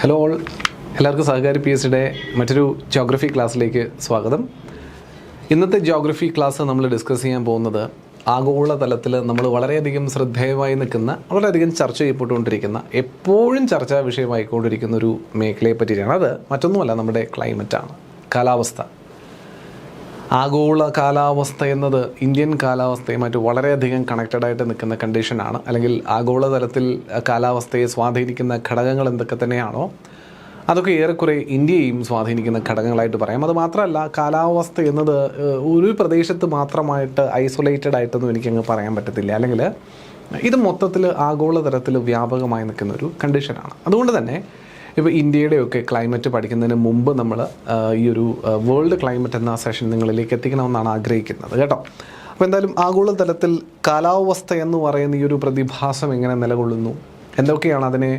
Hello all, എല്ലാവർക്കും സഹകാരി P S സിയുടെ മറ്റൊരു ജോഗ്രഫി ക്ലാസ്സിലേക്ക് സ്വാഗതം. ഇന്നത്തെ ജോഗ്രഫി ക്ലാസ് നമ്മൾ ഡിസ്കസ് ചെയ്യാൻ പോകുന്നത് ആഗോളതലത്തിൽ നമ്മൾ വളരെയധികം ശ്രദ്ധേയമായി നിൽക്കുന്ന, വളരെയധികം ചർച്ച ചെയ്യപ്പെട്ടുകൊണ്ടിരിക്കുന്ന, എപ്പോഴും ചർച്ചാ വിഷയമായിക്കൊണ്ടിരിക്കുന്ന ഒരു മേഖലയെ പറ്റിയിട്ടാണ്. അത് മറ്റൊന്നുമല്ല, നമ്മുടെ ക്ലൈമറ്റാണ്, കാലാവസ്ഥ. ആഗോള കാലാവസ്ഥ എന്നത് ഇന്ത്യൻ കാലാവസ്ഥയുമായിട്ട് വളരെയധികം കണക്റ്റഡായിട്ട് നിൽക്കുന്ന കണ്ടീഷനാണ്. അല്ലെങ്കിൽ ആഗോളതലത്തിൽ കാലാവസ്ഥയെ സ്വാധീനിക്കുന്ന ഘടകങ്ങൾ എന്തൊക്കെ തന്നെയാണോ അതൊക്കെ ഏറെക്കുറെ ഇന്ത്യയെയും സ്വാധീനിക്കുന്ന ഘടകങ്ങളായിട്ട് പറയാം. അത് മാത്രമല്ല, കാലാവസ്ഥ എന്നത് ഒരു പ്രദേശത്ത് മാത്രമായിട്ട് ഐസൊലേറ്റഡ് ആയിട്ടൊന്നും എനിക്കങ്ങ് പറയാൻ പറ്റത്തില്ല. അല്ലെങ്കിൽ ഇത് മൊത്തത്തിൽ ആഗോളതലത്തിൽ വ്യാപകമായി നിൽക്കുന്ന ഒരു കണ്ടീഷനാണ്. അതുകൊണ്ട് തന്നെ ഇപ്പോൾ ഇന്ത്യയുടെയൊക്കെ ക്ലൈമറ്റ് പഠിക്കുന്നതിന് മുമ്പ് നമ്മൾ ഈ ഒരു വേൾഡ് ക്ലൈമറ്റ് എന്ന സെഷൻ നിങ്ങളിലേക്ക് എത്തിക്കണമെന്നാണ് ആഗ്രഹിക്കുന്നത് കേട്ടോ. അപ്പോൾ എന്തായാലും ആഗോളതലത്തിൽ കാലാവസ്ഥ എന്ന് പറയുന്ന ഈ ഒരു പ്രതിഭാസം എങ്ങനെ നിലകൊള്ളുന്നു, എന്തൊക്കെയാണ് അതിനെ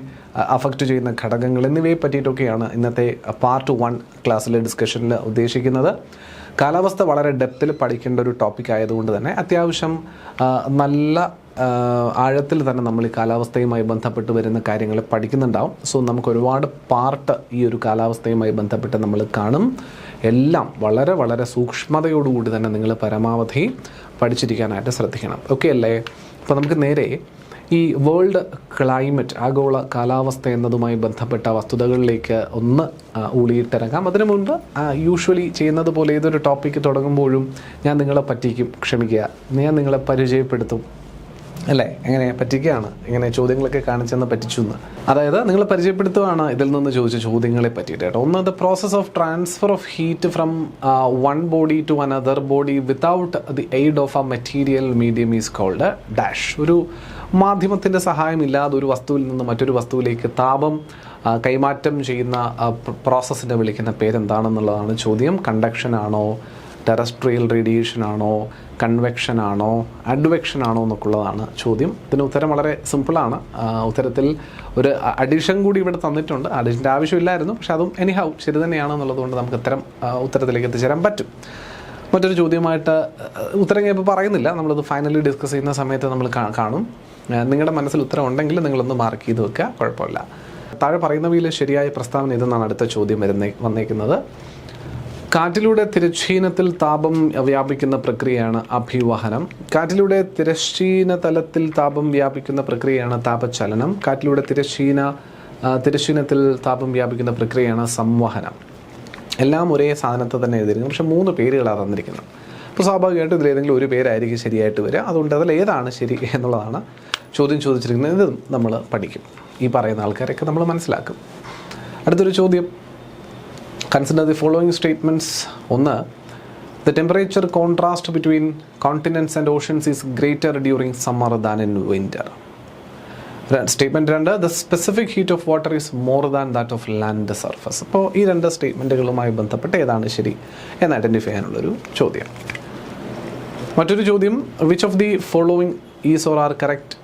അഫക്റ്റ് ചെയ്യുന്ന ഘടകങ്ങൾ എന്നിവയെ പറ്റിയിട്ടൊക്കെയാണ് ഇന്നത്തെ പാർട്ട് 1 ക്ലാസ്സിലെ ഡിസ്കഷനിൽ ഉദ്ദേശിക്കുന്നത്. കാലാവസ്ഥ വളരെ ഡെപ്തിൽ പഠിക്കേണ്ട ഒരു ടോപ്പിക് ആയതുകൊണ്ട് തന്നെ അത്യാവശ്യം നല്ല ആഴത്തിൽ തന്നെ നമ്മൾ ഈ കാലാവസ്ഥയുമായി ബന്ധപ്പെട്ട് വരുന്ന കാര്യങ്ങൾ പഠിക്കുന്നുണ്ടാവും. സോ നമുക്ക് ഒരുപാട് പാർട്ട് ഈ ഒരു കാലാവസ്ഥയുമായി ബന്ധപ്പെട്ട് നമ്മൾ കാണും. എല്ലാം വളരെ വളരെ സൂക്ഷ്മതയോടുകൂടി തന്നെ നിങ്ങൾ പരമാവധി പഠിച്ചിരിക്കാനായിട്ട് ശ്രദ്ധിക്കണം. ഓക്കെ അല്ലേ? അപ്പോൾ നമുക്ക് നേരെ ഈ വേൾഡ് ക്ലൈമറ്റ്, ആഗോള കാലാവസ്ഥ എന്നതുമായി ബന്ധപ്പെട്ട വസ്തുതകളിലേക്ക് ഒന്ന് ഊളിയിട്ടിറങ്ങാം. അതിനു മുൻപ് യൂഷ്വലി ചെയ്യുന്നത് പോലെ ഏതൊരു ടോപ്പിക്ക് തുടങ്ങുമ്പോഴും ഞാൻ നിങ്ങളെ പറ്റിക്കും, ക്ഷമിക്കുക, ഞാൻ നിങ്ങളെ പരിചയപ്പെടുത്തും അല്ലേ? എങ്ങനെ പറ്റിക്കുകയാണ്, ഇങ്ങനെ ചോദ്യങ്ങളൊക്കെ കാണിച്ചെന്ന് പറ്റിച്ചു എന്ന്. അതായത് നിങ്ങൾ പരിചയപ്പെടുത്തുകയാണ് ഇതിൽ നിന്ന് ചോദിച്ച ചോദ്യങ്ങളെ പറ്റിയിട്ട് കേട്ടോ. ഒന്ന്, the process of transfer of heat from one body to another body without the aid of a material medium is called dash. ഒരു മാധ്യമത്തിൻ്റെ സഹായമില്ലാതെ ഒരു വസ്തുവിൽ നിന്ന് മറ്റൊരു വസ്തുവിലേക്ക് താപം കൈമാറ്റം ചെയ്യുന്ന പ്രോസസ്സിനെ വിളിക്കുന്ന പേരെന്താണെന്നുള്ളതാണ് ചോദ്യം. കണ്ടക്ഷൻ ആണോ, ടെറസ്ട്രിയൽ റേഡിയേഷൻ ആണോ, കൺവെക്ഷൻ ആണോ, അഡ്വെക്ഷൻ ആണോ എന്നൊക്കെയുള്ളതാണ് ചോദ്യം. ഇതിന് ഉത്തരം വളരെ സിമ്പിളാണ്. ഉത്തരത്തിൽ ഒരു അഡീഷൻ കൂടി ഇവിടെ തന്നിട്ടുണ്ട്. അഡീഷൻ്റെ ആവശ്യമില്ലായിരുന്നു, പക്ഷെ അതും എനിഹൗ ശരി തന്നെയാണെന്നുള്ളത് കൊണ്ട് നമുക്ക് ഉത്തരത്തിലേക്ക് എത്തിച്ചേരാൻ പറ്റും. മറ്റൊരു ചോദ്യമായിട്ട് ഉത്തരം ഞാൻ ഇപ്പോൾ പറയുന്നില്ല, നമ്മളത് ഫൈനലി ഡിസ്കസ് ചെയ്യുന്ന സമയത്ത് നമ്മൾ കാണും. നിങ്ങളുടെ മനസ്സിൽ ഉത്തരം ഉണ്ടെങ്കിൽ നിങ്ങളൊന്ന് മാർക്ക് ചെയ്ത് വെക്കുക, കുഴപ്പമില്ല. താഴെ പറയുന്നവയിൽ ശരിയായ പ്രസ്താവന ഇതെന്നാണ് അടുത്ത ചോദ്യം വന്നേക്കുന്നത്. കാറ്റിലൂടെ തിരശ്ചീനത്തിൽ താപം വ്യാപിക്കുന്ന പ്രക്രിയയാണ് അഭിവഹനം. കാറ്റിലൂടെ തിരശ്ചീന തലത്തിൽ താപം വ്യാപിക്കുന്ന പ്രക്രിയയാണ് താപചലനം. കാറ്റിലൂടെ തിരശ്ചീനത്തിൽ താപം വ്യാപിക്കുന്ന പ്രക്രിയയാണ് സംവഹനം. എല്ലാം ഒരേ സാധനത്തെ തന്നെ എഴുതിയിരിക്കുന്നു, പക്ഷേ 3 പേരുകളാണ് തന്നിരിക്കുന്നത്. അപ്പോൾ സ്വാഭാവികമായിട്ടും ഇതിലേതെങ്കിലും ഒരു പേരായിരിക്കും ശരിയായിട്ട് വരിക. അതുകൊണ്ട് അതിൽ ഏതാണ് ശരി എന്നുള്ളതാണ് ചോദ്യം ചോദിച്ചിരിക്കുന്നത്. ഇതും നമ്മൾ പഠിക്കും, ഈ പറയുന്ന ആൾക്കാരൊക്കെ നമ്മൾ മനസ്സിലാക്കും. അടുത്തൊരു ചോദ്യം, consider the following statements. 1, the temperature contrast between continents and oceans is greater during summer than in winter. Statement 2, the specific heat of water is more than that of land surface. അപ്പോൾ ഈ 2 സ്റ്റേറ്റ്മെൻറ്റുകളുമായി ബന്ധപ്പെട്ട് ഏതാണ് ശരി എന്ന് identify ചെയ്യാനുള്ളൊരു ചോദ്യം. മറ്റൊരു ചോദ്യം, which of the following is or are correct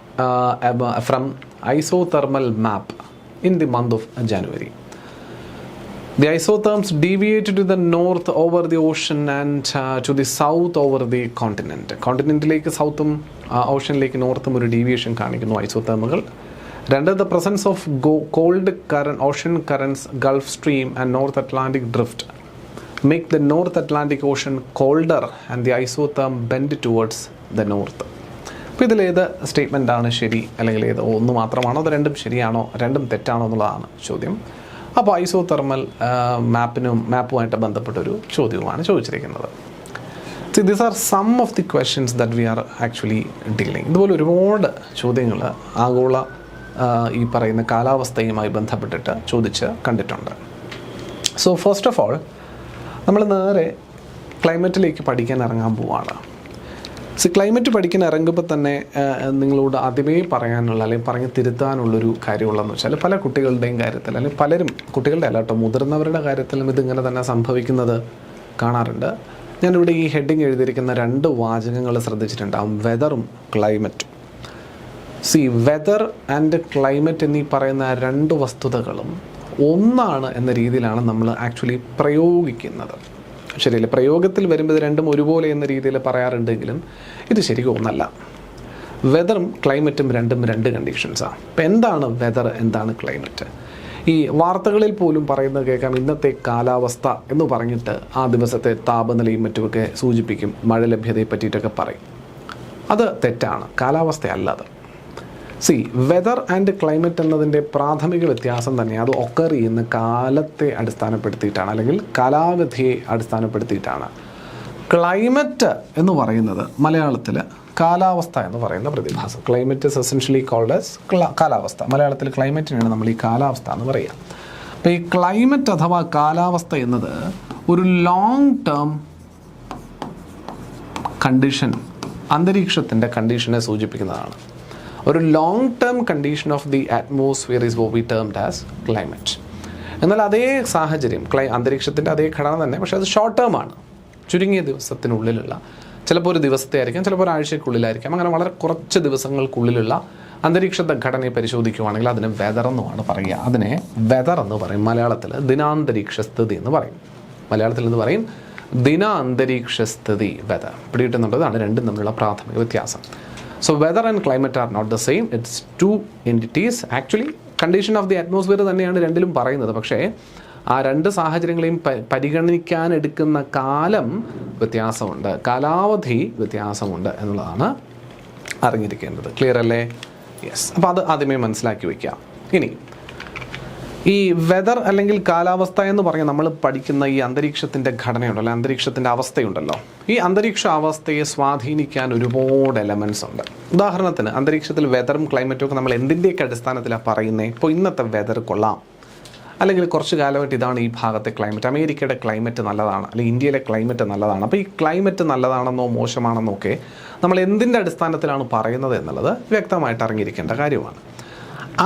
from isothermal map in the month of January. The isotherms deviate to the north over the ocean and to the south over the continent. കോണ്ടിനെൻറ്റിലേക്ക് സൗത്തും ഓഷനിലേക്ക് നോർത്തും ഒരു deviation കാണിക്കുന്നു ഐസോതെർമുകൾ. 2, the presence of cold current, ocean currents, Gulf Stream and North Atlantic drift make the North Atlantic Ocean colder and the isotherm bend towards the north. അപ്പോൾ ഇതിലേത് statement ആണ് ശരി, അല്ലെങ്കിൽ ഏത് ഒന്ന് മാത്രമാണോ, അത് രണ്ടും ശരിയാണോ, രണ്ടും തെറ്റാണോ എന്നുള്ളതാണ് ചോദ്യം. അപ്പോൾ ഐസോതെർമൽ മാപ്പുമായിട്ട് ബന്ധപ്പെട്ടൊരു ചോദ്യവുമാണ് ചോദിച്ചിരിക്കുന്നത്. See these are some of the questions that we are actually dealing. ഇതുപോലെ ഒരുപാട് ചോദ്യങ്ങൾ ആഗോള ഈ പറയുന്ന കാലാവസ്ഥയുമായി ബന്ധപ്പെട്ടിട്ട് ചോദിച്ച് കണ്ടിട്ടുണ്ട്. സോ ഫസ്റ്റ് ഓഫ് ഓൾ നമ്മൾ നേരെ ക്ലൈമറ്റിലേക്ക് പഠിക്കാൻ ഇറങ്ങാൻ പോവുകയാണ്. ക്ലൈമറ്റ് പഠിക്കാൻ ഇറങ്ങുമ്പോൾ തന്നെ നിങ്ങളോട് ആദ്യമേ പറയാനുള്ള, അല്ലെങ്കിൽ പറഞ്ഞ് തിരുത്താനുള്ളൊരു കാര്യമുള്ളതെന്ന് വെച്ചാൽ, പല കുട്ടികളുടെയും കാര്യത്തിൽ, അല്ലെങ്കിൽ പലരും, കുട്ടികളുടെ അല്ല കേട്ടോ, മുതിർന്നവരുടെ കാര്യത്തിലും ഇതിങ്ങനെ തന്നെ സംഭവിക്കുന്നത് കാണാറുണ്ട്. ഞാനിവിടെ ഈ ഹെഡിങ് എഴുതിയിരിക്കുന്ന 2 വാചകങ്ങൾ ശ്രദ്ധിച്ചിട്ടുണ്ടാകും, വെതറും ക്ലൈമറ്റും. വെതർ ആൻഡ് ക്ലൈമറ്റ് എന്നീ പറയുന്ന 2 വസ്തുതകളും ഒന്നാണ് എന്ന രീതിയിലാണ് നമ്മൾ ആക്ച്വലി പ്രയോഗിക്കുന്നത്. ശരിയല്ലേ? പ്രയോഗത്തിൽ വരുമ്പോൾ ഇത് രണ്ടും ഒരുപോലെ എന്ന രീതിയിൽ പറയാറുണ്ടെങ്കിലും ഇത് ശരിക്കും ഒന്നല്ല. വെതറും ക്ലൈമറ്റും രണ്ടും 2 കണ്ടീഷൻസാണ്. അപ്പോൾ എന്താണ് വെതർ, എന്താണ് ക്ലൈമറ്റ്? ഈ വാർത്തകളിൽ പോലും പറയുന്നത് കേൾക്കാം, ഇന്നത്തെ കാലാവസ്ഥ എന്ന് പറഞ്ഞിട്ട് ആ ദിവസത്തെ താപനിലയും മറ്റുമൊക്കെ സൂചിപ്പിക്കും, മഴ ലഭ്യതയെ പറ്റിയിട്ടൊക്കെ പറയും. അത് തെറ്റാണ്, കാലാവസ്ഥയല്ല അത്. വെതർ ആൻഡ് ക്ലൈമറ്റ് എന്നതിൻ്റെ പ്രാഥമിക വ്യത്യാസം തന്നെ അത് ഒക്കർ ചെയ്യുന്ന കാലത്തെ അടിസ്ഥാനപ്പെടുത്തിയിട്ടാണ്, അല്ലെങ്കിൽ കാലാവധിയെ അടിസ്ഥാനപ്പെടുത്തിയിട്ടാണ്. ക്ലൈമറ്റ് എന്ന് പറയുന്നത് മലയാളത്തിൽ കാലാവസ്ഥ എന്ന് പറയുന്ന പ്രതിഭാസം. Climate is essentially called as കാലാവസ്ഥ. മലയാളത്തിൽ ക്ലൈമറ്റിനാണ് നമ്മൾ ഈ കാലാവസ്ഥ എന്ന് പറയുക. അപ്പോൾ ഈ ക്ലൈമറ്റ് അഥവാ കാലാവസ്ഥ എന്നത് ഒരു ലോങ് ടേം കണ്ടീഷൻ, അന്തരീക്ഷത്തിൻ്റെ കണ്ടീഷനെ സൂചിപ്പിക്കുന്നതാണ്. ഒരു long term condition of the atmosphere is what we termed as climate. എന്നാൽ അതേ സാഹചര്യം അന്തരീക്ഷത്തിൻ്റെ അതേ ഘടന തന്നെ, പക്ഷേ അത് ഷോർട്ട് ടേം ആണ്, ചുരുങ്ങിയ ദിവസത്തിനുള്ളിലുള്ള, ചിലപ്പോൾ ഒരു ദിവസത്തെ ആയിരിക്കാം, ചിലപ്പോൾ ഒരാഴ്ചയ്ക്കുള്ളിലായിരിക്കാം, അങ്ങനെ വളരെ കുറച്ച് ദിവസങ്ങൾക്കുള്ളിലുള്ള അന്തരീക്ഷത്തെ ഘടനയെ പരിശോധിക്കുകയാണെങ്കിൽ അതിന് വെതർ എന്നുമാണ് പറയുക. അതിനെ വെതർ എന്ന് പറയും. മലയാളത്തിൽ ദിനാന്തരീക്ഷ സ്ഥിതി എന്ന് പറയും. മലയാളത്തിൽ എന്ന് പറയും ദിനാന്തരീക്ഷ സ്ഥിതി, വെതർ. പിടികിട്ടുന്നുണ്ടതാണ് രണ്ടും തമ്മിലുള്ള പ്രാഥമിക വ്യത്യാസം. So weather and climate are not the same. It's two entities. Actually, condition of the atmosphere തന്നെയാണ് രണ്ടിലും പറയുന്നത്. പക്ഷേ ആ രണ്ട് സാഹചര്യങ്ങളെയും പരിഗണിക്കാൻ എടുക്കുന്ന കാലം വ്യത്യാസമുണ്ട്, കാലാവധി വ്യത്യാസമുണ്ട് എന്നുള്ളതാണ് അറിഞ്ഞിരിക്കേണ്ടത്. ക്ലിയർ അല്ലേ? യെസ്. അപ്പോൾ അത് ആദ്യമേ മനസ്സിലാക്കി വയ്ക്കാം. ഇനി ഈ വെതർ അല്ലെങ്കിൽ കാലാവസ്ഥ എന്ന് പറഞ്ഞാൽ നമ്മൾ പഠിക്കുന്ന ഈ അന്തരീക്ഷത്തിൻ്റെ ഘടനയുണ്ടല്ലോ, അന്തരീക്ഷത്തിൻ്റെ അവസ്ഥയുണ്ടല്ലോ, ഈ അന്തരീക്ഷ അവസ്ഥയെ സ്വാധീനിക്കാൻ ഒരുപാട് എലമെൻറ്റ്സ് ഉണ്ട്. ഉദാഹരണത്തിന് അന്തരീക്ഷത്തിൽ വെതറും ക്ലൈമറ്റും ഒക്കെ നമ്മൾ എന്തിൻ്റെയൊക്കെ അടിസ്ഥാനത്തിലാണ് പറയുന്നത്? ഇപ്പോൾ ഇന്നത്തെ വെതർ കൊള്ളാം, അല്ലെങ്കിൽ കുറച്ച് കാലമായിട്ട് ഇതാണ് ഈ ഭാഗത്തെ ക്ലൈമറ്റ്, അമേരിക്കയുടെ ക്ലൈമറ്റ് നല്ലതാണ്, അല്ലെങ്കിൽ ഇന്ത്യയിലെ ക്ലൈമറ്റ് നല്ലതാണ്. അപ്പോൾ ഈ ക്ലൈമറ്റ് നല്ലതാണെന്നോ മോശമാണെന്നോ ഒക്കെ നമ്മൾ എന്തിൻ്റെ അടിസ്ഥാനത്തിലാണ് പറയുന്നത് എന്നുള്ളത് വ്യക്തമായിട്ട് അറിഞ്ഞിരിക്കേണ്ട കാര്യമാണ്.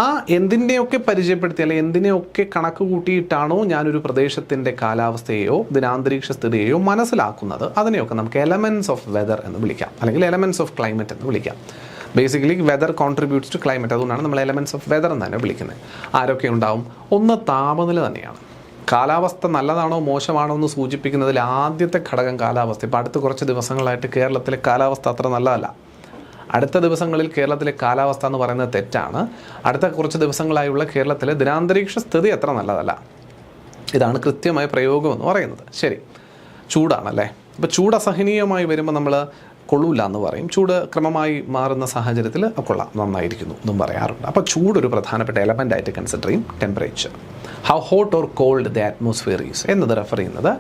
ആ എന്തിനെയൊക്കെ പരിചയപ്പെടുത്തി, അല്ലെങ്കിൽ എന്തിനെയൊക്കെ കണക്ക് കൂട്ടിയിട്ടാണോ ഞാനൊരു പ്രദേശത്തിൻ്റെ കാലാവസ്ഥയെയോ ദിനാന്തരീക്ഷ സ്ഥിതിയെയോ മനസ്സിലാക്കുന്നത്, അതിനെയൊക്കെ നമുക്ക് എലമെൻറ്റ്സ് ഓഫ് വെതർ എന്ന് വിളിക്കാം, അല്ലെങ്കിൽ എലമെൻറ്റ്സ് ഓഫ് ക്ലൈമറ്റ് എന്ന് വിളിക്കാം. Basically weather contributes to climate, അതുകൊണ്ടാണ് നമ്മൾ എലമെൻറ്റ്സ് ഓഫ് വെതർ എന്ന് തന്നെ വിളിക്കുന്നത്. ആരൊക്കെ ഉണ്ടാവും? ഒന്ന് താപനില തന്നെയാണ്. കാലാവസ്ഥ നല്ലതാണോ മോശമാണോ എന്ന് സൂചിപ്പിക്കുന്നതിൽ ആദ്യത്തെ ഘടകം കാലാവസ്ഥ. ഇപ്പോൾ അടുത്ത കുറച്ച് ദിവസങ്ങളായിട്ട് കേരളത്തിലെ കാലാവസ്ഥ അത്ര നല്ലതല്ല. അടുത്ത ദിവസങ്ങളിൽ കേരളത്തിലെ കാലാവസ്ഥ എന്ന് പറയുന്നത് തെറ്റാണ്. അടുത്ത കുറച്ച് ദിവസങ്ങളായുള്ള കേരളത്തിലെ ദിനാന്തരീക്ഷ സ്ഥിതി അത്ര നല്ലതല്ല. ഇതാണ് കൃത്യമായ പ്രയോഗം എന്ന് പറയുന്നത്. ശരി, ചൂടാണല്ലേ. അപ്പോൾ ചൂട് അസഹനീയമായി വരുമ്പോൾ നമ്മൾ കൊള്ളൂല എന്ന് പറയും. ചൂട് ക്രമമായി മാറുന്ന സാഹചര്യത്തിൽ കൊള്ളാം, നന്നായിരിക്കുന്നു എന്നും പറയാറുണ്ട്. അപ്പോൾ ചൂടൊരു പ്രധാനപ്പെട്ട എലമെൻ്റ് ആയിട്ട് കൺസിഡർ ചെയ്യും. Temperature, how hot or called the atmosphere is എന്നത് റെഫർ ചെയ്യുന്നത്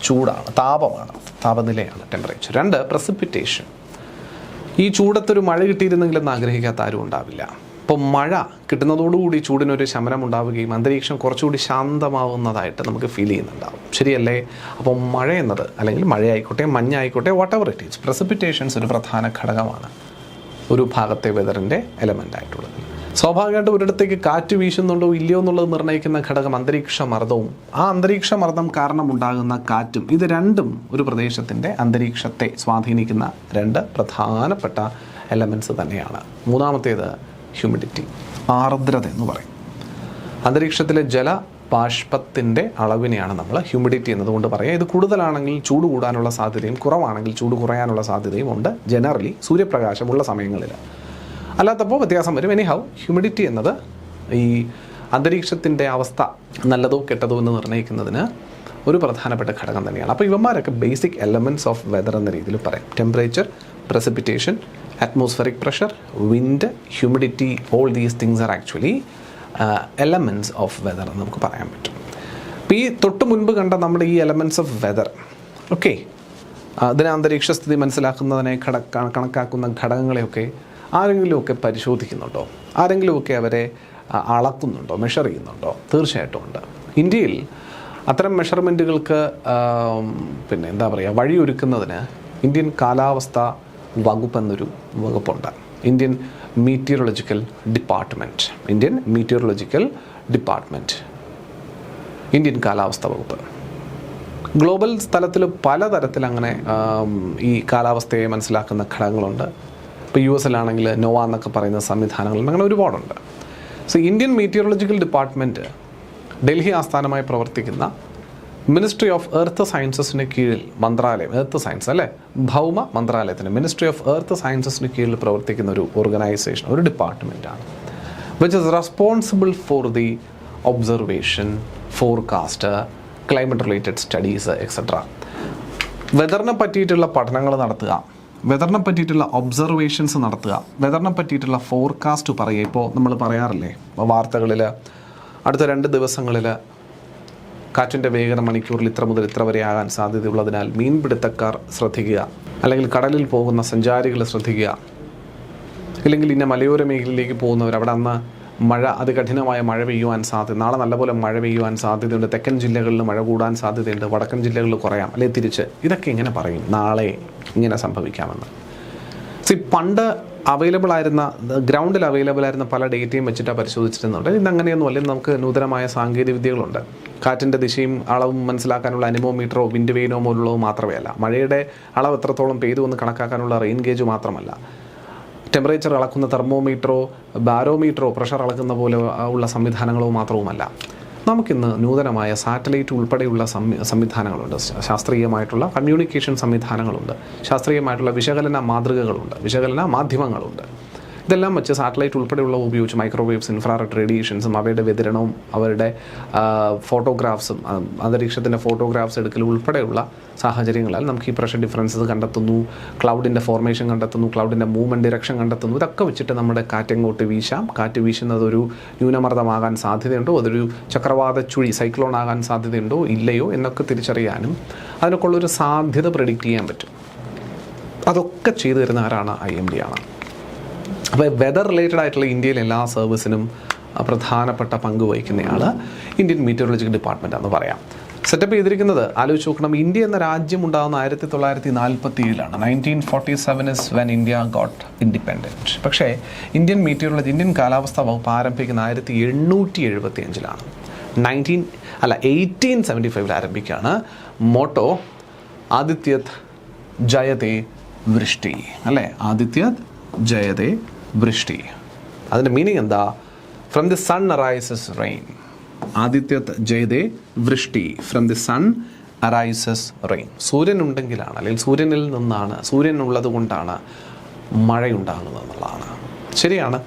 ചൂടാണ്, താപമാണ്, താപനിലയാണ് ടെമ്പറേച്ചർ. 2, പ്രസിപ്പിറ്റേഷൻ. ഈ ചൂടത്തൊരു മഴ കിട്ടിയിരുന്നെങ്കിലെന്ന് ആഗ്രഹിക്കാത്ത ആരും ഉണ്ടാവില്ല. അപ്പോൾ മഴ കിട്ടുന്നതോടുകൂടി ചൂടിനൊരു ശമനം ഉണ്ടാവുകയും അന്തരീക്ഷം കുറച്ചുകൂടി ശാന്തമാവുന്നതായിട്ട് നമുക്ക് ഫീൽ ചെയ്യുന്നുണ്ടാവും. ശരിയല്ലേ? അപ്പോൾ മഴ എന്നത്, അല്ലെങ്കിൽ മഴയായിക്കോട്ടെ മഞ്ഞായിക്കോട്ടെ, വാട്ട് എവർ ഇറ്റ് ഈസ്, പ്രസിപ്പിറ്റേഷൻസ് ഒരു പ്രധാന ഘടകമാണ് ഒരു ഭാഗത്തെ വെതറിൻ്റെ എലമെൻ്റ് ആയിട്ടുള്ളത്. സ്വാഭാവികമായിട്ട് ഒരിടത്തേക്ക് കാറ്റ് വീശുന്നുണ്ടോ ഇല്ലയോ എന്നുള്ളത് നിർണ്ണയിക്കുന്ന ഘടകം അന്തരീക്ഷ മർദ്ദവും ആ അന്തരീക്ഷ മർദ്ദം കാരണമുണ്ടാകുന്ന കാറ്റും. ഇത് രണ്ടും ഒരു പ്രദേശത്തിൻ്റെ അന്തരീക്ഷത്തെ സ്വാധീനിക്കുന്ന രണ്ട് പ്രധാനപ്പെട്ട എലമെൻറ്റ്സ് തന്നെയാണ്. മൂന്നാമത്തേത് ഹ്യൂമിഡിറ്റി, ആർദ്രത എന്ന് പറയും. അന്തരീക്ഷത്തിലെ ജലബാഷ്പത്തിൻ്റെ അളവിനെയാണ് നമ്മൾ ഹ്യൂമിഡിറ്റി എന്നതുകൊണ്ട് പറയുക. ഇത് കൂടുതലാണെങ്കിൽ ചൂട് കൂടാനുള്ള സാധ്യതയും കുറവാണെങ്കിൽ ചൂട് കുറയാനുള്ള സാധ്യതയും ഉണ്ട് ജനറലി സൂര്യപ്രകാശമുള്ള സമയങ്ങളിൽ. അല്ലാത്തപ്പോൾ വ്യത്യാസം വരും. എനിഹൗ, ഹ്യൂമിഡിറ്റി എന്നത് ഈ അന്തരീക്ഷത്തിൻ്റെ അവസ്ഥ നല്ലതോ കെട്ടതോ എന്ന് നിർണ്ണയിക്കുന്നതിന് ഒരു പ്രധാനപ്പെട്ട ഘടകം തന്നെയാണ്. അപ്പോൾ ഇവന്മാരൊക്കെ ബേസിക് എലമെൻറ്റ്സ് ഓഫ് വെതർ എന്ന രീതിയിൽ പറയാം. Temperature, precipitation, atmospheric pressure, wind, humidity, all these things are actually elements of weather എന്ന് നമുക്ക് പറയാൻ പറ്റും. അപ്പോൾ ഈ തൊട്ട് മുൻപ് കണ്ട നമ്മുടെ ഈ എലമെൻറ്റ്സ് ഓഫ് വെതർ, ഓക്കെ, അതിന് അന്തരീക്ഷ സ്ഥിതി മനസ്സിലാക്കുന്നതിനെ കണക്കാക്കുന്ന ഘടകങ്ങളെയൊക്കെ ആരെങ്കിലുമൊക്കെ പരിശോധിക്കുന്നുണ്ടോ? ആരെങ്കിലുമൊക്കെ അവരെ അളക്കുന്നുണ്ടോ, മെഷർ ചെയ്യുന്നുണ്ടോ? തീർച്ചയായിട്ടും ഉണ്ട്. ഇന്ത്യയിൽ അത്തരം മെഷർമെൻറ്റുകൾക്ക് എന്താ പറയുക, വഴിയൊരുക്കുന്നതിന് ഇന്ത്യൻ കാലാവസ്ഥ വകുപ്പ് എന്നൊരു വകുപ്പുണ്ട്. ഇന്ത്യൻ മീറ്റിയോളജിക്കൽ ഡിപ്പാർട്ട്മെൻറ്റ്, ഇന്ത്യൻ കാലാവസ്ഥ വകുപ്പ്. ഗ്ലോബൽ തലത്തിൽ പലതരത്തിൽ അങ്ങനെ ഈ കാലാവസ്ഥയെ മനസ്സിലാക്കുന്ന ഘടകങ്ങളുണ്ട്. ഇപ്പോൾ US നോവ എന്നൊക്കെ പറയുന്ന സംവിധാനങ്ങളുണ്ട്, അങ്ങനെ ഒരുപാടുണ്ട്. സോ ഇന്ത്യൻ മീറ്റിയോളജിക്കൽ ഡിപ്പാർട്ട്മെൻറ്റ് ഡൽഹി ആസ്ഥാനമായി പ്രവർത്തിക്കുന്ന മിനിസ്ട്രി ഓഫ് എർത്ത് സയൻസസിന് കീഴിൽ മന്ത്രാലയം, എർത്ത് സയൻസ് അല്ലേ, ഭൗമ മന്ത്രാലയത്തിന് മിനിസ്ട്രി ഓഫ് എർത്ത് സയൻസസിന് കീഴിൽ പ്രവർത്തിക്കുന്ന ഒരു ഓർഗനൈസേഷൻ, ഒരു ഡിപ്പാർട്ട്മെൻറ്റാണ്. Which is responsible for the observation, forecast, climate related studies etcetera. വെതറിനെ പറ്റിയിട്ടുള്ള പഠനങ്ങൾ നടത്തുക, വെതറിനെ പറ്റിയിട്ടുള്ള ഒബ്സർവേഷൻസ് നടത്തുക, വെതറിനെ പറ്റിയിട്ടുള്ള ഫോർകാസ്റ്റ് പറയുക. ഇപ്പോൾ നമ്മൾ പറയാറില്ലേ വാർത്തകളിൽ അടുത്ത 2 ദിവസങ്ങളിൽ കാറ്റിൻ്റെ വേഗത മണിക്കൂറിൽ ഇത്ര മുതൽ ഇത്ര വരെ ആകാൻ സാധ്യതയുള്ളതിനാൽ മീൻപിടുത്തക്കാർ ശ്രദ്ധിക്കുക, അല്ലെങ്കിൽ കടലിൽ പോകുന്ന സഞ്ചാരികൾ ശ്രദ്ധിക്കുക, ഇല്ലെങ്കിൽ ഇന്ന മലയോര മേഖലയിലേക്ക് പോകുന്നവർ അവിടെ അന്ന് മഴ അതികഠിനമായ മഴ പെയ്യുവാൻ സാധ്യത, നാളെ നല്ലപോലെ മഴ പെയ്യുവാൻ സാധ്യതയുണ്ട്, തെക്കൻ ജില്ലകളിൽ മഴ കൂടാൻ സാധ്യതയുണ്ട്, വടക്കൻ ജില്ലകളിൽ കുറയാം, അല്ലെങ്കിൽ തിരിച്ച്. ഇതൊക്കെ ഇങ്ങനെ പറയും നാളെ ഇങ്ങനെ സംഭവിക്കാമെന്ന്. പണ്ട് അവൈലബിൾ ആയിരുന്ന ഗ്രൗണ്ടിൽ അവൈലബിൾ ആയിരുന്ന പല ഡേറ്റയും വെച്ചിട്ട് പരിശോധിച്ചിരുന്നുണ്ട്. ഇന്നങ്ങനെയൊന്നും അല്ലെങ്കിൽ നമുക്ക് നൂതനമായ സാങ്കേതിക വിദ്യകളുണ്ട്. കാറ്റിൻ്റെ ദിശയും അളവും മനസ്സിലാക്കാനുള്ള അനിമോമീറ്ററോ വിൻഡ് വെയിനോ പോലുള്ളവ മാത്രമേ അല്ല, മഴയുടെ അളവ് എത്രത്തോളം പെയ്തു എന്ന് കണക്കാക്കാനുള്ള റെയിൻ ഗേജ് മാത്രമല്ല, ടെമ്പറേച്ചർ അളക്കുന്ന തെർമോമീറ്ററോ ബാരോമീറ്ററോ പ്രഷർ അളക്കുന്ന പോലെ ഉള്ള സംവിധാനങ്ങളോ മാത്രവുമല്ല. നമുക്കിന്ന് നൂതനമായ സാറ്റലൈറ്റ് ഉൾപ്പെടെയുള്ള സംവിധാനങ്ങളുണ്ട്, ശാസ്ത്രീയമായിട്ടുള്ള കമ്മ്യൂണിക്കേഷൻ സംവിധാനങ്ങളുണ്ട്, ശാസ്ത്രീയമായിട്ടുള്ള വിശകലന മാതൃകകളുണ്ട്, വിശകലന മാധ്യമങ്ങളുണ്ട്. ഇതെല്ലാം വെച്ച് സാറ്റലൈറ്റ് ഉൾപ്പെടെയുള്ള ഉപയോഗിച്ച് മൈക്രോവേവ്സ്, ഇൻഫ്രാറെഡ് റേഡിയേഷൻസും അവയുടെ വ്യതിരണവും അവരുടെ ഫോട്ടോഗ്രാഫ്സും അന്തരീക്ഷത്തിൻ്റെ ഫോട്ടോഗ്രാഫ്സ് എടുക്കൽ ഉൾപ്പെടെയുള്ള സാഹചര്യങ്ങളാൽ നമുക്ക് ഈ പ്രഷർ ഡിഫറൻസസ് കണ്ടെത്തുന്നു, ക്ലൗഡിൻ്റെ ഫോർമേഷൻ കണ്ടെത്തുന്നു, ക്ലൗഡിൻ്റെ മൂവ്മെൻറ്റ് ഡിറക്ഷൻ കണ്ടെത്തുന്നു. ഇതൊക്കെ വെച്ചിട്ട് നമ്മുടെ കാറ്റെങ്ങോട്ട് വീശാം, കാറ്റ് വീശുന്നത് ഒരു ന്യൂനമർദ്ദമാകാൻ സാധ്യതയുണ്ടോ, അതൊരു ചക്രവാത ചുഴി സൈക്ലോൺ ആകാൻ സാധ്യതയുണ്ടോ ഇല്ലയോ എന്നൊക്കെ തിരിച്ചറിയാനും അതിനൊക്കെ ഉള്ളൊരു സാധ്യത പ്രെഡിക്റ്റ് ചെയ്യാൻ പറ്റും. അതൊക്കെ ചെയ്തു തരുന്ന ആരാണ്? IMD ആണ്. അപ്പോൾ വെതർ റിലേറ്റഡ് ആയിട്ടുള്ള ഇന്ത്യയിലെ എല്ലാ സർവീസിനും പ്രധാനപ്പെട്ട പങ്ക് വഹിക്കുന്നയാൾ ഇന്ത്യൻ മീറ്ററോളജിക്കൽ ഡിപ്പാർട്ട്മെൻ്റ് എന്ന് പറയാം. സെറ്റപ്പ് ചെയ്തിരിക്കുന്നത് ആലോചിച്ച് നോക്കണം. ഇന്ത്യ എന്ന രാജ്യം ഉണ്ടാകുന്ന 1947 1947 is when India got independent. പക്ഷേ ഇന്ത്യൻ കാലാവസ്ഥാ വകുപ്പ് ആരംഭിക്കുന്ന 1875 1875 ആരംഭിക്കുകയാണ്. മോട്ടോ ആദിത്യത്ത് ജയതേ വൃഷ്ടി, അല്ലേ? ആദിത്യത്ത് ജയതേ വൃഷ്ടി. അതിൻ്റെ മീനിങ് എന്താ? From the sun arises rain. ആദിത്യത്ത് ജയതേ വൃഷ്ടി, from the sun arises rain. സൂര്യൻ ഉണ്ടെങ്കിലാണ്, അല്ലെങ്കിൽ സൂര്യനിൽ നിന്നാണ്, സൂര്യൻ ഉള്ളത് കൊണ്ടാണ് മഴയുണ്ടാകുന്നത് എന്നുള്ളതാണ്. ശരിയാണ്.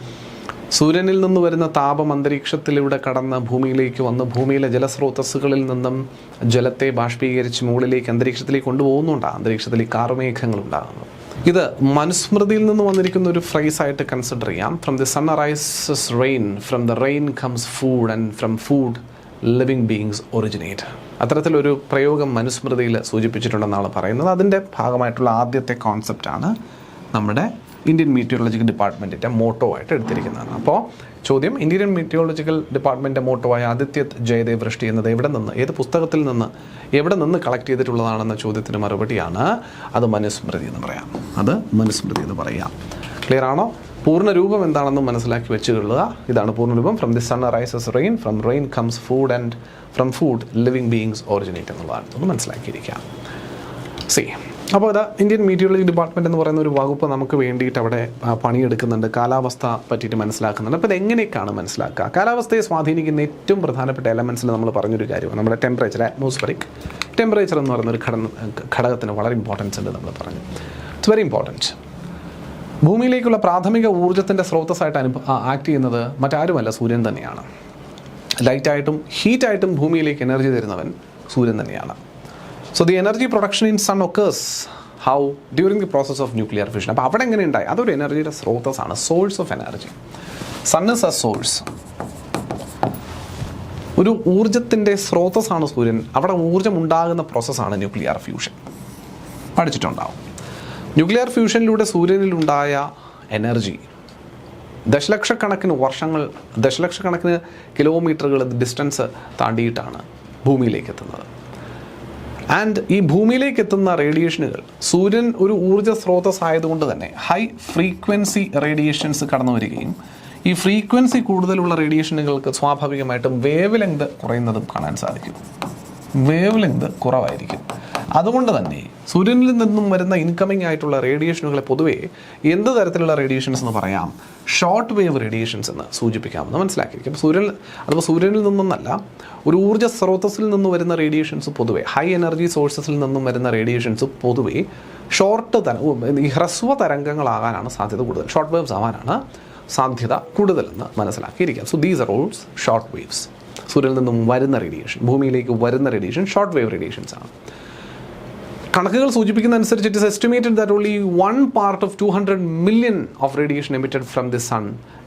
സൂര്യനിൽ നിന്ന് വരുന്ന താപം അന്തരീക്ഷത്തിലൂടെ കടന്ന് ഭൂമിയിലേക്ക് വന്ന് ഭൂമിയിലെ ജലസ്രോതസ്സുകളിൽ നിന്നും ജലത്തെ ബാഷ്പീകരിച്ച് മുകളിലേക്ക് അന്തരീക്ഷത്തിലേക്ക് കൊണ്ടുപോകുന്നുണ്ടാകും. അന്തരീക്ഷത്തിൽ ഈ കാർമേഘങ്ങൾ ഉണ്ടാകുന്നു. ഇത് മനുസ്മൃതിയിൽ നിന്ന് വന്നിരിക്കുന്ന ഒരു ഫ്രേസായിട്ട് കൺസിഡർ ചെയ്യാം. From the sun arises rain, from the rain comes food, and from food living beings originate. അത്തരത്തിലൊരു പ്രയോഗം മനുസ്മൃതിയിൽ സൂചിപ്പിച്ചിട്ടുണ്ടെന്നാണ് പറയുന്നത്. അതിൻ്റെ ഭാഗമായിട്ടുള്ള ആദ്യത്തെ കോൺസെപ്റ്റാണ് നമ്മുടെ ഇന്ത്യൻ മീറ്റിയോളജിക്കൽ ഡിപ്പാർട്ട്മെൻറ്റിൻ്റെ മോട്ടോ ആയിട്ട് എടുത്തിരിക്കുന്നതാണ്. അപ്പോൾ ചോദ്യം, ഇന്ത്യൻ മീറ്റിയോളജിക്കൽ ഡിപ്പാർട്ട്മെൻറ്റിൻ്റെ മോട്ടോ ആയ ആദിത്യത്ത് ജയതേ വൃഷ്ടി എന്നത് എവിടെ നിന്ന്, ഏത് പുസ്തകത്തിൽ നിന്ന്, എവിടെ നിന്ന് കളക്ട് ചെയ്തിട്ടുള്ളതാണെന്ന ചോദ്യത്തിന് മറുപടിയാണ് അത് മനുസ്മൃതി എന്ന് പറയാം. അത് മനുസ്മൃതി എന്ന് പറയാം. ക്ലിയർ ആണോ? പൂർണ്ണരൂപം എന്താണെന്ന് മനസ്സിലാക്കി വെച്ചുകൊള്ളുക. ഇതാണ് പൂർണ്ണരൂപം. From the sun arises rain, from rain comes food, and from food living beings originate എന്നുള്ളതാണ്. ഒന്ന് മനസ്സിലാക്കിയിരിക്കാം. അപ്പോൾ ഇത് ഇന്ത്യൻ മീറ്റിയോളജി ഡിപ്പാർട്ട്മെൻറ്റ് എന്ന് പറയുന്ന ഒരു വകുപ്പ് നമുക്ക് വേണ്ടിയിട്ട് അവിടെ പണിയെടുക്കുന്നുണ്ട്, കാലാവസ്ഥ പറ്റിയിട്ട് മനസ്സിലാക്കുന്നുണ്ട്. അപ്പോൾ ഇതെങ്ങനെയൊക്കെയാണ് മനസ്സിലാക്കുക? കാലാവസ്ഥയെ സ്വാധീനിക്കുന്ന ഏറ്റവും പ്രധാനപ്പെട്ട എലമെൻറ്റ്സിൽ നമ്മൾ പറഞ്ഞൊരു കാര്യമാണ് നമ്മുടെ ടെമ്പറേച്ചർ. അറ്റ്മോസ്ഫറിക് ടെമ്പറേച്ചർ എന്ന് പറയുന്ന ഒരു ഘടകത്തിന് വളരെ ഇമ്പോർട്ടൻസ് ഉണ്ട് നമ്മൾ പറഞ്ഞു. It's very important. ഭൂമിയിലേക്കുള്ള പ്രാഥമിക ഊർജ്ജത്തിൻ്റെ സ്രോതസ്സായിട്ട് ആക്ട് ചെയ്യുന്നത് മറ്റാരുമല്ല, സൂര്യൻ തന്നെയാണ്. ലൈറ്റായിട്ടും ഹീറ്റായിട്ടും ഭൂമിയിലേക്ക് എനർജി തരുന്നവൻ സൂര്യൻ തന്നെയാണ്. So the energy production in sun occurs how? During the process of nuclear fission. അപ്പോൾ അവിടെ എങ്ങനെ ഉണ്ടായി? അതൊരു എനർജിയുടെ സ്രോതസ്സാണ്, source of energy. Sun is a source, ഒരു ഊർജത്തിൻ്റെ സ്രോതസ്സാണ് സൂര്യൻ. അവിടെ ഊർജ്ജം ഉണ്ടാകുന്ന പ്രോസസ്സാണ് ന്യൂക്ലിയർ ഫ്യൂഷൻ. പഠിച്ചിട്ടുണ്ടാവും. ന്യൂക്ലിയർ ഫ്യൂഷനിലൂടെ സൂര്യനിലുണ്ടായ എനർജി ദശലക്ഷക്കണക്കിന് വർഷങ്ങൾ, ദശലക്ഷക്കണക്കിന് കിലോമീറ്ററുകൾ ഡിസ്റ്റൻസ് താണ്ടിയിട്ടാണ് ഭൂമിയിലേക്ക് എത്തുന്നത്. ആൻഡ് ഈ ഭൂമിയിലേക്ക് എത്തുന്ന റേഡിയേഷനുകൾ, സൂര്യൻ ഒരു ഊർജ്ജ സ്രോതസ് ആയതുകൊണ്ട് തന്നെ ഹൈ ഫ്രീക്വൻസി റേഡിയേഷൻസ് കടന്നു വരികയും ഈ ഫ്രീക്വൻസി കൂടുതലുള്ള റേഡിയേഷനുകൾക്ക് സ്വാഭാവികമായിട്ടും വേവ് ലെങ്ത് കുറയുന്നതും കാണാൻ സാധിക്കും. വേവ് ലെങ്ത് കുറവായിരിക്കും. അതുകൊണ്ട് തന്നെ സൂര്യനിൽ നിന്നും വരുന്ന ഇൻകമിംഗ് ആയിട്ടുള്ള റേഡിയേഷനുകളെ പൊതുവേ എന്ത് തരത്തിലുള്ള റേഡിയേഷൻസ് എന്ന് പറയാം? ഷോർട്ട് വേവ് റേഡിയേഷൻസ് എന്ന് സൂചിപ്പിക്കാമെന്ന് മനസ്സിലാക്കിയിരിക്കും. അതിപ്പോൾ സൂര്യനിൽ നിന്നല്ല, ഒരു ഊർജ്ജ സ്രോതസ്സിൽ നിന്ന് വരുന്ന റേഡിയേഷൻസ് പൊതുവേ, ഹൈ എനർജി സോഴ്സസിൽ നിന്നും വരുന്ന റേഡിയേഷൻസ് പൊതുവേ ഈ ഹ്രസ്വ തരംഗങ്ങളാകാനാണ് സാധ്യത കൂടുതൽ, ഷോർട്ട് വേവ്സ് ആവാനാണ് സാധ്യത കൂടുതലെന്ന് മനസ്സിലാക്കിയിരിക്കാം. So these are also short waves. സൂര്യനിൽ നിന്നും വരുന്ന റേഡിയേഷൻ, ഭൂമിയിലേക്ക് വരുന്ന റേഡിയേഷൻ ഷോർട്ട് വേവ് റേഡിയേഷൻസ് ആണ്. കണക്കുകൾ സൂചിപ്പിക്കുന്ന അനുസരിച്ച് it is estimated that only 1 part of 200 million of radiation emitted from the sun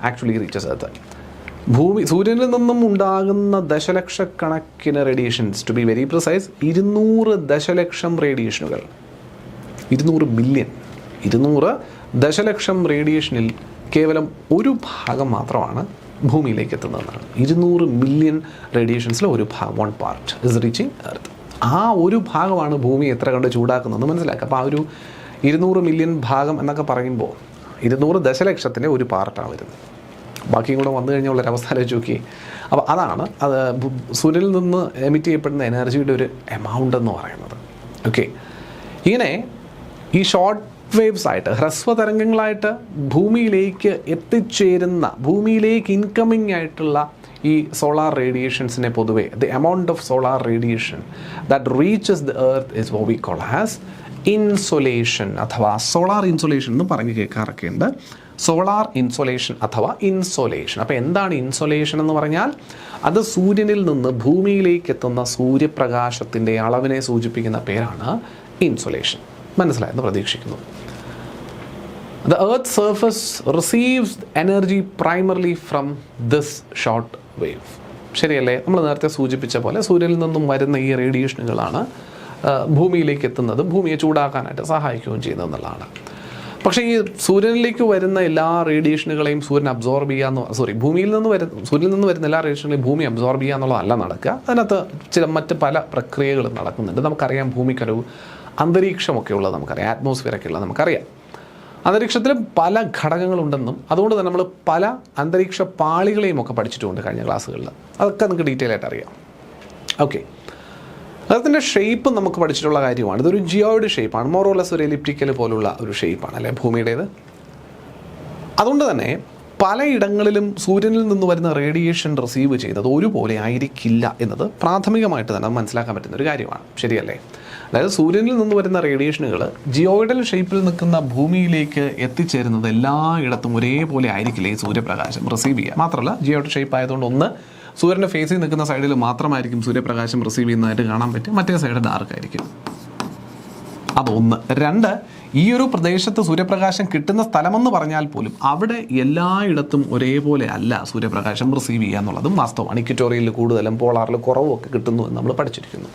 actually reaches earth. സൂര്യനിൽ നിന്നും ഉണ്ടാകുന്ന ദശലക്ഷക്കണക്കിന് റേഡിയേഷൻസ്, ടു ബി വെരി പ്രിസൈസ് 200 ദശലക്ഷം റേഡിയേഷനുകൾ, 200 ബില്യൺ, 200 ദശലക്ഷം റേഡിയേഷനിൽ കേവലം ഒരു ഭാഗം മാത്രമാണ് ഭൂമിയിലേക്ക് എത്തുന്നതെന്നാണ്. 200 മില്യൺ റേഡിയേഷൻസിൽ ഒരു ഭാഗം, 1 part ഇസ് റീച്ചിങ് എർത്ത്. ആ ഒരു ഭാഗമാണ് ഭൂമി എത്ര കണ്ട് ചൂടാക്കുന്നതെന്ന് മനസ്സിലാക്കുക. അപ്പോൾ ആ ഒരു 200 മില്യൺ ഭാഗം എന്നൊക്കെ പറയുമ്പോൾ 200 ദശലക്ഷത്തിൻ്റെ ഒരു പാർട്ടാണ് വരുന്നത്. ബാക്കിയും കൂടെ വന്നു കഴിഞ്ഞാൽ ഉള്ളൊരവസ്ഥ ആലോചിച്ച് നോക്കി. അപ്പോൾ അതാണ് അത് സൂര്യനിൽ നിന്ന് എമിറ്റ് ചെയ്യപ്പെടുന്ന എനർജിയുടെ ഒരു എമൗണ്ട് എന്ന് പറയുന്നത്. ഓക്കെ, ഇങ്ങനെ ഈ ഷോർട്ട് വേവ്സ് ആയിട്ട്, ഹ്രസ്വതരംഗങ്ങളായിട്ട് ഭൂമിയിലേക്ക് എത്തിച്ചേരുന്ന, ഭൂമിയിലേക്ക് ഇൻകമിങ് ആയിട്ടുള്ള ഈ സോളാർ റേഡിയേഷൻസിനെ പൊതുവെ the amount of solar radiation that reaches the earth is what we call as insolation അഥവാ സോളാർ ഇൻസൊലേഷൻ എന്ന് പറഞ്ഞ് കേൾക്കാറൊക്കെ ഉണ്ട്. സോളാർ ഇൻസൊലേഷൻ അഥവാ ഇൻസൊലേഷൻ. അപ്പോൾ എന്താണ് ഇൻസൊലേഷൻ എന്ന് പറഞ്ഞാൽ? അത് സൂര്യനിൽ നിന്ന് ഭൂമിയിലേക്ക് എത്തുന്ന സൂര്യപ്രകാശത്തിൻ്റെ അളവിനെ സൂചിപ്പിക്കുന്ന പേരാണ് ഇൻസൊലേഷൻ. മനസ്സിലായെന്ന് പ്രതീക്ഷിക്കുന്നു. The Earth's surface receives energy primarily from this short wave. ശരിയല്ലേ? നമ്മൾ നേരത്തെ സൂചിപ്പിച്ച പോലെ സൂര്യനിൽ നിന്നും വരുന്ന ഈ റേഡിയേഷനുകളാണ് ഭൂമിയിലേക്ക് എത്തുന്നത്, ഭൂമിയെ ചൂടാക്കാനായിട്ട് സഹായിക്കുകയും ചെയ്യുന്നതെന്നുള്ളതാണ്. പക്ഷേ ഈ സൂര്യനിലേക്ക് വരുന്ന എല്ലാ റേഡിയേഷനുകളെയും സൂര്യൻ അബ്സോർബ് ചെയ്യുക, സൂര്യനിൽ നിന്ന് വരുന്ന എല്ലാ റേഡിയേഷനുകളെയും ഭൂമി അബ്സോർബ് ചെയ്യുക എന്നുള്ളതല്ല നടക്കുക. അതിനകത്ത് മറ്റ് പല പ്രക്രിയകളും നടക്കുന്നുണ്ട്. നമുക്കറിയാം, ഭൂമിക്കൊരു അന്തരീക്ഷമൊക്കെ ഉള്ളത് നമുക്കറിയാം, അറ്റ്മോസ്ഫിയറൊക്കെ ഉള്ളത് നമുക്കറിയാം. അന്തരീക്ഷത്തിൽ പല ഘടകങ്ങളുണ്ടെന്നും അതുകൊണ്ട് തന്നെ നമ്മൾ പല അന്തരീക്ഷ പാളികളെയും ഒക്കെ പഠിച്ചിട്ടുമുണ്ട് കഴിഞ്ഞ ക്ലാസ്സുകളിൽ. അതൊക്കെ നമുക്ക് ഡീറ്റെയിൽ ആയിട്ട് അറിയാം. ഓക്കെ, അതിൻ്റെ ഷേപ്പ് നമുക്ക് പഠിച്ചിട്ടുള്ള കാര്യമാണ്. ഇതൊരു ജിയോയിഡ് ഷേപ്പാണ്, മോറോലെസ് ഒരു എലിപ്റ്റിക്കൽ പോലുള്ള ഒരു ഷേപ്പാണ് അല്ലേ ഭൂമിയുടേത്. അതുകൊണ്ട് തന്നെ പലയിടങ്ങളിലും സൂര്യനിൽ നിന്ന് വരുന്ന റേഡിയേഷൻ റിസീവ് ചെയ്യുന്നത് ഒരുപോലെ ആയിരിക്കില്ല എന്നത് പ്രാഥമികമായിട്ട് തന്നെ മനസ്സിലാക്കാൻ പറ്റുന്ന ഒരു കാര്യമാണ്. ശരിയല്ലേ? അതായത് സൂര്യനിൽ നിന്ന് വരുന്ന റേഡിയേഷനുകൾ ജിയോയിഡൽ ഷേപ്പിൽ നിൽക്കുന്ന ഭൂമിയിലേക്ക് എത്തിച്ചേരുന്നത് എല്ലായിടത്തും ഒരേപോലെ ആയിരിക്കില്ല ഈ സൂര്യപ്രകാശം റിസീവ് ചെയ്യുക. മാത്രമല്ല, ജിയോയിഡൽ ഷേപ്പ് ആയതുകൊണ്ട് ഒന്ന് സൂര്യൻ്റെ ഫേസിൽ നിൽക്കുന്ന സൈഡിൽ മാത്രമായിരിക്കും സൂര്യപ്രകാശം റിസീവ് ചെയ്യുന്നതായിട്ട് കാണാൻ പറ്റും, മറ്റേ സൈഡ് ഡാർക്ക് ആയിരിക്കും. അതൊന്ന്. രണ്ട്, ഈ ഒരു പ്രദേശത്ത് സൂര്യപ്രകാശം കിട്ടുന്ന സ്ഥലമെന്ന് പറഞ്ഞാൽ പോലും അവിടെ എല്ലായിടത്തും ഒരേപോലെ അല്ല സൂര്യപ്രകാശം റിസീവ് ചെയ്യുക എന്നുള്ളതും വാസ്തവമാണ്. ഇക്വറ്റോറിയലിൽ കൂടുതലും പോളാറിൽ കുറവും ഒക്കെ കിട്ടുന്നു എന്ന് നമ്മൾ പഠിച്ചിരിക്കുന്നു.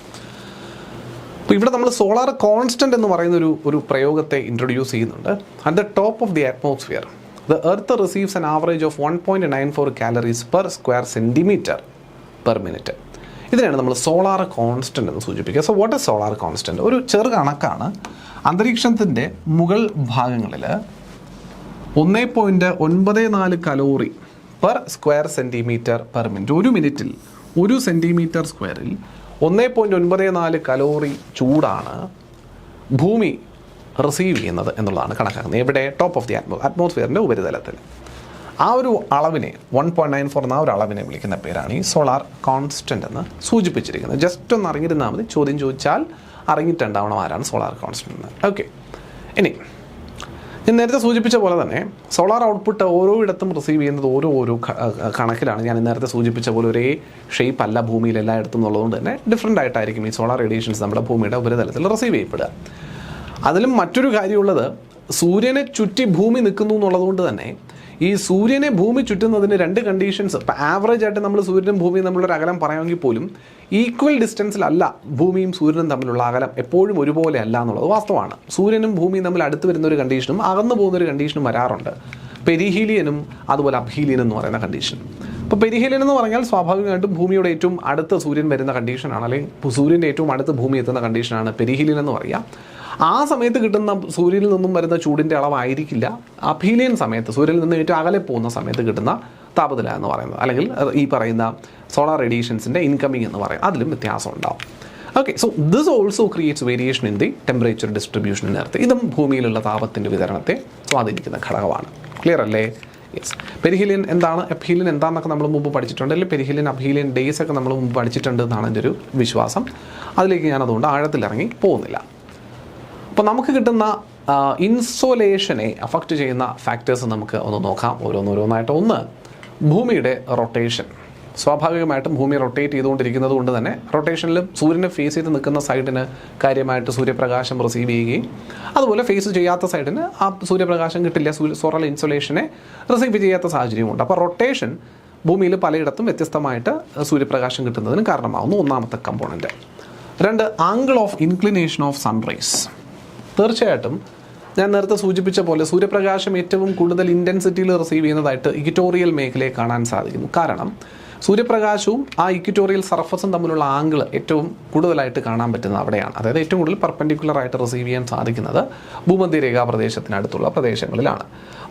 അപ്പോൾ ഇവിടെ നമ്മൾ സോളാർ കോൺസ്റ്റന്റ് എന്ന് പറയുന്ന ഒരു പ്രയോഗത്തെ ഇൻട്രൊഡ്യൂസ് ചെയ്യുന്നുണ്ട്. At the top of the atmosphere the earth receives an average of 1.94 calories per square centimeter per minute. ഇതിനാണ് നമ്മൾ സോളാർ കോൺസ്റ്റന്റ് എന്ന് സൂചിപ്പിക്കുക. So what is solar constant? ഒരു ചെറു കണക്കാണ്. അന്തരീക്ഷത്തിൻ്റെ മുകൾ ഭാഗങ്ങളിൽ 1.94 calorie per square centimetre per minute. ഒരു മിനിറ്റിൽ 1 സെൻറ്റിമീറ്റർ സ്ക്വയറിൽ 1.94 കലോറി ചൂടാണ് ഭൂമി റിസീവ് ചെയ്യുന്നത് എന്നുള്ളതാണ് കണക്കാക്കുന്നത്. എവിടെ? ടോപ്പ് ഓഫ് ദി അറ്റ്മോസ്ഫിയറിൻ്റെ ഉപരിതലത്തിൽ. ആ ഒരു അളവിനെ 1.94 എന്ന ഒരു അളവിനെ വിളിക്കുന്ന പേരാണ് ഈ സോളാർ കോൺസ്റ്റന്റ് എന്ന് സൂചിപ്പിച്ചിരിക്കുന്നത്. ജസ്റ്റ് ഒന്ന് അറിഞ്ഞിരുന്നാൽ മതി, ചോദ്യം ചോദിച്ചാൽ അറിഞ്ഞിട്ടുണ്ടാവണം ആരാണ് സോളാർ കോൺസ്റ്റന്റ് എന്ന്. ഓക്കെ, ഇനി ഞാൻ നേരത്തെ സൂചിപ്പിച്ച പോലെ തന്നെ സോളാർ ഔട്ട്പുട്ട് ഓരോ ഇടത്തും റിസീവ് ചെയ്യുന്നത് ഓരോ കണക്കിലാണ്. ഞാൻ നേരത്തെ സൂചിപ്പിച്ച പോലെ ഒരേ ഷേപ്പ് അല്ല ഭൂമിയിൽ എല്ലായിടത്തും എന്നുള്ളതുകൊണ്ട് തന്നെ ഡിഫറെൻ്റ് ആയിട്ടായിരിക്കും ഈ സോളാർ റേഡിയേഷൻസ് നമ്മുടെ ഭൂമിയുടെ ഉപരിതലത്തിൽ റിസീവ് ചെയ്യപ്പെടുക. അതിലും മറ്റൊരു കാര്യമുള്ളത്, സൂര്യനെ ചുറ്റി ഭൂമി നിൽക്കുന്നു എന്നുള്ളതുകൊണ്ട് തന്നെ ഈ സൂര്യനെ ഭൂമി ചുറ്റുന്നതിന് 2 കണ്ടീഷൻസ്. ഇപ്പം ആവറേജ് ആയിട്ട് നമ്മൾ സൂര്യനും ഭൂമിയും തമ്മിലൊരു അകലം പറയുമെങ്കിൽ പോലും ഈക്വൽ ഡിസ്റ്റൻസിലല്ല ഭൂമിയും സൂര്യനും തമ്മിലുള്ള അകലം എപ്പോഴും ഒരുപോലെ അല്ല എന്നുള്ളത് വാസ്തവമാണ്. സൂര്യനും ഭൂമിയും തമ്മിൽ അടുത്ത് വരുന്ന ഒരു കണ്ടീഷനും അകന്നു പോകുന്നൊരു കണ്ടീഷനും വരാറുണ്ട്. പെരിഹീലിയനും അതുപോലെ അബ്ഹീലിയൻ എന്ന് പറയുന്ന കണ്ടീഷൻ. ഇപ്പോൾ പെരിഹീലിയൻ എന്ന് പറഞ്ഞാൽ സ്വാഭാവികമായിട്ടും ഭൂമിയുടെ ഏറ്റവും അടുത്ത് സൂര്യൻ വരുന്ന കണ്ടീഷനാണ്, അല്ലെങ്കിൽ സൂര്യൻ്റെ ഏറ്റവും അടുത്ത് ഭൂമി എത്തുന്ന കണ്ടീഷനാണ് പെരിഹീലിയൻ എന്ന് പറയുക. ആ സമയത്ത് കിട്ടുന്ന സൂര്യനിൽ നിന്നും വരുന്ന ചൂടിൻ്റെ അളവായിരിക്കില്ല അബ്ഹീലിയൻ സമയത്ത്, സൂര്യനിൽ നിന്ന് ഏറ്റവും അകലെ പോകുന്ന സമയത്ത് കിട്ടുന്ന താപനില എന്ന് പറയുന്നത്, അല്ലെങ്കിൽ ഈ പറയുന്ന സോളാർ റേഡിയേഷൻസിൻ്റെ ഇൻകമിങ് എന്ന് പറയും, അതിലും വ്യത്യാസം ഉണ്ടാവും. Okay, so this also creates variation in the temperature distribution in earth. ഇതും ഭൂമിയിലുള്ള താപത്തിൻ്റെ വിതരണത്തെ സ്വാധീനിക്കുന്ന ഘടകമാണ്. ക്ലിയർ അല്ലേ? യെസ്. പെരിഹീലിയൻ എന്താണ്, അബ്ഹീലിയൻ എന്താണെന്നൊക്കെ നമ്മൾ മുമ്പ് പഠിച്ചിട്ടുണ്ട്, അല്ലെങ്കിൽ പെരിഹീലിയൻ അബ്ഹീലിയൻ ഡേയ്സ് ഒക്കെ നമ്മൾ മുമ്പ് പഠിച്ചിട്ടുണ്ട് എന്നാണ് എൻ്റെ ഒരു വിശ്വാസം. അതിലേക്ക് ഞാൻ അതുകൊണ്ട് ആഴത്തിലിറങ്ങി പോകുന്നില്ല. അപ്പോൾ നമുക്ക് കിട്ടുന്ന ഇൻസോലേഷനെ അഫക്റ്റ് ചെയ്യുന്ന ഫാക്ടേഴ്സ് നമുക്ക് ഒന്ന് നോക്കാം ഓരോന്നോരോന്നായിട്ട്. ഒന്ന്, ഭൂമിയുടെ റൊട്ടേഷൻ. സ്വാഭാവികമായിട്ടും ഭൂമി റൊട്ടേറ്റ് ചെയ്തുകൊണ്ടിരിക്കുന്നത് കൊണ്ട് തന്നെ റൊട്ടേഷനിൽ സൂര്യനെ ഫേസ് ചെയ്ത് നിൽക്കുന്ന സൈഡിന് കാര്യമായിട്ട് സൂര്യപ്രകാശം റിസീവ് ചെയ്യുകയും അതുപോലെ ഫേസ് ചെയ്യാത്ത സൈഡിന് ആ സൂര്യപ്രകാശം കിട്ടില്ല, സോളാർ ഇൻസുലേഷനെ റിസീവ് ചെയ്യാത്ത സാഹചര്യമുണ്ട്. അപ്പോൾ റൊട്ടേഷൻ ഭൂമിയിൽ പലയിടത്തും വ്യത്യസ്തമായിട്ട് സൂര്യപ്രകാശം കിട്ടുന്നതിന് കാരണമാവുന്നു. ഒന്നാമത്തെ component. 2, angle of inclination of sunrise. തീർച്ചയായിട്ടും ഞാൻ നേരത്തെ സൂചിപ്പിച്ച പോലെ സൂര്യപ്രകാശം ഏറ്റവും കൂടുതൽ ഇൻറ്റൻസിറ്റിയിൽ റിസീവ് ചെയ്യുന്നതായിട്ട് ഇക്വറ്റോറിയൽ മേഖലയെ കാണാൻ സാധിക്കുന്നു. കാരണം സൂര്യപ്രകാശവും ആ ഇക്വറ്റോറിയൽ സർഫസും തമ്മിലുള്ള ആംഗിൾ ഏറ്റവും കൂടുതലായിട്ട് കാണാൻ പറ്റുന്നത് അവിടെയാണ്. അതായത് ഏറ്റവും കൂടുതൽ പെർപെൻഡിക്കുലർ ആയിട്ട് റിസീവ് ചെയ്യാൻ സാധിക്കുന്നത് ഭൂമധ്യരേഖാ പ്രദേശത്തിനടുത്തുള്ള പ്രദേശങ്ങളിലാണ്.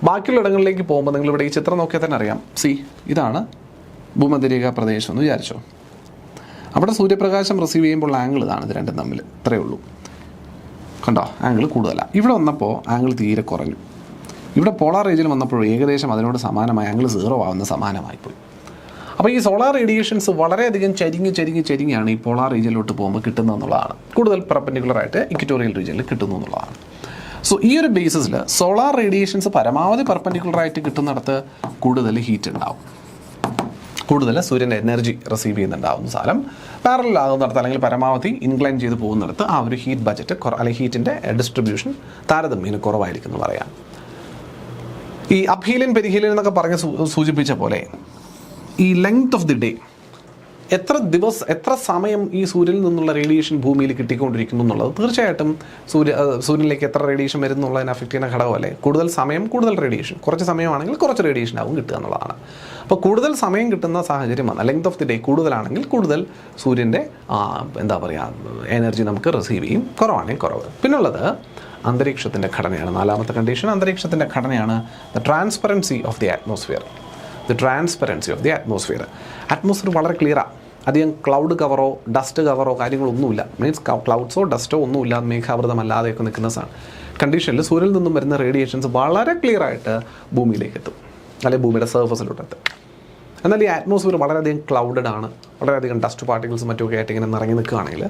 ബാക്കിയുള്ള ഇടങ്ങളിലേക്ക് പോകുമ്പോൾ നിങ്ങളിവിടെ ഈ ചിത്രം നോക്കിയാൽ തന്നെ അറിയാം. ഇതാണ് ഭൂമധ്യരേഖാ പ്രദേശം എന്ന് വിചാരിച്ചോ. അവിടെ സൂര്യപ്രകാശം റിസീവ് ചെയ്യുമ്പോൾ ആംഗിൾ ഇതാണ്, ഇത് രണ്ടും തമ്മിൽ ഇത്രയേ ഉള്ളൂ. കണ്ടോ, ആംഗിൾ കൂടുതലാണ്. ഇവിടെ വന്നപ്പോൾ ആംഗിൾ തീരെ കുറഞ്ഞു. ഇവിടെ പോളാർ റീജിയൻ വന്നപ്പോൾ ഏകദേശം അതിനോട് സമാനമായി ആംഗിൾ 0 ആവുന്ന സമാനമായിപ്പോയി. അപ്പോൾ ഈ സോളാർ റേഡിയേഷൻസ് വളരെയധികം ചരിഞ്ഞാണ് ഈ പോളാർ റീജിയനിലോട്ട് പോകുമ്പോൾ കിട്ടുന്നതെന്നുള്ളതാണ്. കൂടുതൽ പെർപെൻഡിക്കുലറായിട്ട് ഇക്വറ്റോറിയൽ റീജിയനിൽ കിട്ടുന്നു എന്നുള്ളതാണ്. സോ ഈ ഒരു ബേസിസിൽ സോളാർ റേഡിയേഷൻസ് പരമാവധി പെർപെൻഡിക്കുലറായിട്ട് കിട്ടുന്നിടത്ത് കൂടുതൽ ഹീറ്റ് ഉണ്ടാവും, കൂടുതൽ സൂര്യൻ്റെ എനർജി റിസീവ് ചെയ്യുന്നുണ്ടാവുന്ന സ്ഥലം. പാരലൽ ആകുന്നിടത്ത് അല്ലെങ്കിൽ പരമാവധി ഇൻക്ലൈൻ ചെയ്ത് പോകുന്നിടത്ത് ആ ഒരു ഹീറ്റ് ബജറ്റ് അല്ലെങ്കിൽ ഹീറ്റിൻ്റെ ഡിസ്ട്രിബ്യൂഷൻ താരതമ്യേന കുറവായിരിക്കും എന്ന് പറയാം. ഈ അപ്ഹീലിയൻ പെരിഹീലിയൻ എന്നൊക്കെ പറഞ്ഞ് സൂചിപ്പിച്ച പോലെ ഈ ലെങ്ത് ഓഫ് ദി ഡേ, എത്ര സമയം ഈ സൂര്യനിൽ നിന്നുള്ള റേഡിയേഷൻ ഭൂമിയിൽ കിട്ടിക്കൊണ്ടിരിക്കുന്നു എന്നുള്ളത് തീർച്ചയായിട്ടും സൂര്യനിലേക്ക് എത്ര റേഡിയേഷൻ വരുന്നുള്ളതിനെ അഫക്റ്റ് ചെയ്യുന്ന ഘടകമല്ലേ. കൂടുതൽ സമയം കൂടുതൽ റേഡിയേഷൻ, കുറച്ച് സമയമാണെങ്കിൽ കുറച്ച് റേഡിയേഷൻ ആവും കിട്ടുക എന്നുള്ളതാണ്. അപ്പോൾ കൂടുതൽ സമയം കിട്ടുന്ന സാഹചര്യം വന്നാൽ ലെങ്ത് ഓഫ് ദി ഡേ കൂടുതലാണെങ്കിൽ കൂടുതൽ സൂര്യൻ്റെ എനർജി നമുക്ക് റിസീവ് ചെയ്യും, കുറവാണെങ്കിൽ കുറവ്. പിന്നുള്ളത് അന്തരീക്ഷത്തിൻ്റെ ഘടനയാണ്. 4ാമത്തെ കണ്ടീഷൻ അന്തരീക്ഷത്തിൻ്റെ ഘടനയാണ്. The transparency of the atmosphere. Atmosphere വളരെ ക്ലിയറാണ്. അധികം ക്ലൗഡ് കവറോ ഡസ്റ്റ് കവറോ കാര്യങ്ങളൊന്നുമില്ല. മീൻസ് ക്ലൗഡ്സോ ഡസ്റ്റോ ഒന്നുമില്ല, മേഘാവൃതമല്ലാതെയൊക്കെ നിൽക്കുന്ന കണ്ടീഷനിൽ സൂര്യനിൽ നിന്നും വരുന്ന റേഡിയേഷൻസ് വളരെ ക്ലിയർ ആയിട്ട് ഭൂമിയിലേക്ക് എത്തും, അല്ലെങ്കിൽ ഭൂമിയുടെ സർഫസിലോട്ട് എത്തും. എന്നാൽ ഈ അറ്റ്മോസ്ഫിയർ വളരെയധികം ക്ലൗഡഡ് ആണ്, വളരെയധികം ഡസ്റ്റ് പാർട്ടിക്കിൾസ് മറ്റുമൊക്കെ ആയിട്ട് ഇങ്ങനെ നിറഞ്ഞു നിൽക്കുകയാണെങ്കിൽ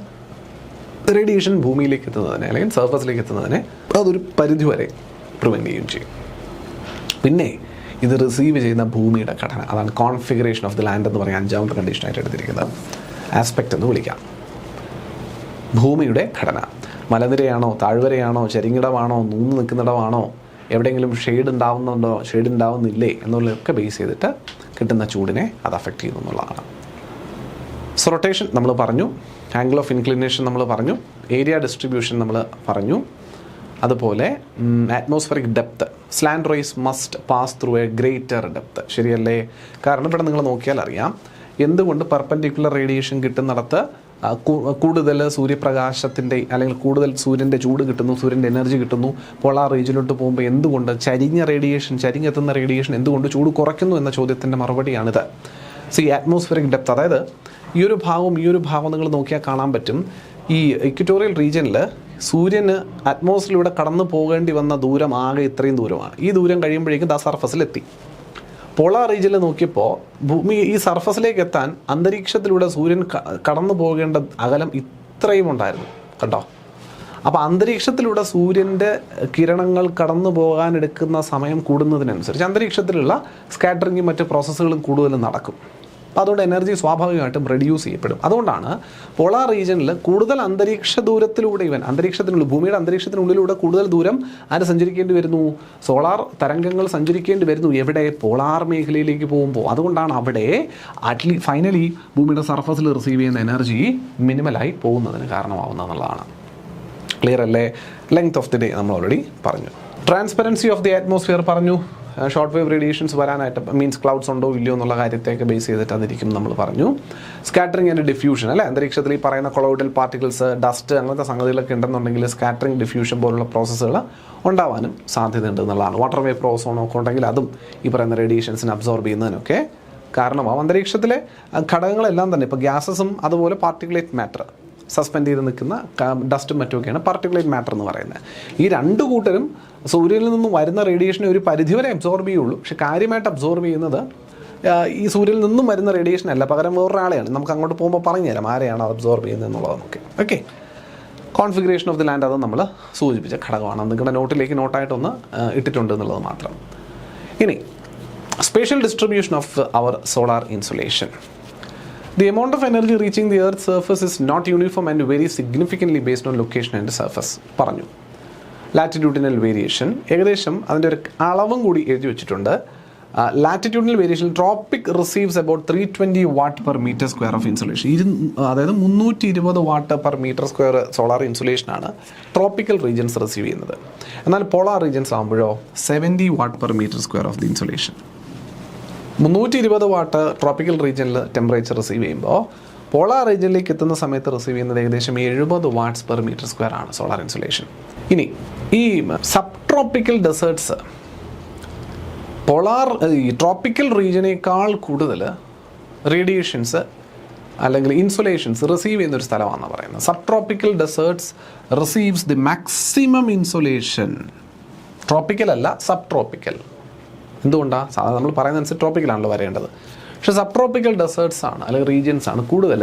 റേഡിയേഷൻ ഭൂമിയിലേക്ക് എത്തുന്നതിനെ അല്ലെങ്കിൽ സർഫസിലേക്ക് എത്തുന്നതിനെ അതൊരു പരിധിവരെ പ്രിവെൻറ്റ് ചെയ്യുകയും ചെയ്യും. പിന്നെ ഇത് റിസീവ് ചെയ്യുന്ന ഭൂമിയുടെ ഘടന, അതാണ് കോൺഫിഗറേഷൻ ഓഫ് ദി ലാൻഡ് എന്ന് പറയാൻ 5ാമത്തെ കണ്ടീഷനായിട്ട് എടുത്തിരിക്കുന്നത്. ആസ്പെക്റ്റ് എന്ന് വിളിക്കാം. ഭൂമിയുടെ ഘടന, മലനിരയാണോ താഴ്വരയാണോ ചെരിങ്ങിടമാണോ നൂന്ന് നിൽക്കുന്നിടമാണോ, എവിടെയെങ്കിലും ഷെയ്ഡ് ഉണ്ടാവുന്നുണ്ടോ ഷെയ്ഡ് ഉണ്ടാവുന്നില്ലേ എന്നുള്ളതൊക്കെ ബേസ് ചെയ്തിട്ട് കിട്ടുന്ന ചൂടിനെ അത് അഫക്റ്റ് ചെയ്യുന്നു എന്നുള്ളതാണ്. സോ റൊട്ടേഷൻ നമ്മൾ പറഞ്ഞു, ആംഗിൾ ഓഫ് ഇൻക്ലിനേഷൻ നമ്മൾ പറഞ്ഞു, ഏരിയ ഡിസ്ട്രിബ്യൂഷൻ നമ്മൾ പറഞ്ഞു, അതുപോലെ atmospheric depth. Slant rays must pass through a greater depth. ശരിയല്ലേ? കാരണം ഇവിടെ നിങ്ങൾ നോക്കിയാൽ അറിയാം എന്തുകൊണ്ട് പെർപെൻഡിക്കുലർ റേഡിയേഷൻ കിട്ടുന്നിടത്ത് കൂടുതൽ സൂര്യപ്രകാശത്തിൻ്റെ അല്ലെങ്കിൽ കൂടുതൽ സൂര്യൻ്റെ ചൂട് കിട്ടുന്നു, സൂര്യൻ്റെ എനർജി കിട്ടുന്നു. പോളാർ റീജിയനിലോട്ട് പോകുമ്പോൾ എന്തുകൊണ്ട് ചരിഞ്ഞെത്തുന്ന റേഡിയേഷൻ എന്തുകൊണ്ട് ചൂട് കുറയ്ക്കുന്നു എന്ന ചോദ്യത്തിൻ്റെ മറുപടിയാണിത്. അറ്റ്മോസ്ഫിയറിക് ഡെപ്ത്, അതായത് ഈ ഒരു ഭാഗം നിങ്ങൾ നോക്കിയാൽ കാണാൻ പറ്റും. ഈ ഇക്വറ്റോറിയൽ റീജിയനിൽ സൂര്യന് അറ്റ്മോസ്ഫിയറിലൂടെ കടന്നു പോകേണ്ടി വന്ന ദൂരം ആകെ ഇത്രയും ദൂരമാണ്. ഈ ദൂരം കഴിയുമ്പോഴേക്കും സർഫസിലെത്തി. പോളാർ റീജിയനിൽ നോക്കിയപ്പോൾ ഭൂമി ഈ സർഫസിലേക്ക് എത്താൻ അന്തരീക്ഷത്തിലൂടെ സൂര്യൻ കടന്നു പോകേണ്ട അകലം ഇത്രയും ഉണ്ടായിരുന്നു. കണ്ടോ? അപ്പോൾ അന്തരീക്ഷത്തിലൂടെ സൂര്യൻ്റെ കിരണങ്ങൾ കടന്നു പോകാനെടുക്കുന്ന സമയം കൂടുന്നതിനനുസരിച്ച് അന്തരീക്ഷത്തിലുള്ള സ്കാറ്ററിങ്ങും മറ്റ് പ്രോസസ്സുകളും കൂടുതൽ നടക്കും. അപ്പോൾ അതുകൊണ്ട് എനർജി സ്വാഭാവികമായിട്ടും റെഡ്യൂസ് ചെയ്യപ്പെടും. അതുകൊണ്ടാണ് പോളാർ റീജിയനിൽ കൂടുതൽ അന്തരീക്ഷ ദൂരത്തിലൂടെ ഭൂമിയുടെ അന്തരീക്ഷത്തിനുള്ളിലൂടെ കൂടുതൽ ദൂരം സഞ്ചരിക്കേണ്ടി വരുന്നു, സോളാർ തരംഗങ്ങൾ സഞ്ചരിക്കേണ്ടി വരുന്നു. എവിടെ? പോളാർ മേഖലയിലേക്ക് പോകുമ്പോൾ. അതുകൊണ്ടാണ് അവിടെ ഫൈനലി ഭൂമിയുടെ സർഫസിൽ റിസീവ് ചെയ്യുന്ന എനർജി മിനിമലായി പോകുന്നതിന് കാരണമാവുന്നതെന്നുള്ളതാണ്. ക്ലിയർ അല്ലേ? ലെങ്ത് ഓഫ് ദി ഡേ നമ്മൾ ഓൾറെഡി പറഞ്ഞു. ട്രാൻസ്പെറൻസി ഓഫ് ദി അറ്റ്മോസ്ഫിയർ പറഞ്ഞു. ഷോർട്ട് വേവ് റേഡിയേഷൻസ് വരാനായിട്ട് മീൻസ് ക്ലൗഡ്സ് ഉണ്ടോ ഇല്ലയോ എന്നുള്ള കാര്യത്തെയൊക്കെ ബേസ് ചെയ്തിട്ട് അതിരിക്കും നമ്മൾ പറഞ്ഞു. സ്കാറ്ററിങ് ആൻഡ് ഡിഫ്യൂഷൻ, അല്ലേ? അന്തരീക്ഷത്തിൽ ഈ പറയുന്ന കൊളോയിഡൽ പാർട്ടിക്കിൾസ്, ഡസ്റ്റ് അങ്ങനത്തെ സംഗതികളൊക്കെ ഉണ്ടെന്നുണ്ടെങ്കിൽ സ്കാറ്ററിങ് ഡിഫ്യൂഷൻ പോലുള്ള പ്രോസസ്സുകൾ ഉണ്ടാവാനും സാധ്യതയുണ്ട് എന്നുള്ളതാണ്. വാട്ടർ വേപ്പർ ഓസോണൊക്കെ ഉണ്ടെങ്കിൽ അതും ഈ പറയുന്ന റേഡിയേഷൻസിനെ അബ്സോർബ് ചെയ്യുന്നതിനൊക്കെ കാരണമാവും. അന്തരീക്ഷത്തിലെ ഘടകങ്ങളെല്ലാം തന്നെ ഇപ്പോൾ ഗ്യാസസും അതുപോലെ പാർട്ടിക്കുലേറ്റ് മാറ്റർ സസ്പെൻഡ് ചെയ്ത് നിൽക്കുന്ന ഡസ്റ്റും മറ്റുമൊക്കെയാണ് പാർട്ടിക്കുലേറ്റ് മാറ്റർ എന്ന് പറയുന്നത്. ഈ രണ്ട് കൂട്ടരും സൂര്യനിൽ നിന്നും വരുന്ന റേഡിയേഷനെ ഒരു പരിധിവരെ അബ്സോർബ് ചെയ്യുള്ളൂ. പക്ഷെ കാര്യമായിട്ട് അബ്സോർബ് ചെയ്യുന്നത് ഈ സൂര്യനിൽ നിന്നും വരുന്ന റേഡിയേഷൻ അല്ല, പകരം വേറൊരാളെയാണ്. നമുക്ക് അങ്ങോട്ട് പോകുമ്പോൾ പറഞ്ഞുതരാം ആരെയാണ് അബ്സോർബ് ചെയ്യുന്നത് എന്നുള്ളതൊക്കെ. Okay, configuration of the land അത് നമ്മൾ സൂചിപ്പിച്ച ഘടകമാണ്. നിങ്ങളുടെ നോട്ടിലേക്ക് നോട്ടായിട്ടൊന്ന് ഇട്ടിട്ടുണ്ട് എന്നുള്ളത് മാത്രം. ഇനി spatial distribution of our solar insolation. The amount of energy reaching the Earth's surface is not uniform and varies significantly based on location and surface. പറഞ്ഞു. ലാറ്റിറ്റ്യൂഡിനൽ വേരിയേഷൻ ഏകദേശം അതിൻ്റെ ഒരു അളവും കൂടി എഴുതി വെച്ചിട്ടുണ്ട്. Latitudinal variation tropic receives about 320 watt per metre square of insolation. അതായത് 320 watt per metre square solar ഇൻസുലേഷനാണ് ട്രോപ്പിക്കൽ റീജിയൻസ് റിസീവ് ചെയ്യുന്നത്. എന്നാൽ പോളാർ റീജിയൻസ് ആകുമ്പോഴോ 70 watt per metre square of the insolation. 320 watt tropical റീജിയനിൽ ടെമ്പറേച്ചർ റിസീവ് ചെയ്യുമ്പോൾ polar റീജിയനിലേക്ക് എത്തുന്ന സമയത്ത് റിസീവ് ചെയ്യുന്നത് ഏകദേശം 70 വാട്ട്സ് പെർ മീറ്റർ സ്ക്വയർ ആണ് സോളാർ ഇൻസുലേഷൻ. ഇനി ഈ സബ് ട്രോപ്പിക്കൽ ഡെസേർട്ട്സ് ഈ ട്രോപ്പിക്കൽ റീജിയനേക്കാൾ കൂടുതൽ റേഡിയേഷൻസ് അല്ലെങ്കിൽ ഇൻസുലേഷൻസ് റിസീവ് ചെയ്യുന്നൊരു സ്ഥലമാണെന്ന് പറയുന്നത്. Sub tropical desserts receives the maximum insulation. Tropical അല്ല, സബ് ട്രോപ്പിക്കൽ. എന്തുകൊണ്ടാണ്? സാധാരണ നമ്മൾ പറയുന്നതനുസരിച്ച് ട്രോപ്പിക്കലാണല്ലോ വരേണ്ടത്. പക്ഷേ സബ് ട്രോപ്പിക്കൽ ഡെസേർട്ട്സ് ആണ് അല്ലെങ്കിൽ റീജിയൻസ് ആണ് കൂടുതൽ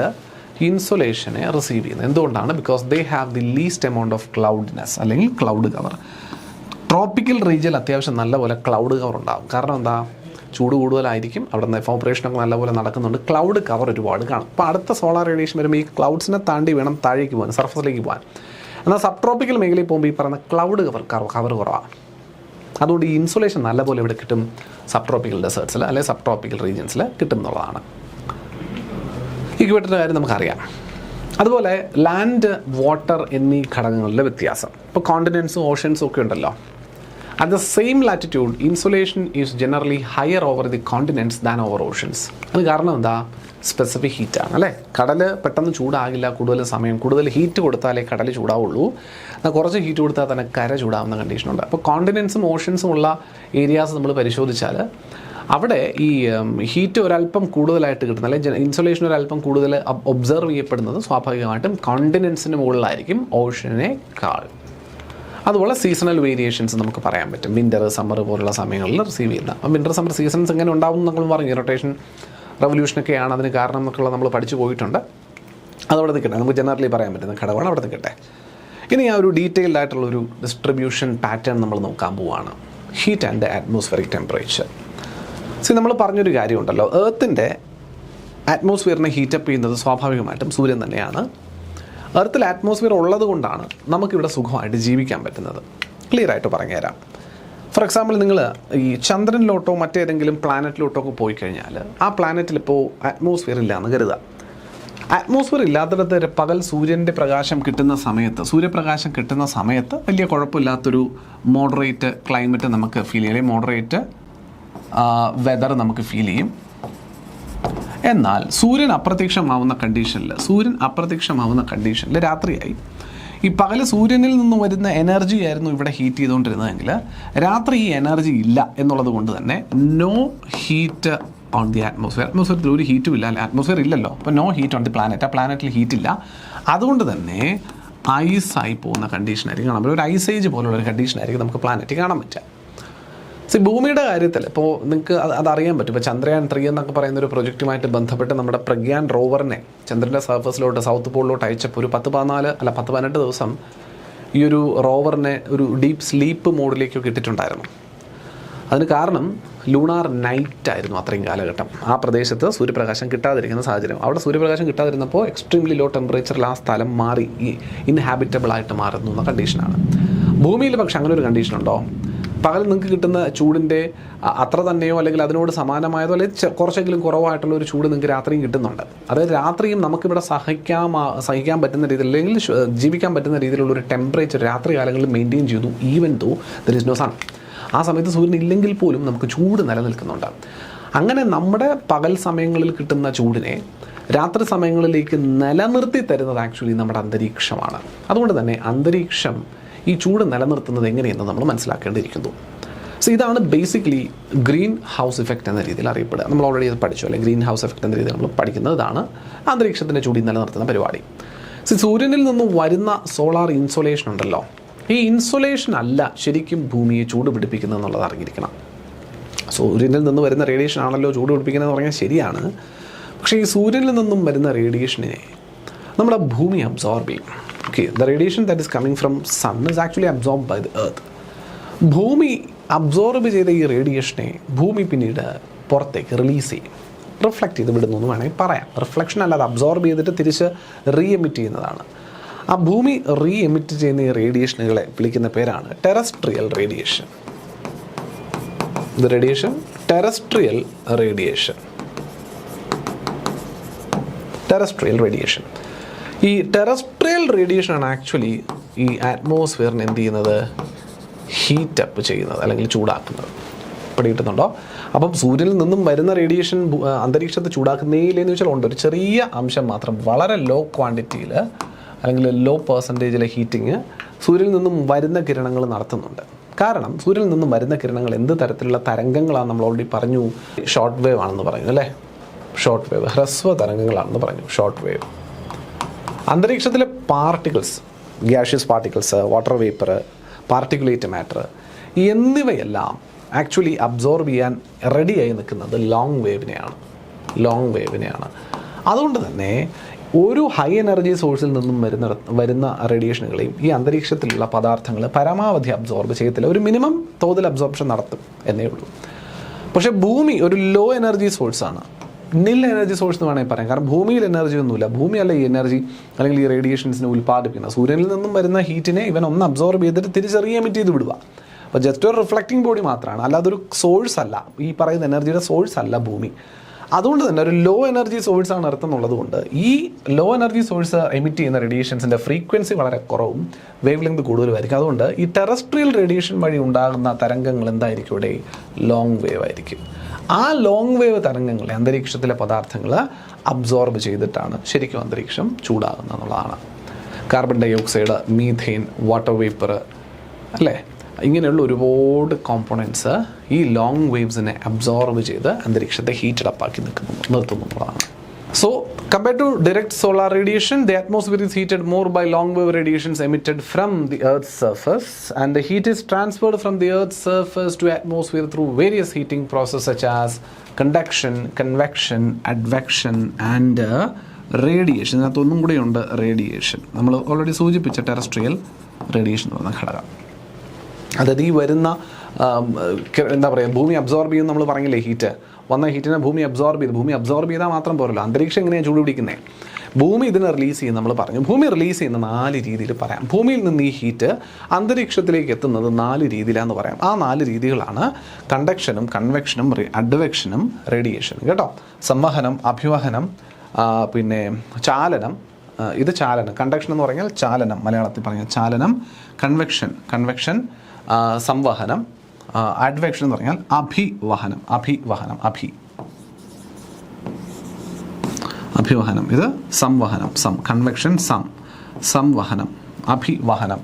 ഇൻസുലേഷനെ റിസീവ് ചെയ്യുന്നത്. എന്തുകൊണ്ടാണ്? Because they have the least amount of cloudiness അല്ലെങ്കിൽ ക്ലൗഡ് കവർ. ട്രോപ്പിക്കൽ റീജിയൻ അത്യാവശ്യം നല്ലപോലെ ക്ലൗഡ് കവർ ഉണ്ടാകും. കാരണം എന്താ? ചൂട് കൂടുതലായിരിക്കും, അവിടെ നിന്ന് എവോപ്പറേഷനൊക്കെ നല്ലപോലെ നടക്കുന്നുണ്ട്, ക്ലൗഡ് കവർ ഒരുപാട് കാണും. അപ്പോൾ അടുത്ത സോളാർ റേഡിയേഷൻ വരുമ്പോൾ ഈ ക്ലൗഡ്സിനെ താണ്ടി വേണം താഴേക്ക് പോകാൻ, സർഫസിലേക്ക് പോകാൻ. എന്നാൽ സബ് ട്രോപ്പിക്കൽ മേഖലയിൽ പോകുമ്പോൾ ഈ പറയുന്ന ക്ലൗഡ് കവർ കുറവാണ്. അതുകൊണ്ട് ഈ ഇൻസുലേഷൻ നല്ലപോലെ ഇവിടെ കിട്ടും സബ് ട്രോപ്പിക്കൽ ഡെസേർട്ട്സിൽ അല്ലെങ്കിൽ സബ് ട്രോപ്പിക്കൽ റീജിയൻസിൽ കിട്ടും എന്നുള്ളതാണ്. ഇക്വേറ്ററിൻ്റെ കാര്യം നമുക്കറിയാം. അതുപോലെ ലാൻഡ്, വാട്ടർ എന്നീ ഘടകങ്ങളുടെ വ്യത്യാസം. ഇപ്പോൾ കോണ്ടിനെൻസും ഓഷ്യൻസും ഒക്കെ ഉണ്ടല്ലോ. At the same latitude, insolation is generally higher over the continents than over oceans. അത് കാരണം എന്താ? സ്പെസിഫിക് ഹീറ്റാണ് അല്ലേ. കടൽ പെട്ടെന്ന് ചൂടാകില്ല. കൂടുതൽ ഹീറ്റ് കൊടുത്താലേ കടൽ ചൂടാവുള്ളൂ. കുറച്ച് ഹീറ്റ് കൊടുത്താൽ തന്നെ കര ചൂടാവുന്ന കണ്ടീഷനുണ്ട്. അപ്പോൾ കോണ്ടിനെൻസും ഓഷ്യൻസും ഉള്ള ഏരിയാസ് നമ്മൾ പരിശോധിച്ചാൽ അവിടെ ഈ ഹീറ്റ് ഒരല്പം കൂടുതലായിട്ട് കിട്ടുന്നത് അല്ലെങ്കിൽ ഇൻസുലേഷൻ ഒരല്പം കൂടുതൽ ഒബ്സർവ് ചെയ്യപ്പെടുന്നത് സ്വാഭാവികമായിട്ടും കോണ്ടിനെൻസിന് മുകളിലായിരിക്കും ഓഷ്യനേക്കാൾ. അതുപോലെ സീസണൽ വേരിയേഷൻസ് നമുക്ക് പറയാൻ പറ്റും. വിൻ്റർ, സമ്മർ പോലുള്ള സമയങ്ങളിൽ റിസീവ് ചെയ്യുന്ന. അപ്പം വിൻ്റർ, സമ്മർ സീസൺസ് എങ്ങനെ ഉണ്ടാവും നമ്മൾ പറഞ്ഞു. റൊട്ടേഷൻ, റെവല്യൂഷനൊക്കെയാണ് അതിന് കാരണം എന്നൊക്കെയുള്ള നമ്മൾ പഠിച്ചു പോയിട്ടുണ്ട്. അതവിടെ നിൽക്കട്ടെ, നമുക്ക് ജനറലി പറയാൻ പറ്റുന്ന ഘടകമാണ് അവിടെ നിൽക്കട്ടെ. ഇനി ആ ഒരു ഡീറ്റെയിൽഡ് ആയിട്ടുള്ളൊരു ഡിസ്ട്രിബ്യൂഷൻ പാറ്റേൺ നമ്മൾ നോക്കാൻ പോവുകയാണ്. Heat and atmospheric temperature. നമ്മൾ പറഞ്ഞൊരു കാര്യമുണ്ടല്ലോ, എർത്തിൻ്റെ അറ്റ്മോസ്ഫിയറിനെ ഹീറ്റപ്പ് ചെയ്യുന്നത് സ്വാഭാവികമായിട്ടും സൂര്യൻ തന്നെയാണ്. എർത്തിൽ അറ്റ്മോസ്ഫിയർ ഉള്ളത് കൊണ്ടാണ് നമുക്കിവിടെ സുഖമായിട്ട് ജീവിക്കാൻ പറ്റുന്നത്. ക്ലിയർ ആയിട്ട് പറഞ്ഞുതരാം. ഫോർ എക്സാമ്പിൾ, നിങ്ങൾ ഈ ചന്ദ്രനിലോട്ടോ മറ്റേതെങ്കിലും പ്ലാനറ്റിലോട്ടോ ഒക്കെ പോയി കഴിഞ്ഞാൽ ആ പ്ലാനറ്റിലിപ്പോൾ അറ്റ്മോസ്ഫിയർ ഇല്ല എന്ന് കരുതുക. അറ്റ്മോസ്ഫിയർ ഇല്ലാത്തിടത്ത് പകൽ സൂര്യപ്രകാശം കിട്ടുന്ന സമയത്ത് വലിയ കുഴപ്പമില്ലാത്തൊരു മോഡറേറ്റ് ക്ലൈമറ്റ് നമുക്ക് ഫീൽ ചെയ്യും, അല്ലെങ്കിൽ മോഡറേറ്റ് വെതർ നമുക്ക് ഫീൽ ചെയ്യും. എന്നാൽ സൂര്യൻ അപ്രത്യക്ഷമാവുന്ന കണ്ടീഷനിൽ രാത്രിയായി. ഈ പകൽ സൂര്യനിൽ നിന്ന് വരുന്ന എനർജി ആയിരുന്നു ഇവിടെ ഹീറ്റ് ചെയ്തുകൊണ്ടിരുന്നതെങ്കിൽ രാത്രി ഈ എനർജി ഇല്ല എന്നുള്ളത് കൊണ്ട് തന്നെ നോ ഹീറ്റ് ഓൺ ദി അറ്റ്മോസ്ഫിയറിൽ ഒരു ഹീറ്റും ഇല്ല, അല്ലെ അറ്റ്മോസ്ഫിയർ ഇല്ലല്ലോ, അപ്പോൾ no heat on the planet. ആ പ്ലാനറ്റിൽ ഹീറ്റില്ല. അതുകൊണ്ട് തന്നെ ഐസായി പോകുന്ന കണ്ടീഷനായിരിക്കും കാണാൻ പറ്റും. ഒരു ഐസേജ് പോലുള്ളൊരു കണ്ടീഷനായിരിക്കും നമുക്ക് പ്ലാനറ്റിൽ കാണാൻ പറ്റുക. ഭൂമിയുടെ കാര്യത്തിൽ ഇപ്പോൾ നിങ്ങൾക്ക് അതറിയാൻ പറ്റും. ഇപ്പോൾ ചന്ദ്രയാൻ 3 എന്നൊക്കെ പറയുന്ന ഒരു പ്രൊജക്റ്റുമായിട്ട് ബന്ധപ്പെട്ട് നമ്മുടെ പ്രഗ്യാൻ റോവറിനെ ചന്ദ്രൻ്റെ സർഫസിലോട്ട് സൗത്ത് പോളിലോട്ട് അയച്ചപ്പോൾ ഒരു 10-18 ദിവസം ഈ ഒരു റോവറിനെ ഒരു ഡീപ്പ് സ്ലീപ്പ് മോഡിലേക്കൊക്കെ ഇട്ടിട്ടുണ്ടായിരുന്നു. അതിന് കാരണം ലൂണാർ നൈറ്റ് ആയിരുന്നു അത്രയും കാലഘട്ടം. ആ പ്രദേശത്ത് സൂര്യപ്രകാശം കിട്ടാതിരിക്കുന്ന സാഹചര്യം. അവിടെ സൂര്യപ്രകാശം കിട്ടാതിരുന്നപ്പോൾ എക്സ്ട്രീംലി ലോ ടെമ്പറേച്ചറിൽ ആ സ്ഥലം മാറി ഈ ഇൻഹാബിറ്റബിൾ ആയിട്ട് മാറുന്നു എന്ന കണ്ടീഷനാണ്. ഭൂമിയിൽ പക്ഷെ അങ്ങനെ ഒരു കണ്ടീഷനുണ്ടോ? പകൽ നിങ്ങൾക്ക് കിട്ടുന്ന ചൂടിൻ്റെ അത്ര തന്നെയോ അല്ലെങ്കിൽ അതിനോട് സമാനമായതോ അല്ലെങ്കിൽ കുറച്ചെങ്കിലും കുറവായിട്ടുള്ള ഒരു ചൂട് നിങ്ങൾക്ക് രാത്രിയും കിട്ടുന്നുണ്ട്. അതായത് രാത്രിയും നമുക്കിവിടെ സഹിക്കാൻ പറ്റുന്ന രീതിയിൽ അല്ലെങ്കിൽ ജീവിക്കാൻ പറ്റുന്ന രീതിയിലുള്ളൊരു ടെമ്പറേച്ചർ രാത്രി കാലങ്ങളിൽ മെയിൻറ്റെയിൻ ചെയ്തു. Even though there is no sun. ആ സമയത്ത് സൂര്യൻ ഇല്ലെങ്കിൽ പോലും നമുക്ക് ചൂട് നിലനിൽക്കുന്നുണ്ട്. അങ്ങനെ നമ്മുടെ പകൽ സമയങ്ങളിൽ കിട്ടുന്ന ചൂടിനെ രാത്രി സമയങ്ങളിലേക്ക് നിലനിർത്തി തരുന്നത് ആക്ച്വലി നമ്മുടെ അന്തരീക്ഷമാണ്. അതുകൊണ്ട് തന്നെ അന്തരീക്ഷം ഈ ചൂട് നിലനിർത്തുന്നത് എങ്ങനെയെന്ന് നമ്മൾ മനസ്സിലാക്കേണ്ടിയിരിക്കുന്നു. ഇതാണ് ബേസിക്കലി ഗ്രീൻ ഹൗസ് ഇഫക്റ്റ് എന്ന രീതിയിൽ അറിയപ്പെടുക. നമ്മൾ ഓൾറെഡി അത് പഠിച്ചു അല്ലെ. ഗ്രീൻ ഹൗസ് എഫക്റ്റ് എന്ന രീതിയിൽ നമ്മൾ പഠിക്കുന്നത് ഇതാണ് അന്തരീക്ഷത്തിൻ്റെ ചൂട് നിലനിർത്തുന്ന പരിപാടി. സൂര്യനിൽ നിന്നും വരുന്ന സോളാർ ഇൻസോലേഷൻ ഉണ്ടല്ലോ, ഈ ഇൻസോലേഷൻ അല്ല ശരിക്കും ഭൂമിയെ ചൂട് പിടിപ്പിക്കുന്നത് എന്നുള്ളത് അറിഞ്ഞിരിക്കണം. സൂര്യനിൽ നിന്ന് വരുന്ന റേഡിയേഷൻ ആണല്ലോ ചൂട് പിടിപ്പിക്കുന്നതെന്ന് പറഞ്ഞാൽ ശരിയാണ്. പക്ഷേ ഈ സൂര്യനിൽ നിന്നും വരുന്ന റേഡിയേഷനെ നമ്മുടെ ഭൂമി അബ്സോർബ് ചെയ്യും. The radiation that is coming from sun is actually absorbed by the earth. ഭൂമി അബ്സോർബ് ചെയ്ത ഈ റേഡിയേഷനെ ഭൂമി പിന്നീട് പുറത്തേക്ക് റിലീസ് ചെയ്യും. റിഫ്ലക്റ്റ് ചെയ്ത് വിടുന്നു എന്ന് വേണമെങ്കിൽ പറയാം. റിഫ്ലക്ഷൻ അല്ലാതെ അബ്സോർബ് ചെയ്തിട്ട് തിരിച്ച് റീ എമിറ്റ് ചെയ്യുന്നതാണ്. ആ ഭൂമി റീ എമിറ്റ് ചെയ്യുന്ന ഈ റേഡിയേഷനുകളെ വിളിക്കുന്ന പേരാണ് ടെറസ്ട്രിയൽ റേഡിയേഷൻ. ഇത് radiation terrestrial radiation. Terrestrial radiation. ഈ ടെറസ്ട്രിയൽ റേഡിയേഷനാണ് ആക്ച്വലി ഈ അറ്റ്മോസ്ഫിയറിന് എന്ത് ചെയ്യുന്നത്, ഹീറ്റപ്പ് ചെയ്യുന്നത് അല്ലെങ്കിൽ ചൂടാക്കുന്നത്. പിടികിട്ടുന്നുണ്ടോ? അപ്പം സൂര്യനിൽ നിന്നും വരുന്ന റേഡിയേഷൻ അന്തരീക്ഷത്തെ ചൂടാക്കുന്നതിലെന്ന് വെച്ചാൽ ഉണ്ട് ഒരു ചെറിയ അംശം മാത്രം, വളരെ ലോ ക്വാണ്ടിറ്റിയിൽ അല്ലെങ്കിൽ ലോ പെർസെൻറ്റേജിലെ ഹീറ്റിങ് സൂര്യനിൽ നിന്നും വരുന്ന കിരണങ്ങൾ നടത്തുന്നുണ്ട്. കാരണം സൂര്യനിൽ നിന്നും വരുന്ന കിരണങ്ങൾ എന്ത് തരത്തിലുള്ള തരംഗങ്ങളാണ് നമ്മൾ ഓൾറെഡി പറഞ്ഞു, ഷോർട്ട് വേവ് ആണെന്ന് പറഞ്ഞു അല്ലേ. ഷോർട്ട് വേവ്, ഹ്രസ്വ തരംഗങ്ങളാണെന്ന് പറഞ്ഞു. ഷോർട്ട് വേവ് അന്തരീക്ഷത്തിലെ particles, gaseous particles, water vapour, particulate matter എന്നിവയെല്ലാം ആക്ച്വലി അബ്സോർബ് ചെയ്യാൻ റെഡിയായി നിൽക്കുന്നത് ലോങ് വേവിനെയാണ്. അതുകൊണ്ട് തന്നെ ഒരു ഹൈ എനർജി സോഴ്സിൽ നിന്നും വരുന്ന റേഡിയേഷനുകളെയും ഈ അന്തരീക്ഷത്തിലുള്ള പദാർത്ഥങ്ങൾ പരമാവധി അബ്സോർബ് ചെയ്യത്തില്ല, ഒരു മിനിമം തോതിൽ അബ്സോർപ്ഷൻ നടത്തും എന്നേ ഉള്ളൂ. പക്ഷേ ഭൂമി ഒരു ലോ എനർജി സോഴ്സാണ്, നിൽ എനർജി സോഴ്സ് എന്ന് വേണമെങ്കിൽ പറയാം. കാരണം ഭൂമിയിൽ എനർജി ഒന്നുമില്ല. ഭൂമിയല്ല ഈ എനർജി അല്ലെങ്കിൽ ഈ റേഡിയേഷൻസിനെ ഉൽപ്പാദിപ്പിക്കുന്നത്. സൂര്യനിൽ നിന്നും വരുന്ന ഹീറ്റിനെ ഇവൻ ഒന്ന് അബ്സോർബ് ചെയ്തിട്ട് തിരിച്ച് റീ എമിറ്റ് ചെയ്ത് വിടുക. അപ്പോൾ ജസ്റ്റ് ഒരു റിഫ്ലക്റ്റിംഗ് ബോഡി മാത്രമാണ്, അല്ലാതെ ഒരു സോഴ്സ് അല്ല, ഈ പറയുന്ന എനർജിയുടെ സോഴ്സ് അല്ല ഭൂമി. അതുകൊണ്ട് തന്നെ ഒരു ലോ എനർജി സോഴ്സാണ് എർത്ത് എന്നുള്ളത് കൊണ്ട് ഈ ലോ എനർജി സോഴ്സ് എമിറ്റ് ചെയ്യുന്ന റേഡിയേഷൻസിൻ്റെ ഫ്രീക്വൻസി വളരെ കുറവും വേവ് ലെങ്ത് കൂടുതലുമായിരിക്കും. അതുകൊണ്ട് ഈ ടെറസ്ട്രിയൽ റേഡിയേഷൻ വഴി ഉണ്ടാകുന്ന തരംഗങ്ങൾ എന്തായിരിക്കും, ഇവിടെ ലോങ് വേവ് ആയിരിക്കും. ആ ലോങ് വേവ് തരംഗങ്ങളെ അന്തരീക്ഷത്തിലെ പദാർത്ഥങ്ങൾ അബ്സോർബ് ചെയ്തിട്ടാണ് ശരിക്കും അന്തരീക്ഷം ചൂടാകുന്നത് എന്നുള്ളതാണ്. Carbon dioxide, methane, water vapour അല്ലേ, ഇങ്ങനെയുള്ള ഒരുപാട് കോമ്പോണൻസ് ഈ ലോങ് വേവ്സിനെ അബ്സോർബ് ചെയ്ത് അന്തരീക്ഷത്തെ heated അപ്പാക്കി നിർത്തുന്നതാണ്. So, compared to direct solar radiation, the atmosphere is heated more by long wave radiations emitted from the Earth's surface, and the heat is transferred from the Earth's surface to atmosphere through various heating processes such as conduction, convection, advection, and radiation. ഇതിനകത്ത് ഒന്നും കൂടെയുണ്ട്, radiation. നമ്മൾ already സൂചിപ്പിച്ച terrestrial radiation എന്ന് പറയുന്ന ഘടകം. അതായത് ഈ വരുന്ന എന്താ പറയുക, ഭൂമി അബ്സോർബ് ചെയ്യുന്ന നമ്മൾ പറഞ്ഞില്ലേ, ഹീറ്റ് വന്ന ഹീറ്റിനെ ഭൂമി അബ്സോർബ് ചെയ്താൽ മാത്രം പോരല്ലോ, അന്തരീക്ഷം എങ്ങനെയാണ് ചൂട് പിടിക്കുന്നത്, ഭൂമി ഇതിനെ റിലീസ് ചെയ്യുന്ന നമ്മൾ പറഞ്ഞു. ഭൂമി റിലീസ് ചെയ്യുന്ന 4 രീതിയിൽ പറയാം. ഭൂമിയിൽ നിന്ന് ഈ ഹീറ്റ് അന്തരീക്ഷത്തിലേക്ക് എത്തുന്നത് 4 രീതിയിലാണെന്ന് പറയാം. ആ 4 രീതികളാണ് കണ്ടക്ഷനും, കൺവെക്ഷനും, അഡ്വെക്ഷനും, റേഡിയേഷനും. കേട്ടോ, സംവഹനം, അഭിവഹനം, പിന്നെ ചാലനം. ഇത് ചാലനം. കണ്ടക്ഷൻ എന്ന് പറഞ്ഞാൽ ചാലനം, മലയാളത്തിൽ പറഞ്ഞാൽ ചാലനം. കൺവെക്ഷൻ സംവഹനം. അഡ്വെക്ഷൻ എന്ന് പറഞ്ഞാൽ അഭിവഹനം. ഇത് സംവഹനം. കൺവെക്ഷൻ, സംവഹനം, അഭിവഹനം.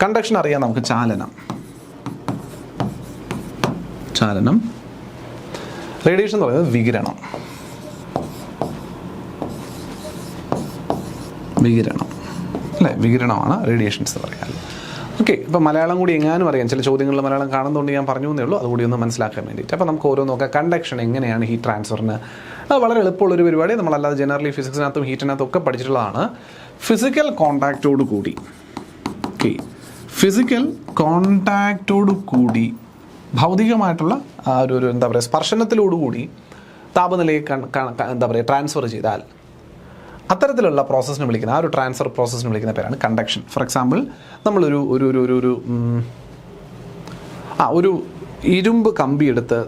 കണ്ടക്ഷൻ അറിയാം നമുക്ക്, ചാലനം. റേഡിയേഷൻ എന്ന് പറയുന്നത് വികിരണം അല്ലേ, വികിരണമാണ് റേഡിയേഷൻസ് എന്ന് പറയാം. ഓക്കെ, ഇപ്പോൾ മലയാളം കൂടി എങ്ങാനും അറിയാം, ചില ചോദ്യങ്ങളിൽ മലയാളം കാണുന്നതുകൊണ്ട് ഞാൻ പറഞ്ഞു എന്നേ ഉള്ളൂ, അതുകൂടി ഒന്ന് മനസ്സിലാക്കാൻ വേണ്ടിയിട്ട്. അപ്പോൾ നമുക്ക് ഓരോ നോക്കാം. കണ്ടക്ഷൻ എങ്ങനെയാണ് ഹീറ്റ് ട്രാൻസ്ഫറിന്, അത് വളരെ എളുപ്പമുള്ളൊരു പരിപാടി. നമ്മളല്ലാതെ ജനറലി ഫിസിക്സിനകത്തും ഹീറ്റിനകത്തും ഒക്കെ പഠിച്ചിട്ടുള്ളതാണ്. ഫിസിക്കൽ കോണ്ടാക്റ്റോട് കൂടി ഭൗതികമായിട്ടുള്ള ഒരു എന്താ പറയുക, സ്പർശനത്തിലോടുകൂടി താപനിലയെ എന്താ പറയുക ട്രാൻസ്ഫർ ചെയ്താൽ അത്തരത്തിലുള്ള പ്രോസസ്സിനെ വിളിക്കുന്ന, ആ ഒരു ട്രാൻസ്ഫർ പ്രോസസ്സിനെ വിളിക്കുന്ന പേരാണ് കണ്ടക്ഷൻ. ഫോർ എക്സാമ്പിൾ, നമ്മളൊരു ഒരു ഇരുമ്പ് കമ്പി എടുത്ത്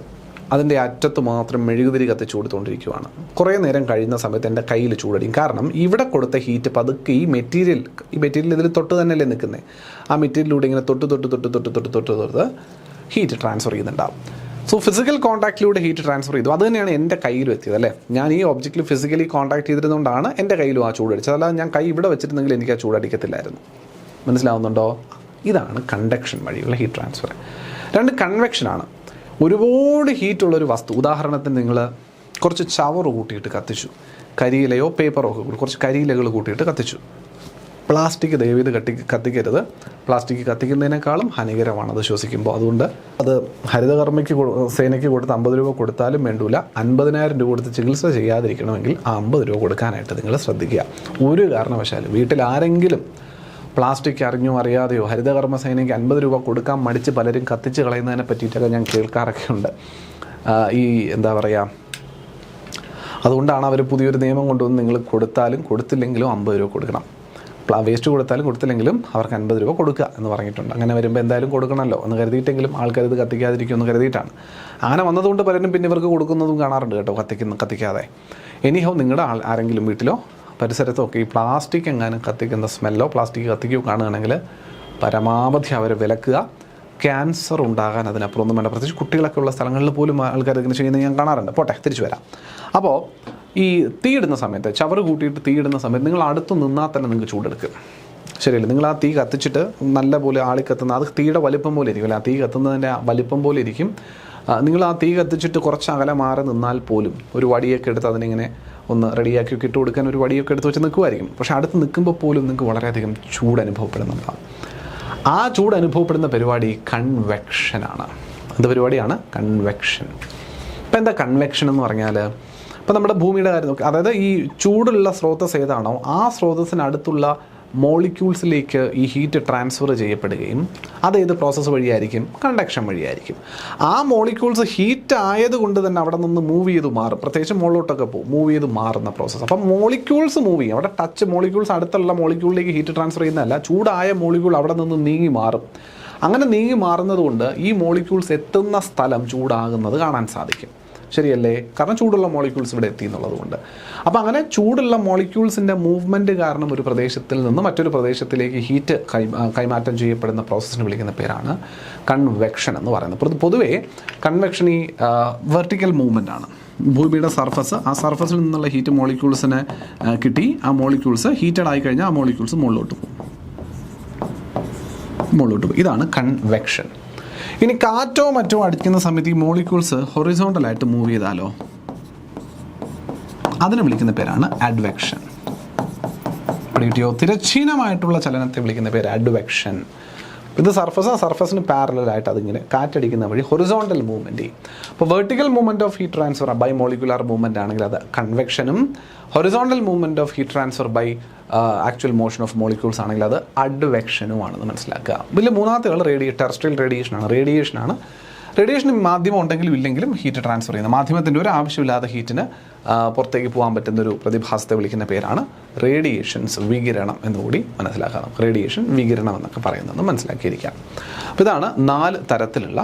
അതിൻ്റെ അറ്റത്ത് മാത്രം മെഴുകുതിരി കത്തിച്ച് കൊടുത്തുകൊണ്ടിരിക്കുകയാണ്. കുറേ നേരം കഴിയുന്ന സമയത്ത് എൻ്റെ കയ്യിൽ ചൂടടിക്കും. കാരണം ഇവിടെ കൊടുത്ത ഹീറ്റ് പതുക്കെ ഈ മെറ്റീരിയൽ ഇതിൽ തൊട്ട് തന്നെയല്ലേ നിൽക്കുന്നത്, ആ മെറ്റീരിയലിലൂടെ ഇങ്ങനെ തൊട്ട് ഹീറ്റ് ട്രാൻസ്ഫർ ചെയ്യുന്നുണ്ടാവും. സോ ഫിസിക്കൽ കോൺടാക്റ്റിലൂടെ ഹീറ്റ് ട്രാൻസ്ഫർ ചെയ്തു. അത് തന്നെയാണ് എൻ്റെ കയ്യിലും എത്തിയത് അല്ലേ. ഞാൻ ഈ ഒബ്ജക്റ്റിൽ ഫിസിക്കലി കോൺടാക്ട് ചെയ്തിരുന്നതുകൊണ്ടാണ് എൻ്റെ കയ്യിലും ആ ചൂടടിച്ചത്. അല്ലാതെ ഞാൻ കൈ ഇവിടെ വെച്ചിരുന്നെങ്കിൽ എനിക്ക് ആ ചൂടടിക്കത്തില്ലായിരുന്നു. മനസ്സിലാവുന്നുണ്ടോ? ഇതാണ് കണ്ടക്ഷൻ വഴിയുള്ള ഹീറ്റ് ട്രാൻസ്ഫർ. 2 കൺവെക്ഷനാണ്. ഒരുപാട് ഹീറ്റുള്ളൊരു വസ്തു, ഉദാഹരണത്തിന് നിങ്ങൾ കുറച്ച് ചവറ് കൂട്ടിയിട്ട് കത്തിച്ചു, കരിയിലയോ പേപ്പറോ ഒക്കെ കുറച്ച് കരിയിലകൾ കൂട്ടിയിട്ട് കത്തിച്ചു. പ്ലാസ്റ്റിക് ദയവീത് കത്തിക്കരുത്. പ്ലാസ്റ്റിക് കത്തിക്കുന്നതിനേക്കാളും ഹാനികരമാണ് അത് ശ്വസിക്കുമ്പോൾ. അതുകൊണ്ട് അത് ഹരിതകർമ്മയ്ക്ക് സേനയ്ക്ക് കൊടുത്ത് 50 രൂപ കൊടുത്താലും വേണ്ടൂല, 50,000 രൂപ കൊടുത്ത് ചികിത്സ ചെയ്യാതിരിക്കണമെങ്കിൽ ആ 50 രൂപ കൊടുക്കാനായിട്ട് നിങ്ങൾ ശ്രദ്ധിക്കുക. ഒരു കാരണവശാലും വീട്ടിൽ ആരെങ്കിലും പ്ലാസ്റ്റിക് അറിഞ്ഞോ അറിയാതെയോ ഹരിതകർമ്മ സേനയ്ക്ക് 50 രൂപ കൊടുക്കാൻ മടിച്ച് പലരും കത്തിച്ച് കളയുന്നതിനെ പറ്റിയിട്ടൊക്കെ ഞാൻ കേൾക്കാറൊക്കെ ഉണ്ട്. ഈ എന്താ പറയുക, അതുകൊണ്ടാണ് അവർ പുതിയൊരു നിയമം കൊണ്ടുവന്ന് നിങ്ങൾ കൊടുത്താലും കൊടുത്തില്ലെങ്കിലും 50 രൂപ കൊടുക്കണം. വേസ്റ്റ് കൊടുത്താലും കൊടുത്തില്ലെങ്കിലും അവർക്ക് 50 രൂപ കൊടുക്കുക എന്ന് പറഞ്ഞിട്ടുണ്ട്. അങ്ങനെ വരുമ്പോൾ എന്തായാലും കൊടുക്കണമല്ലോ എന്ന് കരുതിയിട്ടെങ്കിലും ആൾക്കാരിത് കത്തിക്കാതിരിക്കും എന്ന് കരുതിയിട്ടാണ്. അങ്ങനെ വന്നതുകൊണ്ട് പലരും പിന്നെ ഇവർക്ക് കൊടുക്കുന്നതും കാണാറുണ്ട് കേട്ടോ, കത്തിക്കാതെ. എനിഹോ നിങ്ങളുടെ ആരെങ്കിലും വീട്ടിലോ പരിസരത്തോ ഒക്കെ ഈ പ്ലാസ്റ്റിക് എങ്ങാനും കത്തിക്കുന്ന സ്മെല്ലോ പ്ലാസ്റ്റിക് കത്തിക്കുകയോ കാണുകയാണെങ്കിൽ പരമാവധി അവരെ വിലക്കുക. ക്യാൻസർ ഉണ്ടാകാൻ അതിനപ്പുറം ഒന്നും വേണ്ട. പ്രത്യേകിച്ച് കുട്ടികളൊക്കെ ഉള്ള സ്ഥലങ്ങളിൽ പോലും ആൾക്കാർ ഇങ്ങനെ ചെയ്യുന്നത് ഞാൻ കാണാറുണ്ട്. പോട്ടെ, തിരിച്ചു വരാം. അപ്പോൾ ഈ തീയിടുന്ന സമയത്ത്, ചവറ് കൂട്ടിയിട്ട് തീയിടുന്ന സമയത്ത് നിങ്ങൾ അടുത്ത് നിന്നാൽ തന്നെ നിങ്ങൾക്ക് ചൂടെടുക്കും. ശരിയല്ലേ? നിങ്ങൾ ആ തീ കത്തിച്ചിട്ട് നല്ല പോലെ ആളിക്കത്തുന്ന, അത് തീയുടെ വലിപ്പം പോലെ ഇരിക്കും അല്ലേ, ആ തീ കത്തുന്നതിൻ്റെ വലിപ്പം പോലെ ഇരിക്കും. നിങ്ങൾ ആ തീ കത്തിച്ചിട്ട് കുറച്ച് അകലെ മാറി നിന്നാൽ പോലും ഒരു വടിയൊക്കെ എടുത്ത് അതിനിങ്ങനെ ഒന്ന് റെഡിയാക്കി ഇട്ട് കൊടുക്കാൻ ഒരു വടിയൊക്കെ എടുത്ത് വെച്ച് നിൽക്കുമായിരിക്കും. പക്ഷേ അടുത്ത് നിൽക്കുമ്പോൾ പോലും നിങ്ങൾക്ക് വളരെയധികം ചൂട് അനുഭവപ്പെടുന്നുണ്ടാകും. ആ ചൂട് അനുഭവപ്പെടുന്ന പരിപാടി കൺവെക്ഷനാണ്. എന്ത് പരിപാടിയാണ്? കൺവെക്ഷൻ. ഇപ്പം എന്താ കൺവെക്ഷൻ എന്ന് പറഞ്ഞാൽ, ഇപ്പം നമ്മുടെ ഭൂമിയുടെ കാര്യം നോക്കി, അതായത് ഈ ചൂടുള്ള സ്രോതസ് ഏതാണോ ആ സ്രോതസ്സിനടുത്തുള്ള മോളിക്യൂൾസിലേക്ക് ഈ ഹീറ്റ് ട്രാൻസ്ഫർ ചെയ്യപ്പെടുകയും അത് ഏത് പ്രോസസ്സ് വഴിയായിരിക്കും? കണ്ടക്ഷൻ വഴിയായിരിക്കും. ആ മോളിക്യൂൾസ് ഹീറ്റ് ആയതുകൊണ്ട് തന്നെ അവിടെ നിന്ന് മൂവ് ചെയ്ത് മാറും. പ്രത്യേകിച്ച് മുകളിലോട്ടൊക്കെ പോകും, മൂവ് ചെയ്ത് മാറുന്ന പ്രോസസ്സ്. അപ്പം മോളിക്യൂൾസ് മൂവ് ചെയ്യും. അവിടെ ടച്ച് മോളിക്യൂൾസ് അടുത്തുള്ള മോളിക്യൂളിലേക്ക് ഹീറ്റ് ട്രാൻസ്ഫർ ചെയ്യുന്നതല്ല, ചൂടായ മോളിക്യൂൾ അവിടെ നിന്ന് നീങ്ങി മാറും. അങ്ങനെ നീങ്ങി മാറുന്നത് കൊണ്ട് ഈ മോളിക്യൂൾസ് എത്തുന്ന സ്ഥലം ചൂടാകുന്നത് കാണാൻ സാധിക്കും. ശരിയല്ലേ? കാരണം ചൂടുള്ള മോളിക്യൂൾസ് ഇവിടെ എത്തി എന്നുള്ളത് കൊണ്ട്. അപ്പോൾ അങ്ങനെ ചൂടുള്ള മോളിക്യൂൾസിൻ്റെ മൂവ്മെൻറ്റ് കാരണം ഒരു പ്രദേശത്തിൽ നിന്ന് മറ്റൊരു പ്രദേശത്തിലേക്ക് ഹീറ്റ് കൈമാറ്റം ചെയ്യപ്പെടുന്ന പ്രോസസ്സിന് വിളിക്കുന്ന പേരാണ് കൺവെക്ഷൻ എന്ന് പറയുന്നത്. പൊതുവേ കൺവെക്ഷൻ ഈ വെർട്ടിക്കൽ മൂവ്മെൻ്റ് ആണ്. ഭൂമിയുടെ സർഫസ്, ആ സർഫസിൽ നിന്നുള്ള ഹീറ്റ് മോളിക്യൂൾസിനെ കിട്ടി, ആ മോളിക്യൂൾസ് ഹീറ്റഡ് ആയി കഴിഞ്ഞാൽ ആ മോളിക്യൂൾസ് മുകളിലോട്ട് പോകും. ഇതാണ് കൺവെക്ഷൻ. ഇനി കാറ്റോ മറ്റോ അടിക്കുന്ന സമയത്ത് ഈ മോളിക്യൂൾസ് ഹൊറിസോണ്ടലായിട്ട് മൂവ് ചെയ്താലോ അതിനെ വിളിക്കുന്ന പേരാണ് അഡ്വെക്ഷൻ. കിട്ടിയോ? തിരശ്ചീനമായിട്ടുള്ള ചലനത്തെ വിളിക്കുന്ന പേര് അഡ്വെക്ഷൻ. ഇത് സർഫസിന് പാരലായിട്ട് അതിങ്ങനെ കാറ്റടിക്കുന്ന വഴി ഹൊറിസോണ്ടൽ മൂവ്മെൻറ്റ് ചെയ്യും. അപ്പോൾ vertical movement of heat transfer by molecular movement ആണെങ്കിൽ അത് കൺവെക്ഷനും, horizontal movement of heat transfer by actual motion of molecules ആണെങ്കിൽ അത് അഡ്വെക്ഷനുമാണെന്ന് മനസ്സിലാക്കുക. ഇതിൽ മൂന്നാമത്തെ ആൾ ടെറസ്ട്രിയൽ റേഡിയേഷനാണ്. റേഡിയേഷൻ മാധ്യമം ഉണ്ടെങ്കിലും ഇല്ലെങ്കിലും ഹീറ്റ് ട്രാൻസ്ഫർ ചെയ്യുന്ന മാധ്യമത്തിൻ്റെ ഒരു ആവശ്യമില്ലാതെ ഹീറ്റിന് പുറത്തേക്ക് പോകാൻ പറ്റുന്നൊരു പ്രതിഭാസത്തെ വിളിക്കുന്ന പേരാണ് റേഡിയേഷൻസ്, വികിരണം എന്നുകൂടി മനസ്സിലാക്കാം. റേഡിയേഷൻ, വികിരണം എന്നൊക്കെ പറയുന്നത് മനസ്സിലാക്കിയിരിക്കാം. അപ്പോൾ ഇതാണ് 4 തരത്തിലുള്ള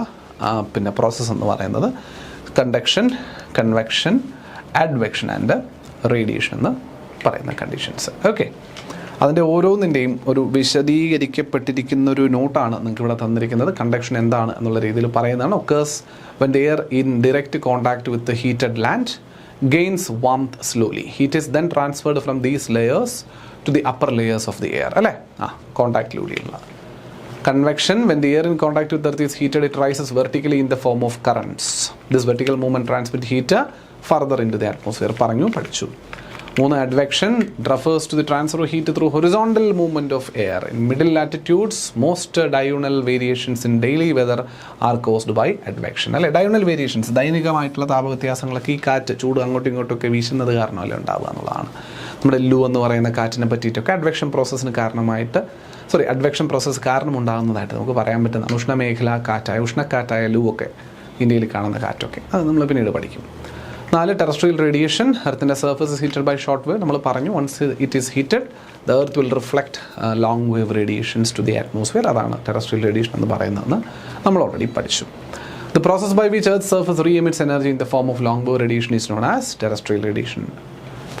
പ്രോസസ്സ് എന്ന് പറയുന്നത്: conduction, convection, advection and radiation എന്ന് പറയുന്ന കണ്ടീഷൻസ്. ഓക്കെ, അതിൻ്റെ ഓരോന്നിൻ്റെയും ഒരു വിശദീകരിക്കപ്പെട്ടിരിക്കുന്ന ഒരു നോട്ടാണ് നിങ്ങൾക്ക് ഇവിടെ തന്നിരിക്കുന്നത്. കണ്ടക്ഷൻ എന്താണ് എന്നുള്ള രീതിയിൽ പറയുന്നതാണ്. Occurs when the air in direct contact with the heated land gains warmth slowly. Heat is then transferred from these layers to the upper layers of the air. അല്ലേ? കോണ്ടാക്റ്റിലൂടെയുള്ള. Convection, when the air in contact with earth is heated, it rises vertically in the form of currents. This vertical movement transmits heat further into the atmosphere. പഠിച്ചു. 3. Advection refers to the transfer of heat through horizontal movement of air. In middle latitudes, most diurnal variations in daily weather are caused by advection. അല്ലെ, ഡയurnal variations, ദൈനികമായിട്ടുള്ള താപവ്യത്യാസങ്ങളൊക്കെ ഈ കാറ്റ്, ചൂട് അങ്ങോട്ടും ഇങ്ങോട്ടൊക്കെ വീശുന്നത് കാരണമല്ലേ ഉണ്ടാവുക എന്നുള്ളതാണ്. നമ്മുടെ ലൂ എന്ന് പറയുന്ന കാറ്റിനെ പറ്റിയിട്ടൊക്കെ അഡ്വെക്ഷൻ പ്രോസസ്സ് കാരണമുണ്ടാകുന്നതായിട്ട് നമുക്ക് പറയാൻ പറ്റുന്ന ഉഷ്ണമേഖലാ കാറ്റായ, ഉഷ്ണക്കാറ്റായ ലൂ ഒക്കെ ഇന്ത്യയിൽ കാണുന്ന കാറ്റൊക്കെ അത് നമ്മൾ പിന്നീട് പഠിക്കും. 4. Terrestrial radiation. എർത്തിൻ്റെ surface is heated by short wave. നമ്മൾ പറഞ്ഞു, once it is heated the earth will reflect long wave radiations to the atmosphere. അതാണ് ടെറസ്ട്രിയൽ റേഡിയേഷൻ എന്ന് പറയുന്നതെന്ന് നമ്മൾ ഓൾറെഡി പഠിച്ചു. The process by which earth surface reemits energy in the form of long wave radiation is known as terrestrial radiation.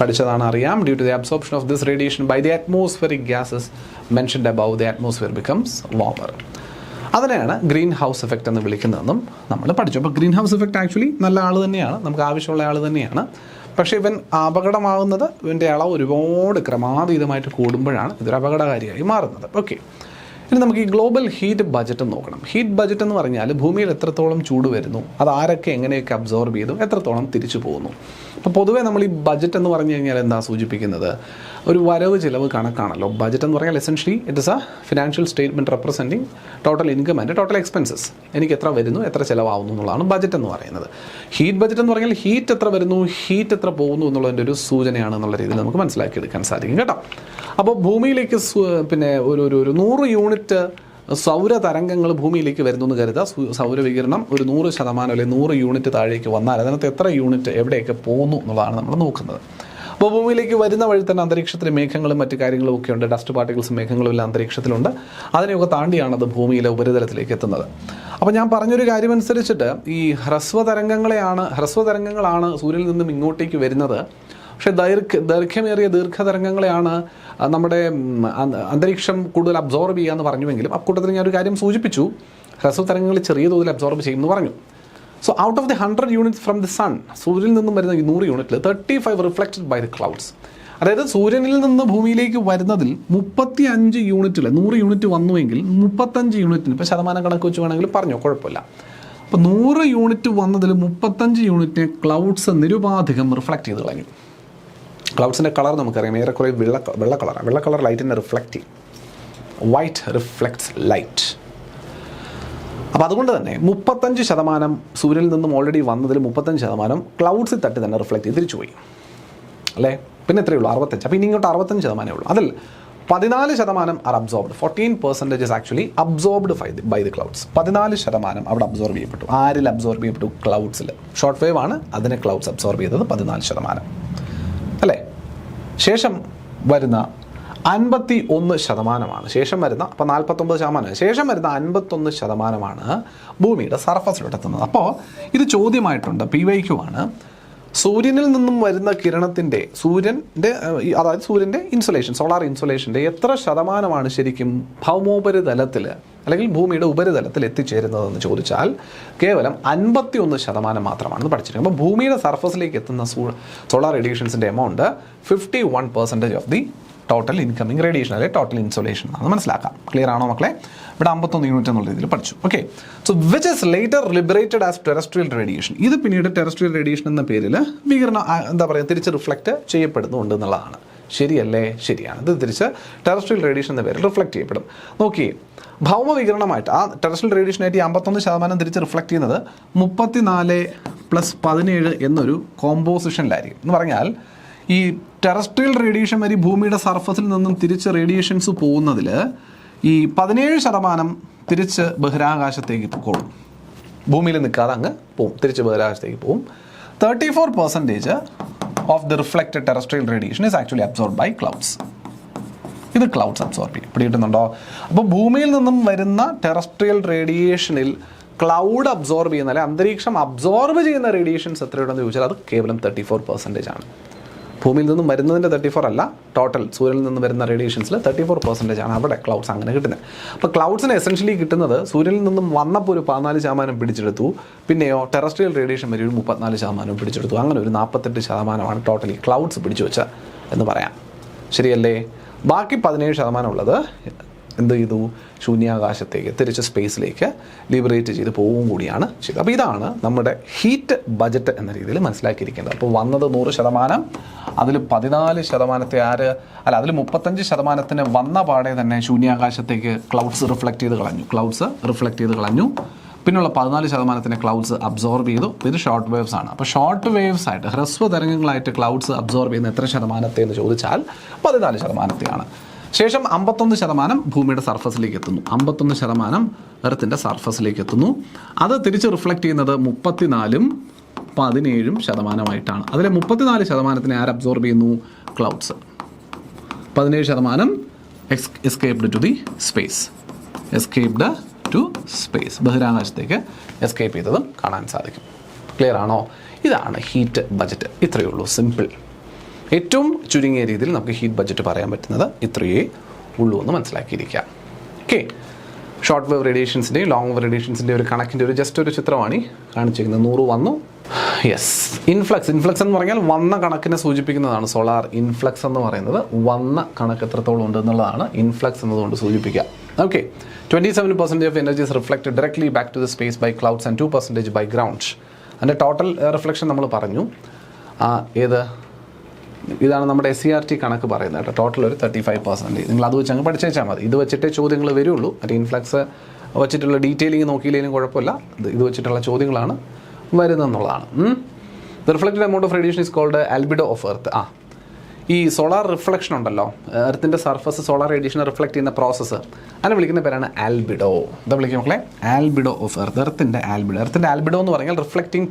പഠിച്ചതാണ്, അറിയാം. Due to the absorption of this radiation by the atmospheric gases mentioned above, the atmosphere becomes warmer. അതിനെയാണ് green house effect എന്ന് വിളിക്കുന്നതെന്നും നമ്മൾ പഠിച്ചു. അപ്പോൾ green house effect actually നല്ല ആൾ തന്നെയാണ്, നമുക്ക് ആവശ്യമുള്ള ആൾ തന്നെയാണ്. പക്ഷേ ഇവൻ അപകടമാകുന്നത് ഇവൻ്റെ അളവ് ഒരുപാട് ക്രമാതീതമായിട്ട് കൂടുമ്പോഴാണ് ഇതൊരു അപകടകാരിയായി മാറുന്നത്. ഓക്കെ, ഇനി നമുക്ക് ഈ ഗ്ലോബൽ ഹീറ്റ് ബജറ്റ് നോക്കണം. ഹീറ്റ് ബജറ്റ് എന്ന് പറഞ്ഞാൽ ഭൂമിയിൽ എത്രത്തോളം ചൂട് വരുന്നു, അത് ആരൊക്കെ എങ്ങനെയൊക്കെ അബ്സോർബ് ചെയ്തു, എത്രത്തോളം തിരിച്ചു പോകുന്നു. അപ്പോൾ പൊതുവേ നമ്മൾ ഈ ബജറ്റ് എന്ന് പറഞ്ഞു കഴിഞ്ഞാൽ എന്താ സൂചിപ്പിക്കുന്നത്? ഒരു വരവ് ചിലവ് കണക്കാണല്ലോ. ബജറ്റ് എന്ന് പറഞ്ഞാൽ essentially it is A financial statement representing total income and total expenses. എനിക്ക് എത്ര വരുന്നു, എത്ര ചിലവാകുന്നു എന്നുള്ളതാണ് ബജറ്റ് എന്ന് പറയുന്നത്. ഹീറ്റ് ബജറ്റ് എന്ന് പറഞ്ഞാൽ ഹീറ്റ് എത്ര വരുന്നു, ഹീറ്റ് എത്ര പോകുന്നു എന്നുള്ളതിൻ്റെ ഒരു സൂചനയാണ് എന്നുള്ള രീതിയിൽ നമുക്ക് മനസ്സിലാക്കിയെടുക്കാൻ സാധിക്കും കേട്ടോ. അപ്പോൾ ഭൂമിയിലേക്ക് ഒരു 100 യൂണിറ്റ് സൗര തരംഗങ്ങൾ ഭൂമിയിലേക്ക് വരുന്നു എന്ന് കരുതുക. സൗരവികിരണം ഒരു 100% അല്ലെങ്കിൽ 100 യൂണിറ്റ് താഴേക്ക് വന്നാൽ അതിനകത്ത് എത്ര യൂണിറ്റ് എവിടെയൊക്കെ പോകുന്നു എന്നുള്ളതാണ് നമ്മൾ നോക്കുന്നത്. അപ്പോൾ ഭൂമിയിലേക്ക് വരുന്ന വഴി തന്നെ അന്തരീക്ഷത്തിൽ മേഘങ്ങളും മറ്റു കാര്യങ്ങളും ഒക്കെ ഉണ്ട്. ഡസ്റ്റ് പാർട്ടിക്കിൾസും മേഘങ്ങളും എല്ലാം അന്തരീക്ഷത്തിലുണ്ട്. അതിനെയൊക്കെ താണ്ടിയാണ് അത് ഭൂമിയിലെ ഉപരിതലത്തിലേക്ക് എത്തുന്നത്. അപ്പോൾ ഞാൻ പറഞ്ഞൊരു കാര്യമനുസരിച്ചിട്ട് ഈ ഹ്രസ്വതരംഗങ്ങളാണ് സൂര്യനിൽ നിന്നും ഇങ്ങോട്ടേക്ക് വരുന്നത്. പക്ഷേ ദൈർഘ്യമേറിയ ദീർഘതരംഗങ്ങളെയാണ് നമ്മുടെ അന്തരീക്ഷം കൂടുതൽ അബ്സോർബ് ചെയ്യുക എന്ന് പറഞ്ഞുവെങ്കിലും അക്കൂട്ടത്തിൽ ഞാനൊരു കാര്യം സൂചിപ്പിച്ചു. ഹ്രസ്വതരംഗങ്ങൾ ചെറിയ തോതിൽ അബ്സോർബ് ചെയ്യുമെന്ന് പറഞ്ഞു. So out of the 100 units from the sun, സൂര്യനിൽ നിന്നും വരുന്ന 100 യൂണിറ്റിൽ 35 റിഫ്ലക്റ്റഡ് ബൈ ദി ക്ലൗഡ്സ്. അതായത് സൂര്യനിൽ നിന്ന് ഭൂമിയിലേക്ക് വരുന്നതിൽ 35 യൂണിറ്റിൽ 100 യൂണിറ്റ് വന്നുവെങ്കിൽ 35 യൂണിറ്റിന് ഇപ്പോൾ ശതമാനം കണക്ക് വെച്ച് വേണമെങ്കിൽ പറഞ്ഞോ, കുഴപ്പമില്ല. അപ്പോൾ 100 യൂണിറ്റ് വന്നതിൽ 35 യൂണിറ്റിനെ ക്ലൗഡ്സ് നിരുപാധികം റിഫ്ലക്റ്റ് ചെയ്ത് കളഞ്ഞു. ക്ലൗഡ്സിൻ്റെ കളർ നമുക്കറിയാം, ഏറെക്കുറെ വെള്ള കളറാണ്. വെള്ള കളർ ലൈറ്റിനെ റിഫ്ലക്റ്റ് ചെയ്യും. White reflects light. അപ്പോൾ അതുകൊണ്ട് തന്നെ 35% സൂര്യനിൽ നിന്നും ഓൾറെഡി വന്നതിൽ 35% ക്ലൗഡ്സിൽ തട്ടി തന്നെ റിഫ്ലക്റ്റ് ചെയ്ത് തിരിച്ചുപോയി അല്ലേ. പിന്നെ എത്രയേ ഉള്ളൂ? 65. അപ്പോൾ ഇനി ഇങ്ങോട്ട് 65% ഉള്ളൂ. അതിൽ 14% are absorbed. 14% is actually absorbed by the clouds. 14% അവിടെ അബ്സോർബ് ചെയ്യപ്പെട്ടു. ആരിൽ അബ്സോർബ് ചെയ്യപ്പെട്ടു? ക്ലൗഡ്സിൽ. ഷോർട്ട് വേവ് ആണ്, അതിനെ ക്ലൗഡ്സ് അബ്സോർബ് ചെയ്തത് 14% അല്ലേ. ശേഷം വരുന്ന 51%. ശേഷം വരുന്ന, അപ്പോൾ 49%, ശേഷം വരുന്ന 51% ഭൂമിയുടെ സർഫസിലോട്ടെത്തുന്നത്. അപ്പോൾ ഇത് ചോദ്യമായിട്ടുണ്ട്, PYQ ആണ്. സൂര്യനിൽ നിന്നും വരുന്ന കിരണത്തിൻ്റെ അതായത് സൂര്യൻ്റെ ഇൻസുലേഷൻ, സോളാർ ഇൻസുലേഷൻ്റെ എത്ര ശതമാനമാണ് ശരിക്കും ഭൗമോപരിതലത്തിൽ അല്ലെങ്കിൽ ഭൂമിയുടെ ഉപരിതലത്തിൽ എത്തിച്ചേരുന്നതെന്ന് ചോദിച്ചാൽ കേവലം 51% മാത്രമാണെന്ന് പഠിച്ചിരിക്കുന്നത്. അപ്പോൾ ഭൂമിയുടെ സർഫസിലേക്ക് എത്തുന്ന സോളാർ റേഡിയേഷൻസിൻ്റെ amount 51% of the total incoming radiation അല്ലെങ്കിൽ ടോട്ടൽ ഇൻസുലേഷൻ ആണെന്ന് മനസ്സിലാക്കാം. ക്ലിയർ ആണോ മക്കളെ? ഇവിടെ 51 യൂണിറ്റ് എന്നുള്ള രീതിയിൽ പഠിച്ചു. Okay. So which is later liberated as terrestrial radiation. ഇത് പിന്നീട് ടെറസ്ട്രിയൽ റേഡിയേഷൻ എന്ന പേരിൽ തിരിച്ച് റിഫ്ലക്റ്റ് ചെയ്യപ്പെടുന്നുണ്ട് എന്നുള്ളതാണ്. ശരിയല്ലേ? ശരിയാണ്. ഇത് തിരിച്ച് ടെറസ്ട്രിയൽ റേഡിയേഷൻ എന്ന പേരിൽ റിഫ്ലക്റ്റ് ചെയ്യപ്പെടും. നോക്കിയേ, ഭൗമവികിരണമായിട്ട് ആ ടെറസ്ട്രിയൽ റേഡിയേഷനായിട്ട് 51% തിരിച്ച് റിഫ്ലക്റ്റ് ചെയ്യുന്നത് 34 + 17 എന്നൊരു കോമ്പോസിഷനിലായിരിക്കും. എന്ന് പറഞ്ഞാൽ ഈ ടെറസ്ട്രിയൽ റേഡിയേഷൻ വഴി ഭൂമിയുടെ സർഫസിൽ നിന്നും തിരിച്ച് റേഡിയേഷൻസ് പോകുന്നതിൽ ഈ 17% തിരിച്ച് ബഹിരാകാശത്തേക്ക് പോകും. ഭൂമിയിൽ നിൽക്കാതെ അങ്ങ് പോവും, തിരിച്ച് ബഹിരാകാശത്തേക്ക് പോവും. 34% of the reflected terrestrial radiation is actually absorb by clouds. ഇത് ക്ലൗഡ്സ് അബ്സോർബ് ചെയ്യും. പിടികിട്ടുന്നുണ്ടോ? അപ്പോൾ ഭൂമിയിൽ നിന്നും വരുന്ന ടെറസ്ട്രിയൽ റേഡിയേഷനിൽ ക്ലൗഡ് അബ്സോർബ് ചെയ്യുന്ന അല്ലെങ്കിൽ അന്തരീക്ഷം അബ്സോർബ് ചെയ്യുന്ന റേഡിയേഷൻസ് എത്രയുണ്ടെന്ന് ചോദിച്ചാൽ അത് കേവലം 34% ആണ്. ഭൂമിയിൽ നിന്നും വരുന്നതിൻ്റെ 34 അല്ല, ടോട്ടൽ സൂര്യനിൽ നിന്ന് വരുന്ന റേഡിയേഷൻസിൽ 34% ആണ് അവിടെ ക്ലൗഡ്സ് അങ്ങനെ കിട്ടുന്നത്. അപ്പോൾ ക്ലൗഡ്സിന് എസെൻഷ്യലി കിട്ടുന്നത് സൂര്യനിൽ നിന്നും വന്നപ്പോൾ ഒരു 14% പിടിച്ചെടുത്തു, പിന്നെയോ ടെറസ്ട്രിയൽ റേഡിയേഷൻ വരെ ഒരു 34% പിടിച്ചെടുത്തു. അങ്ങനെ ഒരു 48% ടോട്ടലി ക്ലൗഡ്സ് പിടിച്ചു വെച്ച എന്ന് പറയാം. ശരിയല്ലേ? ബാക്കി 17% ഉള്ളത് എന്ത് ചെയ്തു? ശൂന്യാകാശത്തേക്ക് തിരിച്ച് സ്പേസിലേക്ക് ലിബറേറ്റ് ചെയ്ത് പോവുകയും കൂടിയാണ് ചെയ്തത്. അപ്പോൾ ഇതാണ് നമ്മുടെ ഹീറ്റ് ബജറ്റ് എന്ന രീതിയിൽ മനസ്സിലാക്കിയിരിക്കേണ്ടത്. അപ്പോൾ വന്നത് 100%, അതിൽ 14% അതിൽ 35% വന്ന പാടെ തന്നെ ശൂന്യാകാശത്തേക്ക് ക്ലൗഡ്സ് റിഫ്ലക്റ്റ് ചെയ്ത് കളഞ്ഞു. പിന്നെയുള്ള 14% ക്ലൗഡ്സ് അബ്സോർബ് ചെയ്തു. ഇത് ഷോർട്ട് വേവ്സ് ആണ്. അപ്പോൾ ഷോർട്ട് വേവ്സ് ആയിട്ട് ഹ്രസ്വ തരംഗങ്ങളായിട്ട് ക്ലൗഡ്സ് അബ്സോർബ് ചെയ്യുന്ന എത്ര ശതമാനത്തെ എന്ന് ചോദിച്ചാൽ 14%. ശേഷം 51% ഭൂമിയുടെ സർഫസിലേക്ക് എത്തുന്നു. 51% എർത്തിൻ്റെ സർഫസിലേക്ക് എത്തുന്നു. അത് തിരിച്ച് റിഫ്ലക്റ്റ് ചെയ്യുന്നത് 34%, 17% അതിലെ 34% ആര് അബ്സോർബ് ചെയ്യുന്നു? Clouds. 17% escaped to the space, ബഹിരാകാശത്തേക്ക് എസ്കേപ്പ് ചെയ്തതും കാണാൻ സാധിക്കും. ക്ലിയർ ആണോ? ഇതാണ് ഹീറ്റ് ബജറ്റ്. ഇത്രയേ ഉള്ളൂ, സിമ്പിൾ. ഏറ്റവും ചുരുങ്ങിയ രീതിയിൽ നമുക്ക് ഹീറ്റ് ബജറ്റ് പറയാൻ പറ്റുന്നത് ഇത്രയേ ഉള്ളൂ എന്ന് മനസ്സിലാക്കിയിരിക്കുക. ഓക്കെ. ഷോർട്ട് വേവ് റേഡിയേഷൻസിൻ്റെയും ലോങ് വേവ് റേഡിയേഷൻസിൻ്റെയും ഒരു കണക്കിൻ്റെ ഒരു ചിത്രമാണ് ഈ കാണിച്ചിരിക്കുന്നത്. 100 വന്നു. യെസ്. ഇൻഫ്ലക്സ് എന്ന് പറഞ്ഞാൽ വന്ന കണക്കിനെ സൂചിപ്പിക്കുന്നതാണ്. സോളാർ ഇൻഫ്ലക്സ് എന്ന് പറയുന്നത് വന്ന കണക്ക് എത്രത്തോളം ഉണ്ട് എന്നുള്ളതാണ് ഇൻഫ്ലക്സ് എന്നതുകൊണ്ട് സൂചിപ്പിക്കുക. Okay. 27% of energy is reflected directly back to the space by clouds and 2% by ground. അതിൻ്റെ ടോട്ടൽ റിഫ്ലക്ഷൻ നമ്മൾ പറഞ്ഞു. ഇതാണ് നമ്മുടെ SCRT കണക്ക് പറയുന്നത് കേട്ടോ. ടോട്ടൽ ഒരു 35%. നിങ്ങൾ അത് വെച്ച് അങ്ങ് പഠിച്ചേച്ചാൽ മതി. ഇത് വെച്ചിട്ടേ ചോദ്യങ്ങൾ വരുള്ളൂ. മറ്റേ ഇൻഫ്ലക്സ് വെച്ചിട്ടുള്ള ഡീറ്റെയിലിംഗ് നോക്കിയില്ലെങ്കിലും കുഴപ്പമില്ല. ഇത് വെച്ചിട്ടുള്ള ചോദ്യങ്ങളാണ് വരുന്നതെന്നുള്ളതാണ്. The reflected amount of radiation is called albedo of earth. ഈ സോളാർ റിഫ്ലക്ഷൻ ഉണ്ടല്ലോ, എർത്തിൻ്റെ സർഫസ് സോളാർ റേഡിയേഷൻ റിഫ്ലക്ട് ചെയ്യുന്ന പ്രോസസ്സ്, അതിനെ വിളിക്കുന്ന പേരാണ് ആൽബിഡോ. എന്താ വിളിക്കും മക്കളെ? ആൽബിഡോ ഓഫ് എർത്ത്. എർത്തിൻ്റെ ആൽബിഡോ എന്ന് പറഞ്ഞാൽ reflecting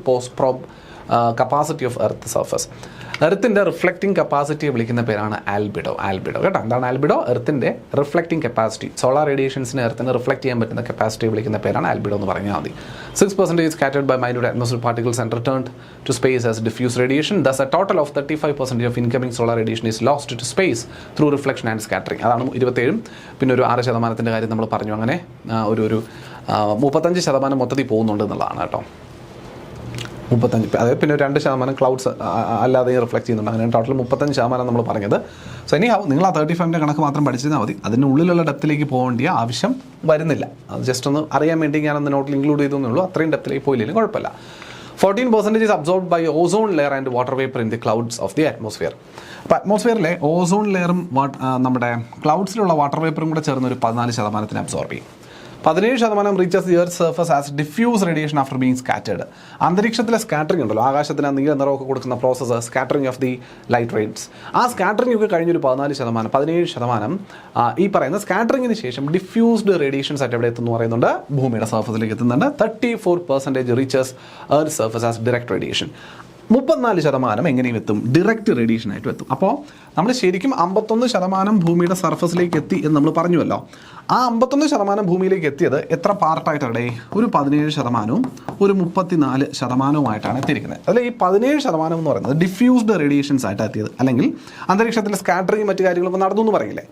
capacity of earth surface. എർത്തിൻ്റെ റിഫ്ലക്റ്റിംഗ് കപ്പാസിറ്റിയെ വിളിക്കുന്ന പേരാണ് ആൽബിഡോ. കേട്ടോ, എന്താണ് ആൽബിഡോ? എർത്തിൻ്റെ റിഫ്ലക്റ്റിംഗ് കപ്പാസിറ്റി, സോളാർ റേഡിയേഷൻസിന് എർത്തിന് റിഫ്ലക്ട് ചെയ്യാൻ പറ്റുന്ന കപ്പാസിറ്റിയെ വിളിക്കുന്ന പേരാണ് ആൽബിഡോ എന്ന് പറഞ്ഞാൽ മതി. 6% scattered by minute atmospheric particles and returned to space as diffuse radiation. Thus, a total of 35% of incoming solar radiation is lost to space through reflection and scattering. അതാണ് 27. പിന്നെ ഒരു 6% കാര്യം നമ്മൾ പറഞ്ഞു. അങ്ങനെ ഒരു 35% മൊത്തത്തിൽ പോകുന്നുണ്ട് എന്നുള്ളതാണ് കേട്ടോ. 35, അതായത് പിന്നെ 2% ക്ലൗഡ്സ് അല്ലാതെ റിഫ്ലക്ട് ചെയ്യുന്നുണ്ട്. അങ്ങനെ ടോട്ടൽ 35% നമ്മൾ പറഞ്ഞത്. സോ ഇനി നിങ്ങൾ ആ 35ൻ്റെ കണക്ക് മാത്രം പഠിച്ചിരുന്നാൽ മതി. അതിനുള്ളിലുള്ള ഡെപ്തിലേക്ക് പോകേണ്ട ആവശ്യം വരുന്നില്ല. അത് ജസ്റ്റ് ഒന്ന് അറിയാൻ വേണ്ടി ഞാനൊന്ന് നോട്ടിൽ ഇൻക്ലൂഡ് ചെയ്തേ ഉള്ളൂ. അത്രയും ഡെപ്തിലേക്ക് പോയില്ലെങ്കിലും കുഴപ്പമില്ല. 14% is absorbed by ozone layer and water vapor in the clouds of the atmosphere. അപ്പോൾ അറ്റ്മോസ്ഫിയറിലെ ഓസോൺ ലെയറും നമ്മുടെ ക്ലൗഡ്സിലുള്ള വാട്ടർ വേപ്പറും കൂടെ ചേർന്ന് ഒരു 14% അബ്സോർബ് ചെയ്യും. 17% reaches the earth surface as diffuse radiation after being scattered. അന്തരീക്ഷത്തിലെ സ്കാറ്ററിംഗ് ഉണ്ടല്ലോ, ആകാശത്തിന് നീല നിറമൊക്കെ കൊടുക്കുന്ന process, scattering of the light rates. ആ സ്കാറ്ററിംഗ് ഒക്കെ കഴിഞ്ഞൊരു 17% ഈ പറയുന്ന സ്കാറ്ററിങ്ങിന് ശേഷം ഡിഫ്യൂസ്ഡ് റേഡിയേഷൻസ് ആയിട്ട് എവിടെ എത്തുന്നു പറയുന്നുണ്ട്? ഭൂമിയുടെ സർഫസിലേക്ക് എത്തുന്നുണ്ട്. 34% reaches earth surface as direct radiation. 34% എങ്ങനെയും എത്തും? ഡയറക്റ്റ് റേഡിയേഷൻ ആയിട്ടും എത്തും. അപ്പോൾ നമ്മൾ ശരിക്കും 51% ഭൂമിയുടെ സർഫസിലേക്ക് എത്തി എന്ന് നമ്മൾ പറഞ്ഞുവല്ലോ. ആ 51% ഭൂമിയിലേക്ക് എത്തിയത് എത്ര പാർട്ടായിട്ടാണ്? ഒരു 17%വും ഒരു 34%വുമായിട്ടാണ് എത്തിയിരിക്കുന്നത്. അതിൽ ഈ 17% എന്ന് പറയുന്നത് ഡിഫ്യൂസ്ഡ് റേഡിയേഷൻസ് ആയിട്ട് എത്തിയത്, അല്ലെങ്കിൽ അന്തരീക്ഷത്തിലെ സ്കാറ്ററിങ് മറ്റു കാര്യങ്ങളൊക്കെ നടന്നു എന്ന് പറയില്ലേ,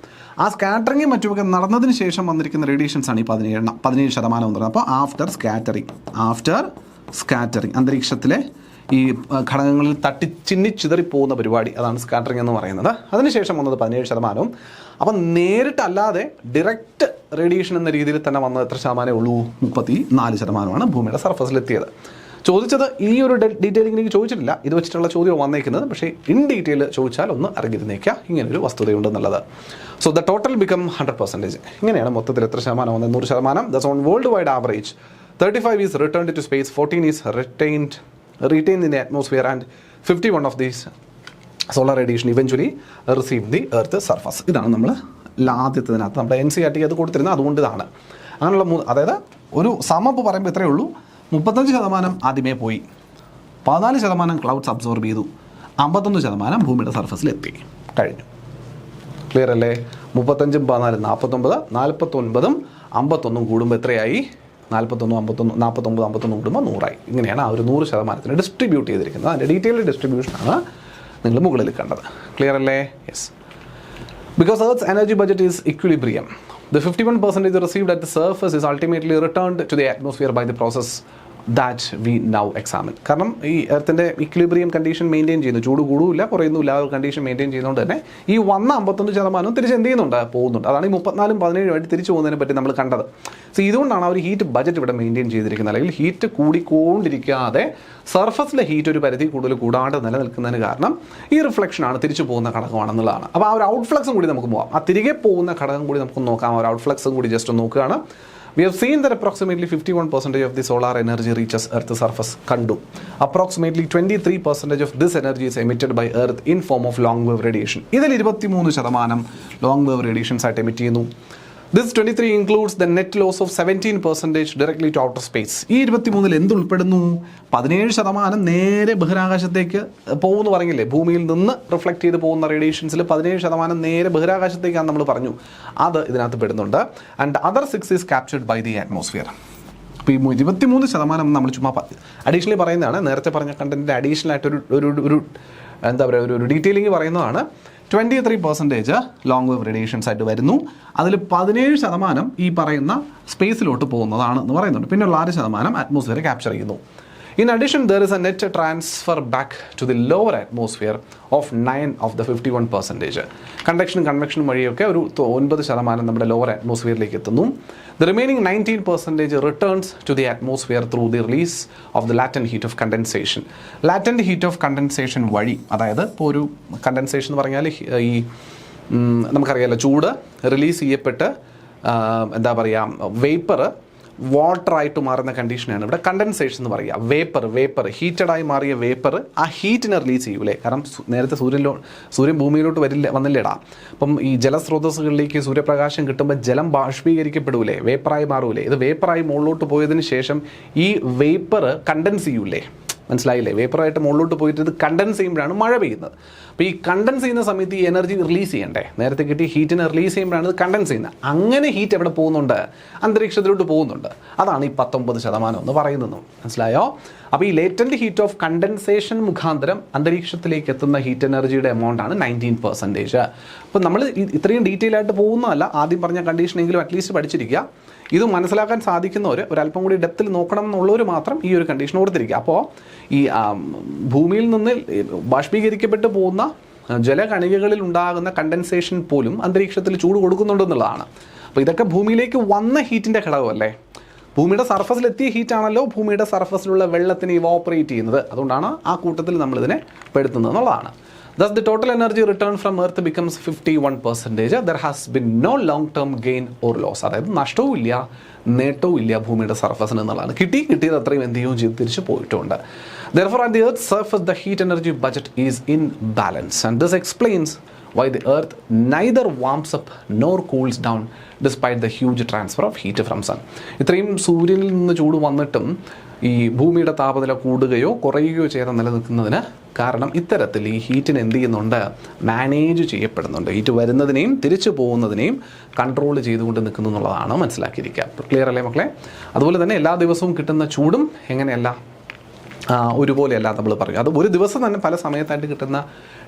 ആ സ്കാറ്ററിങ്ങും മറ്റുമൊക്കെ നടന്നതിന് ശേഷം വന്നിരിക്കുന്ന റേഡിയേഷൻസ് ആണ് ഈ 17% എന്ന് പറയുന്നത്. അപ്പോൾ ആഫ്റ്റർ സ്കാറ്ററിങ് അന്തരീക്ഷത്തിലെ ഈ ഘടകങ്ങളിൽ ചിതറിപ്പോകുന്ന പരിപാടി, അതാണ് സ്കാറ്ററിംഗ് എന്ന് പറയുന്നത്. അതിനുശേഷം വന്നത് 17%. അപ്പം നേരിട്ടല്ലാതെ ഡയറക്റ്റ് റേഡിയേഷൻ എന്ന രീതിയിൽ തന്നെ വന്നത് എത്ര ശതമാനമേ ഉള്ളൂ? 34%മാണ് ഭൂമിയുടെ സർഫസിലെത്തിയത്. ചോദിച്ചത് ഈ ഒരു ഡീറ്റെയിലിംഗ് ചോദിച്ചിട്ടില്ല, ഇത് വെച്ചിട്ടുള്ള ചോദ്യം വന്നേക്കുന്നത്. പക്ഷേ ഇൻ ഡീറ്റെയിൽ ചോദിച്ചാൽ ഒന്ന് അറിഞ്ഞിരുന്നേക്കുക, ഇങ്ങനൊരു വസ്തുതയുണ്ടെന്നുള്ളത്. So the total become 100%. ഇങ്ങനെയാണ് മൊത്തത്തിൽ എത്ര ശതമാനം വന്നത്? 100%. Thus on world wide average 35 is returned to space, 14 is retained in the atmosphere, and 51 of these solar radiation eventually received the earth surface. ഇതാണ് നമ്മൾ ആദ്യത്തതിനകത്ത് നമ്മുടെ NCERT അത് കൊടുത്തിരുന്നത്. അതുകൊണ്ട് ഇതാണ് അങ്ങനെയുള്ള അതായത് ഒരു സമപ്പ് പറയുമ്പോൾ ഇത്രയേ ഉള്ളൂ. 35% ആദ്യമേ പോയി, 14% ക്ലൗഡ്സ് അബ്സോർബ് ചെയ്തു, 51% ഭൂമിയുടെ സർഫസിലെത്തി, കഴിഞ്ഞു. ക്ലിയർ അല്ലേ? 35, 14, 49, 49ഉം 51ഉം കൂടുമ്പോൾ എത്രയായി? 49 കൂടുമ്പോൾ 100ആയി. ഇങ്ങനെയാണ് ആ ഒരു 100% ഡിസ്ട്രിബ്യൂട്ട് ചെയ്തിരിക്കുന്നത്. അതിൻ്റെ ഡീറ്റെയിൽഡ് ഡിസ്ട്രിബ്യൂഷനാണ് നിങ്ങൾ മുകളിൽ കണ്ടത്. ക്ലിയർ അല്ലേ? Yes. Because earth energy budget is equilibrium, the 51% received at the surface is ultimately returned to the atmosphere by the process that we now examine. കാരണം ഈ എർത്തിൻ്റെ ഇക്വിലിബ്രിയം കണ്ടീഷൻ മെയിൻറ്റെയിൻ ചെയ്യുന്നു, ചൂട് കൂടുമില്ല കുറയുന്നില്ല, ആ ഒരു കണ്ടീഷൻ മെയിൻറ്റെയിൻ ചെയ്യുന്നതുകൊണ്ട് തന്നെ ഈ വന്ന 51% തിരിച്ച് എന്ത് ചെയ്യുന്നുണ്ട്? പോകുന്നുണ്ട്. അതാണ് ഈ 34, 17 തിരിച്ചു പോകുന്നതിനെ പറ്റി നമ്മൾ കണ്ടത്. സോ ഇതുകൊണ്ടാണ് ആ ഒരു ഹീറ്റ് ബഡ്ജറ്റ് ഇവിടെ മെയിൻറ്റെയിൻ ചെയ്തിരിക്കുന്നത്. അല്ലെങ്കിൽ ഹീറ്റ് കൂടിക്കൊണ്ടിരിക്കാതെ സർഫസിലെ ഹീറ്റ് ഒരു പരിധി കൂടുതൽ കൂടാണ്ട് നിലനിൽക്കുന്നതിന് കാരണം ഈ റിഫ്ലക്ഷനാണ്, തിരിച്ചു പോകുന്ന ഘടകമാണെന്നുള്ളതാണ്. അപ്പോൾ ആ ഒരു ഔട്ട്ഫ്ലക്സും കൂടി നമുക്ക് പോകാം, ആ തിരികെ പോകുന്ന ഘടകം കൂടി നമുക്ക് നോക്കാം. ആ ഒരു ഔട്ട്ഫ്ലക്സും കൂടി ജസ്റ്റ് നോക്കുകയാണ്. We have seen that approximately 51% of the solar energy reaches Earth's surface. Kandu. Approximately 23% of this energy is emitted by Earth in form of long wave radiation. ഇതിൽ 23% long wave radiations ആയിട്ട് emit ചെയ്യുന്നു. This 23 includes the net loss of 17% directly to outer space. ഈ 23-ൽ എന്തുൾപ്പെടുന്നു? 17% നേരെ ബഹിരാകാശത്തേക്ക് പോകുമെന്ന് പറഞ്ഞില്ലേ? ഭൂമിയിൽ നിന്ന് reflect ചെയ്ത് പോകുന്ന റേഡിയേഷൻസിൽ 17% നേരെ ബഹിരാകാശത്തേക്കാണ് നമ്മൾ പറഞ്ഞു, അത് ഇതിനകത്ത് പെടുന്നുണ്ട്. And other 6 is captured by the atmosphere. അപ്പോൾ ഈ 23% നമ്മൾ ചുമ്മാ അഡീഷണലി പറയുന്നതാണ്. നേരത്തെ പറഞ്ഞ കണ്ടന്റിൻ്റെ അഡീഷണൽ ആയിട്ട് ഒരു എന്താ പറയുക, ഒരു ഡീറ്റെയിലിംഗ് പറയുന്നതാണ്. 23% ലോങ് വേവ് റേഡിയേഷൻസ് ആയിട്ട് വരുന്നു. അതിൽ 17% ഈ പറയുന്ന സ്പേസിലോട്ട് പോകുന്നതാണ് എന്ന് പറയുന്നുണ്ട്. പിന്നെ ഉള്ള 6% അറ്റ്മോസ്ഫിയർ ക്യാപ്ചർ ചെയ്യുന്നു. In addition, there is a net transfer back to the lower atmosphere of 9 of the 51%. Conduction convection വഴിയൊക്കെ ഒരു 9% നമ്മുടെ ലോവർ അറ്റ്മോസ്ഫിയറിലേക്ക് എത്തുന്നു. The remaining 19% returns to the atmosphere through the release of the latent heat of condensation. Latent heat of condensation വഴി, അതായത് ഇപ്പോൾ ഒരു condensation എന്ന് പറഞ്ഞാൽ ഈ നമുക്കറിയാമല്ലോ, ചൂട് റിലീസ് ചെയ്യപ്പെട്ട് എന്താ പറയുക, വേപ്പർ വാട്ടറായിട്ട് മാറുന്ന കണ്ടീഷനാണ് ഇവിടെ കണ്ടൻസേഷൻ എന്ന് പറയുക. വേപ്പർ ഹീറ്റഡായി മാറിയ വേപ്പർ ആ ഹീറ്റിനെ റിലീസ് ചെയ്യൂലേ. കാരണം നേരത്തെ സൂര്യൻ ഭൂമിയിലോട്ട് വന്നില്ലേടാ. അപ്പം ഈ ജലസ്രോതസ്സുകളിലേക്ക് സൂര്യപ്രകാശം കിട്ടുമ്പോൾ ജലം ബാഷ്പീകരിക്കപ്പെടൂലേ, വേപ്പറായി മാറൂലേ. ഇത് വേപ്പറായി മുകളിലോട്ട് പോയതിന് ശേഷം ഈ വേപ്പർ കണ്ടൻസ് ചെയ്യൂലേ, മനസ്സിലായില്ലേ. വേപ്പറായിട്ട് മുകളിലോട്ട് പോയിട്ട് ഇത് കണ്ടൻസ് ചെയ്യുമ്പോഴാണ് മഴ പെയ്യുന്നത്. അപ്പോൾ ഈ കണ്ടൻസ് ചെയ്യുന്ന സമയത്ത് ഈ എനർജി റിലീസ് ചെയ്യണ്ടേ, നേരത്തെ കിട്ടിയ ഹീറ്റിനെ റിലീസ് ചെയ്യുമ്പോഴാണ് ഇത് കണ്ടൻസ് ചെയ്യുന്നത്. അങ്ങനെ ഹീറ്റ് എവിടെ പോകുന്നുണ്ട്? അന്തരീക്ഷത്തിലോട്ട് പോകുന്നുണ്ട്. അതാണ് ഈ 19% എന്ന് പറയുന്നത്, മനസ്സിലായോ. അപ്പോൾ ഈ ലേറ്റൻറ്റ് ഹീറ്റ് ഓഫ് കണ്ടൻസേഷൻ മുഖാന്തരം അന്തരീക്ഷത്തിലേക്ക് എത്തുന്ന ഹീറ്റ് എനർജിയുടെ എമൗണ്ട് ആണ് 19%. അപ്പോൾ നമ്മൾ ഇത്രയും ഡീറ്റെയിൽ ആയിട്ട് പോകുന്നതല്ല, ആദ്യം പറഞ്ഞ കണ്ടീഷനെങ്കിലും അറ്റ്ലീസ്റ്റ് പഠിച്ചിരിക്കുക. ഇത് മനസ്സിലാക്കാൻ സാധിക്കുന്നവർ ഒരല്പം കൂടി ഡെപ്തിൽ നോക്കണം എന്നുള്ളവർ മാത്രം ഈ ഒരു കണ്ടീഷൻ ഓർത്തിരിക്കുക. അപ്പോൾ ഈ ഭൂമിയിൽ നിന്ന് ബാഷ്പീകരിക്കപ്പെട്ട് പോകുന്ന ജലകണികകളിൽ ഉണ്ടാകുന്ന കണ്ടൻസേഷൻ പോലും അന്തരീക്ഷത്തിൽ ചൂട് കൊടുക്കുന്നുണ്ടെന്നുള്ളതാണ്. അപ്പോൾ ഇതൊക്കെ ഭൂമിയിലേക്ക് വന്ന ഹീറ്റിൻ്റെ ഘടകമല്ലേ. ഭൂമിയുടെ സർഫസിലെത്തിയ ഹീറ്റാണല്ലോ ഭൂമിയുടെ സർഫസിലുള്ള വെള്ളത്തിനെ ഇവോപ്പറേറ്റ് ചെയ്യുന്നത്. അതുകൊണ്ടാണ് ആ കൂട്ടത്തിൽ നമ്മളിതിനെ പെടുത്തുന്നത് എന്നുള്ളതാണ്. Thus, the total energy returned from Earth becomes 51%. There has been no long-term gain or loss. അതായത് നഷ്ടവും ഇല്ല നേട്ടവും ഇല്ല ഭൂമിയുടെ സർഫസിന് എന്നുള്ളതാണ്. കിട്ടിയത് അത്രയും എന്ത് ചെയ്യുകയും ചെയ്ത് തിരിച്ച് പോയിട്ടുണ്ട്. Therefore, at the Earth's surface, the heat energy budget is in balance. And this explains why the Earth neither warms up nor cools down despite the huge transfer of heat from sun. ഇത്രയും സൂര്യനിൽ നിന്ന് ചൂട് വന്നിട്ടും ഈ ഭൂമിയുടെ താപനില കൂടുകയോ കുറയുകയോ ചെയ്ത് നിലനിൽക്കുന്നതിന് കാരണം ഇത്തരത്തിൽ ഈ ഹീറ്റിന് എന്ത് ചെയ്യുന്നുണ്ട്? മാനേജ് ചെയ്യപ്പെടുന്നുണ്ട്. ഹീറ്റ് വരുന്നതിനെയും തിരിച്ചു പോകുന്നതിനെയും കൺട്രോൾ ചെയ്തുകൊണ്ട് നിൽക്കുന്നു എന്നുള്ളതാണ് മനസ്സിലാക്കിയിരിക്കുക. ക്ലിയർ അല്ലേ മക്കളെ? അതുപോലെ തന്നെ എല്ലാ ദിവസവും കിട്ടുന്ന ചൂടും എങ്ങനെയല്ല, ഒരുപോലെയല്ല നമ്മൾ പറയും. അത് ഒരു ദിവസം തന്നെ പല സമയത്തായിട്ട് കിട്ടുന്ന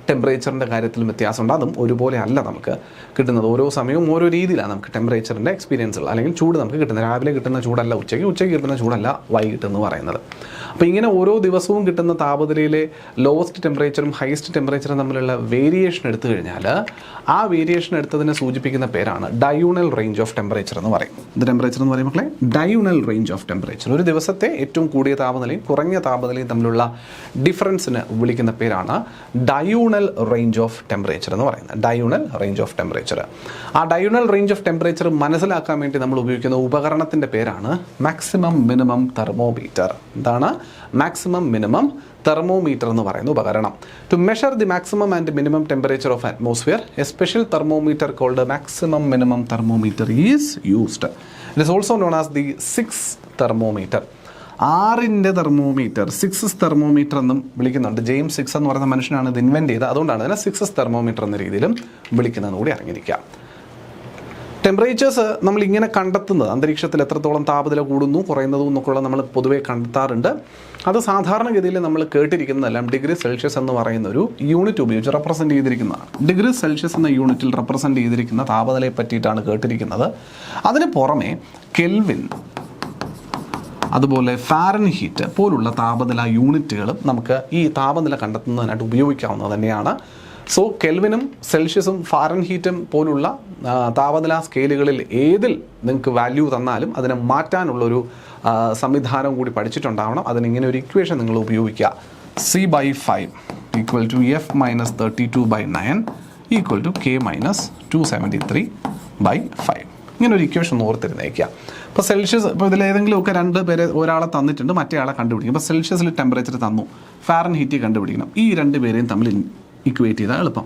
ടെമ്പറേച്ചറിൻ്റെ കാര്യത്തിലും വ്യത്യാസമുണ്ട്. അതും ഒരുപോലെ അല്ല നമുക്ക് കിട്ടുന്നത്. ഓരോ സമയവും ഓരോ രീതിയിലാണ് നമുക്ക് ടെമ്പറേച്ചറിൻ്റെ എക്സ്പീരിയൻസുകൾ അല്ലെങ്കിൽ ചൂട് നമുക്ക് കിട്ടുന്നത്. രാവിലെ കിട്ടുന്ന ചൂടല്ല ഉച്ചയ്ക്ക് കിട്ടുന്ന ചൂടല്ല വൈകിട്ട് എന്ന് പറയുന്നത്. അപ്പോൾ ഇങ്ങനെ ഓരോ ദിവസവും കിട്ടുന്ന താപനിലയിലെ ലോവസ്റ്റ് ടെമ്പറേച്ചറും ഹയസ്റ്റ് ടെമ്പറേച്ചറും തമ്മിലുള്ള വേരിയേഷൻ എടുത്തു കഴിഞ്ഞാൽ ആ വേരിയേഷൻ എടുത്തതിനെ സൂചിപ്പിക്കുന്ന പേരാണ് ഡയൂണൽ റേഞ്ച് ഓഫ് ടെമ്പറേച്ചർ എന്ന് പറയും. ഇത് ടെമ്പറേച്ചർ എന്ന് പറയുമ്പോൾ ഡയൂണൽ റേഞ്ച് ഓഫ് ടെമ്പറേച്ചർ. ഒരു ദിവസത്തെ ഏറ്റവും കൂടിയ താപനിലയും കുറഞ്ഞ താപനിലയും തമ്മിലുള്ള ഡിഫറൻസിന് വിളിക്കുന്ന പേരാണ് ഡയൂണൽ റേഞ്ച് ഓഫ് ടെമ്പറേച്ചർ എന്ന് പറയുന്നത്. Diurnal range of temperature. ആ ഡയൂണൽ റേഞ്ച് ഓഫ് ടെമ്പറേച്ചർ മനസ്സിലാക്കാൻ വേണ്ടി നമ്മൾ ഉപയോഗിക്കുന്ന ഉപകരണത്തിൻ്റെ പേരാണ് മാക്സിമം മിനിമം തെർമോമീറ്റർ. എന്താണ് മാക്സിമം മിനിമം തെർമോമീറ്റർ എന്ന് പറയുന്ന ഉപകരണം? To measure the maximum and minimum temperature of atmosphere a special thermometer called maximum minimum thermometer is used. It is also known as the 6 thermometer. 6ൻ്റെ thermometer, 6 thermometer എന്നും വിളിക്കുന്നുണ്ട്. James 6 എന്ന് പറയുന്ന മനുഷ്യനാണ് ഇത് ഇൻവെൻറ്റ് ചെയ്തത്. അതുകൊണ്ടാണ് അതിനെ 6 തെർമോമീറ്റർ എന്ന രീതിയിലും വിളിക്കുന്നതെന്ന് കൂടി അറിഞ്ഞിരിക്കാം. ടെമ്പറേച്ചേഴ്സ് നമ്മൾ ഇങ്ങനെ കണ്ടെത്തുന്നത് അന്തരീക്ഷത്തിൽ എത്രത്തോളം താപനില കൂടുന്നു കുറയുന്നതും എന്നൊക്കെയുള്ള നമ്മൾ പൊതുവെ കണ്ടെത്താറുണ്ട്. അത് സാധാരണഗതിയിൽ നമ്മൾ കേട്ടിരിക്കുന്നതെല്ലാം ഡിഗ്രി സെൽഷ്യസ് എന്ന് പറയുന്ന ഒരു യൂണിറ്റ് ഉപയോഗിച്ച് റെപ്രസെൻറ്റ് ചെയ്തിരിക്കുന്നതാണ്. ഡിഗ്രി സെൽഷ്യസ് എന്ന യൂണിറ്റിൽ റെപ്രസെൻറ്റ് ചെയ്തിരിക്കുന്ന താപനിലയെ പറ്റിയിട്ടാണ് കേട്ടിരിക്കുന്നത്. അതിന് പുറമെ കെൽവിൻ, അതുപോലെ ഫാരൻഹീറ്റ് പോലുള്ള താപനില യൂണിറ്റുകളും നമുക്ക് ഈ താപനില കണ്ടെത്തുന്നതിനായിട്ട് ഉപയോഗിക്കാവുന്നത് തന്നെയാണ്. സോ കെൽവിനും സെൽഷ്യസും ഫാരൻഹീറ്റും പോലുള്ള താപനില സ്കെയിലുകളിൽ ഏതിൽ നിങ്ങൾക്ക് വാല്യൂ തന്നാലും അതിനെ മാറ്റാനുള്ളൊരു സംവിധാനം കൂടി പഠിച്ചിട്ടുണ്ടാവണം. അതിനിങ്ങനെ ഒരു ഇക്വേഷൻ നിങ്ങൾ ഉപയോഗിക്കുക. C/5 equal to F-32/9 equal to K-273/5. ഇങ്ങനെ ഒരു ഇക്വേഷൻ ഒന്ന് ഓർത്തിരുന്നേക്കുക. ഇപ്പോൾ സെൽഷ്യസ്, ഇപ്പോൾ ഇതിലേതെങ്കിലുമൊക്കെ 2 പേരെ ഒരാളെ തന്നിട്ടുണ്ട്, മറ്റേ ആളെ കണ്ടുപിടിക്കും. ഇപ്പോൾ സെൽഷ്യസിൽ ടെമ്പറേച്ചർ തന്നു, ഫാരൻഹീറ്റ് കണ്ടുപിടിക്കണം. ഈ 2 പേരെയും തമ്മിൽ ഇക്വേറ്റ് ചെയ്താൽ എളുപ്പം.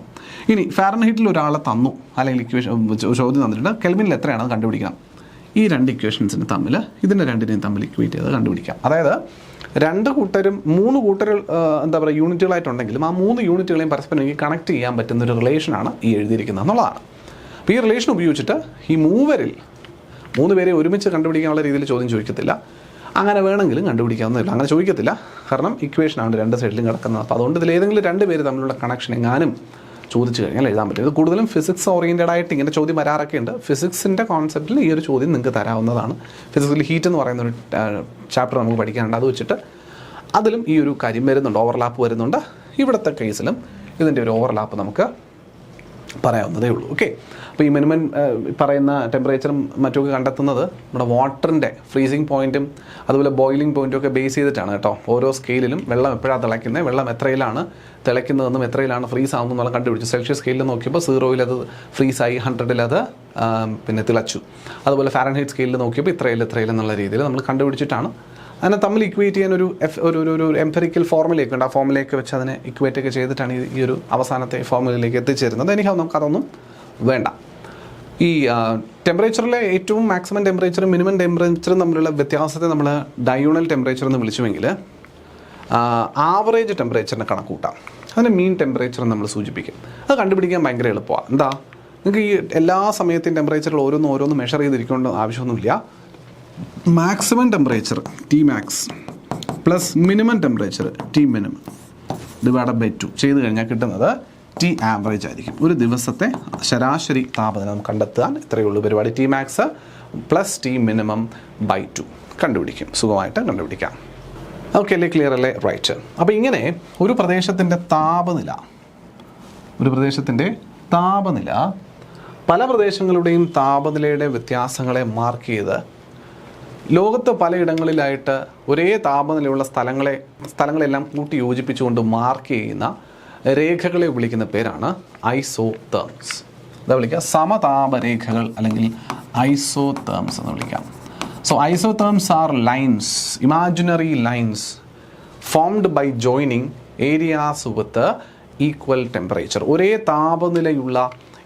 ഇനി ഫാരൻഹീറ്റിൽ ഒരാളെ തന്നു, അല്ലെങ്കിൽ ഇക്വേഷൻ ചോദ്യം തന്നിട്ടുണ്ട്, കെൽവിനിൽ എത്രയാണെന്ന് കണ്ടുപിടിക്കണം. ഈ 2 ഇക്വേഷൻസിന് തമ്മിൽ ഇതിൻ്റെ 2നെയും തമ്മിൽ ഇക്വേറ്റ് ചെയ്ത് കണ്ടുപിടിക്കാം. അതായത് 2 കൂട്ടരും 3 കൂട്ടർ എന്താ പറയുക യൂണിറ്റുകളായിട്ടുണ്ടെങ്കിലും ആ 3 യൂണിറ്റുകളെയും പരസ്പരം എനിക്ക് കണക്ട് ചെയ്യാൻ പറ്റുന്നൊരു റിലേഷനാണ് ഈ എഴുതിയിരിക്കുന്നത് എന്നുള്ളതാണ്. അപ്പോൾ ഈ റിലേഷൻ ഉപയോഗിച്ചിട്ട് ഈ 3 പേരെ ഒരുമിച്ച് കണ്ടുപിടിക്കാനുള്ള രീതിയിൽ ചോദ്യം ചോദിക്കത്തില്ല. അങ്ങനെ വേണമെങ്കിലും കണ്ടുപിടിക്കാവുന്നതില്ല, അങ്ങനെ ചോദിക്കത്തില്ല. കാരണം ഇക്വേഷനാണ് 2 സൈഡിലും കിടക്കുന്നത്. അപ്പോൾ അതുകൊണ്ട് ഇതിലേതെങ്കിലും 2 പേര് തമ്മിലുള്ള കണക്ഷൻ എങ്ങാനും ചോദിച്ചു കഴിഞ്ഞാൽ എഴുതാൻ പറ്റും. ഇത് കൂടുതലും ഫിസിക്സ് ഓറിയൻറ്റഡ് ആയിട്ട് ഇങ്ങനെ ചോദ്യം വരാറൊക്കെ ഉണ്ട്. ഫിസിക്സിൻ്റെ കോൺസെപ്റ്റിൽ ഈ ഒരു ചോദ്യം നിങ്ങൾക്ക് തരാവുന്നതാണ്. ഫിസിക്സിൽ ഹീറ്റ് എന്ന് പറയുന്ന ഒരു ചാപ്റ്റർ നമുക്ക് പഠിക്കാനുണ്ട്. അത് വെച്ചിട്ട് അതിലും ഈ ഒരു കാര്യം വരുന്നുണ്ട്, ഓവർലാപ്പ് വരുന്നുണ്ട്. ഇവിടുത്തെ കേസിലും ഇതിൻ്റെ ഒരു ഓവർലാപ്പ് നമുക്ക് പറയാവുന്നതേ ഉള്ളൂ. ഓക്കെ, അപ്പോൾ ഈ മിനിമം പറയുന്ന ടെമ്പറേച്ചറും മറ്റുമൊക്കെ കണ്ടെത്തുന്നത് നമ്മുടെ വാട്ടറിൻ്റെ ഫ്രീസിങ് പോയിൻറ്റും അതുപോലെ ബോയിലിംഗ് പോയിൻറ്റും ഒക്കെ ബേസ് ചെയ്തിട്ടാണ് കേട്ടോ. ഓരോ സ്കെയിലിലും വെള്ളം എപ്പോഴാണ് തിളയ്ക്കുന്നത്, വെള്ളം എത്രയിലാണ് തിളയ്ക്കുന്നതെന്നും എത്രയിലാണ് ഫ്രീസ് ആവുന്നതെന്നുള്ള കണ്ടുപിടിച്ചു. സെൽഷ്യസ് സ്കെയിലിൽ നോക്കിയപ്പോൾ 0-ൽ അത് ഫ്രീസായി, 100-ൽ അത് പിന്നെ തിളച്ചു. അതുപോലെ ഫാരൻഹീറ്റ് സ്കെയിലിൽ നോക്കിയപ്പോൾ ഇത്രയിലെന്നുള്ള രീതിയിൽ നമ്മൾ കണ്ടുപിടിച്ചിട്ടാണ് അതിനെ തമ്മിൽ ഇക്വേറ്റ് ചെയ്യാൻ ഒരു എംപെറിക്കൽ ഫോർമുലയൊക്കെ ഉണ്ട്. ആ ഫോർമുലയൊക്കെ വെച്ച് അതിനെ ഇക്വേറ്റ് ഒക്കെ ചെയ്തിട്ടാണ് ഈ ഒരു അവസാനത്തെ ഫോർമുലയിലേക്ക് എത്തിച്ചേരുന്നത്. എനിക്കാവും നമുക്കതൊന്നും വേണ്ട. ഈ ടെമ്പറേച്ചറിലെ ഏറ്റവും മാക്സിമം ടെമ്പറേച്ചറും മിനിമം ടെമ്പറേച്ചറും തമ്മിലുള്ള വ്യത്യാസത്തെ നമ്മൾ ഡയോണൽ ടെമ്പറേച്ചർ എന്ന് വിളിച്ചുവെങ്കിൽ ആവറേജ് ടെമ്പറേച്ചറിനെ കണക്കൂട്ടാം. അതിന് മീൻ ടെമ്പറേച്ചർ നമ്മൾ സൂചിപ്പിക്കും. അത് കണ്ടുപിടിക്കാൻ ഭയങ്കര എളുപ്പമാണ്. എന്താ, നിങ്ങൾക്ക് ഈ എല്ലാ സമയത്തെയും ടെമ്പറേച്ചറിൽ ഓരോന്ന് മെഷർ ചെയ്തിരിക്കേണ്ട ആവശ്യമൊന്നുമില്ല. Maximum temperature T max plus minimum temperature T minimum divided by 2 ചെയ്ത് കഴിഞ്ഞാൽ കിട്ടുന്നത് ടി ആവറേജ് ആയിരിക്കും. ഒരു ദിവസത്തെ ശരാശരി താപനില നമുക്ക് കണ്ടെത്താൻ ഇത്രയേ ഉള്ളൂ പരിപാടി. T max plus T minimum by 2 കണ്ടുപിടിക്കും, സുഖമായിട്ട് കണ്ടുപിടിക്കാം. ഓക്കെ അല്ലേ, ക്ലിയർ അല്ലേ? റൈറ്റ്. അപ്പോൾ ഇങ്ങനെ ഒരു പ്രദേശത്തിൻ്റെ താപനില പല പ്രദേശങ്ങളുടെയും താപനിലയുടെ വ്യത്യാസങ്ങളെ മാർക്ക് ചെയ്ത് ലോകത്ത് പലയിടങ്ങളിലായിട്ട് ഒരേ താപനിലയുള്ള സ്ഥലങ്ങളെല്ലാം കൂട്ടി യോജിപ്പിച്ചുകൊണ്ട് മാർക്ക് ചെയ്യുന്ന രേഖകളെ വിളിക്കുന്ന പേരാണ് ഐസോതേർംസ്. എന്താ വിളിക്കുക? സമതാപരേഖകൾ അല്ലെങ്കിൽ ഐസോതേർംസ് എന്ന് വിളിക്കാം. So isotherms are lines, imaginary lines formed by joining areas with equal temperature. ഒരേ താപനിലയുള്ള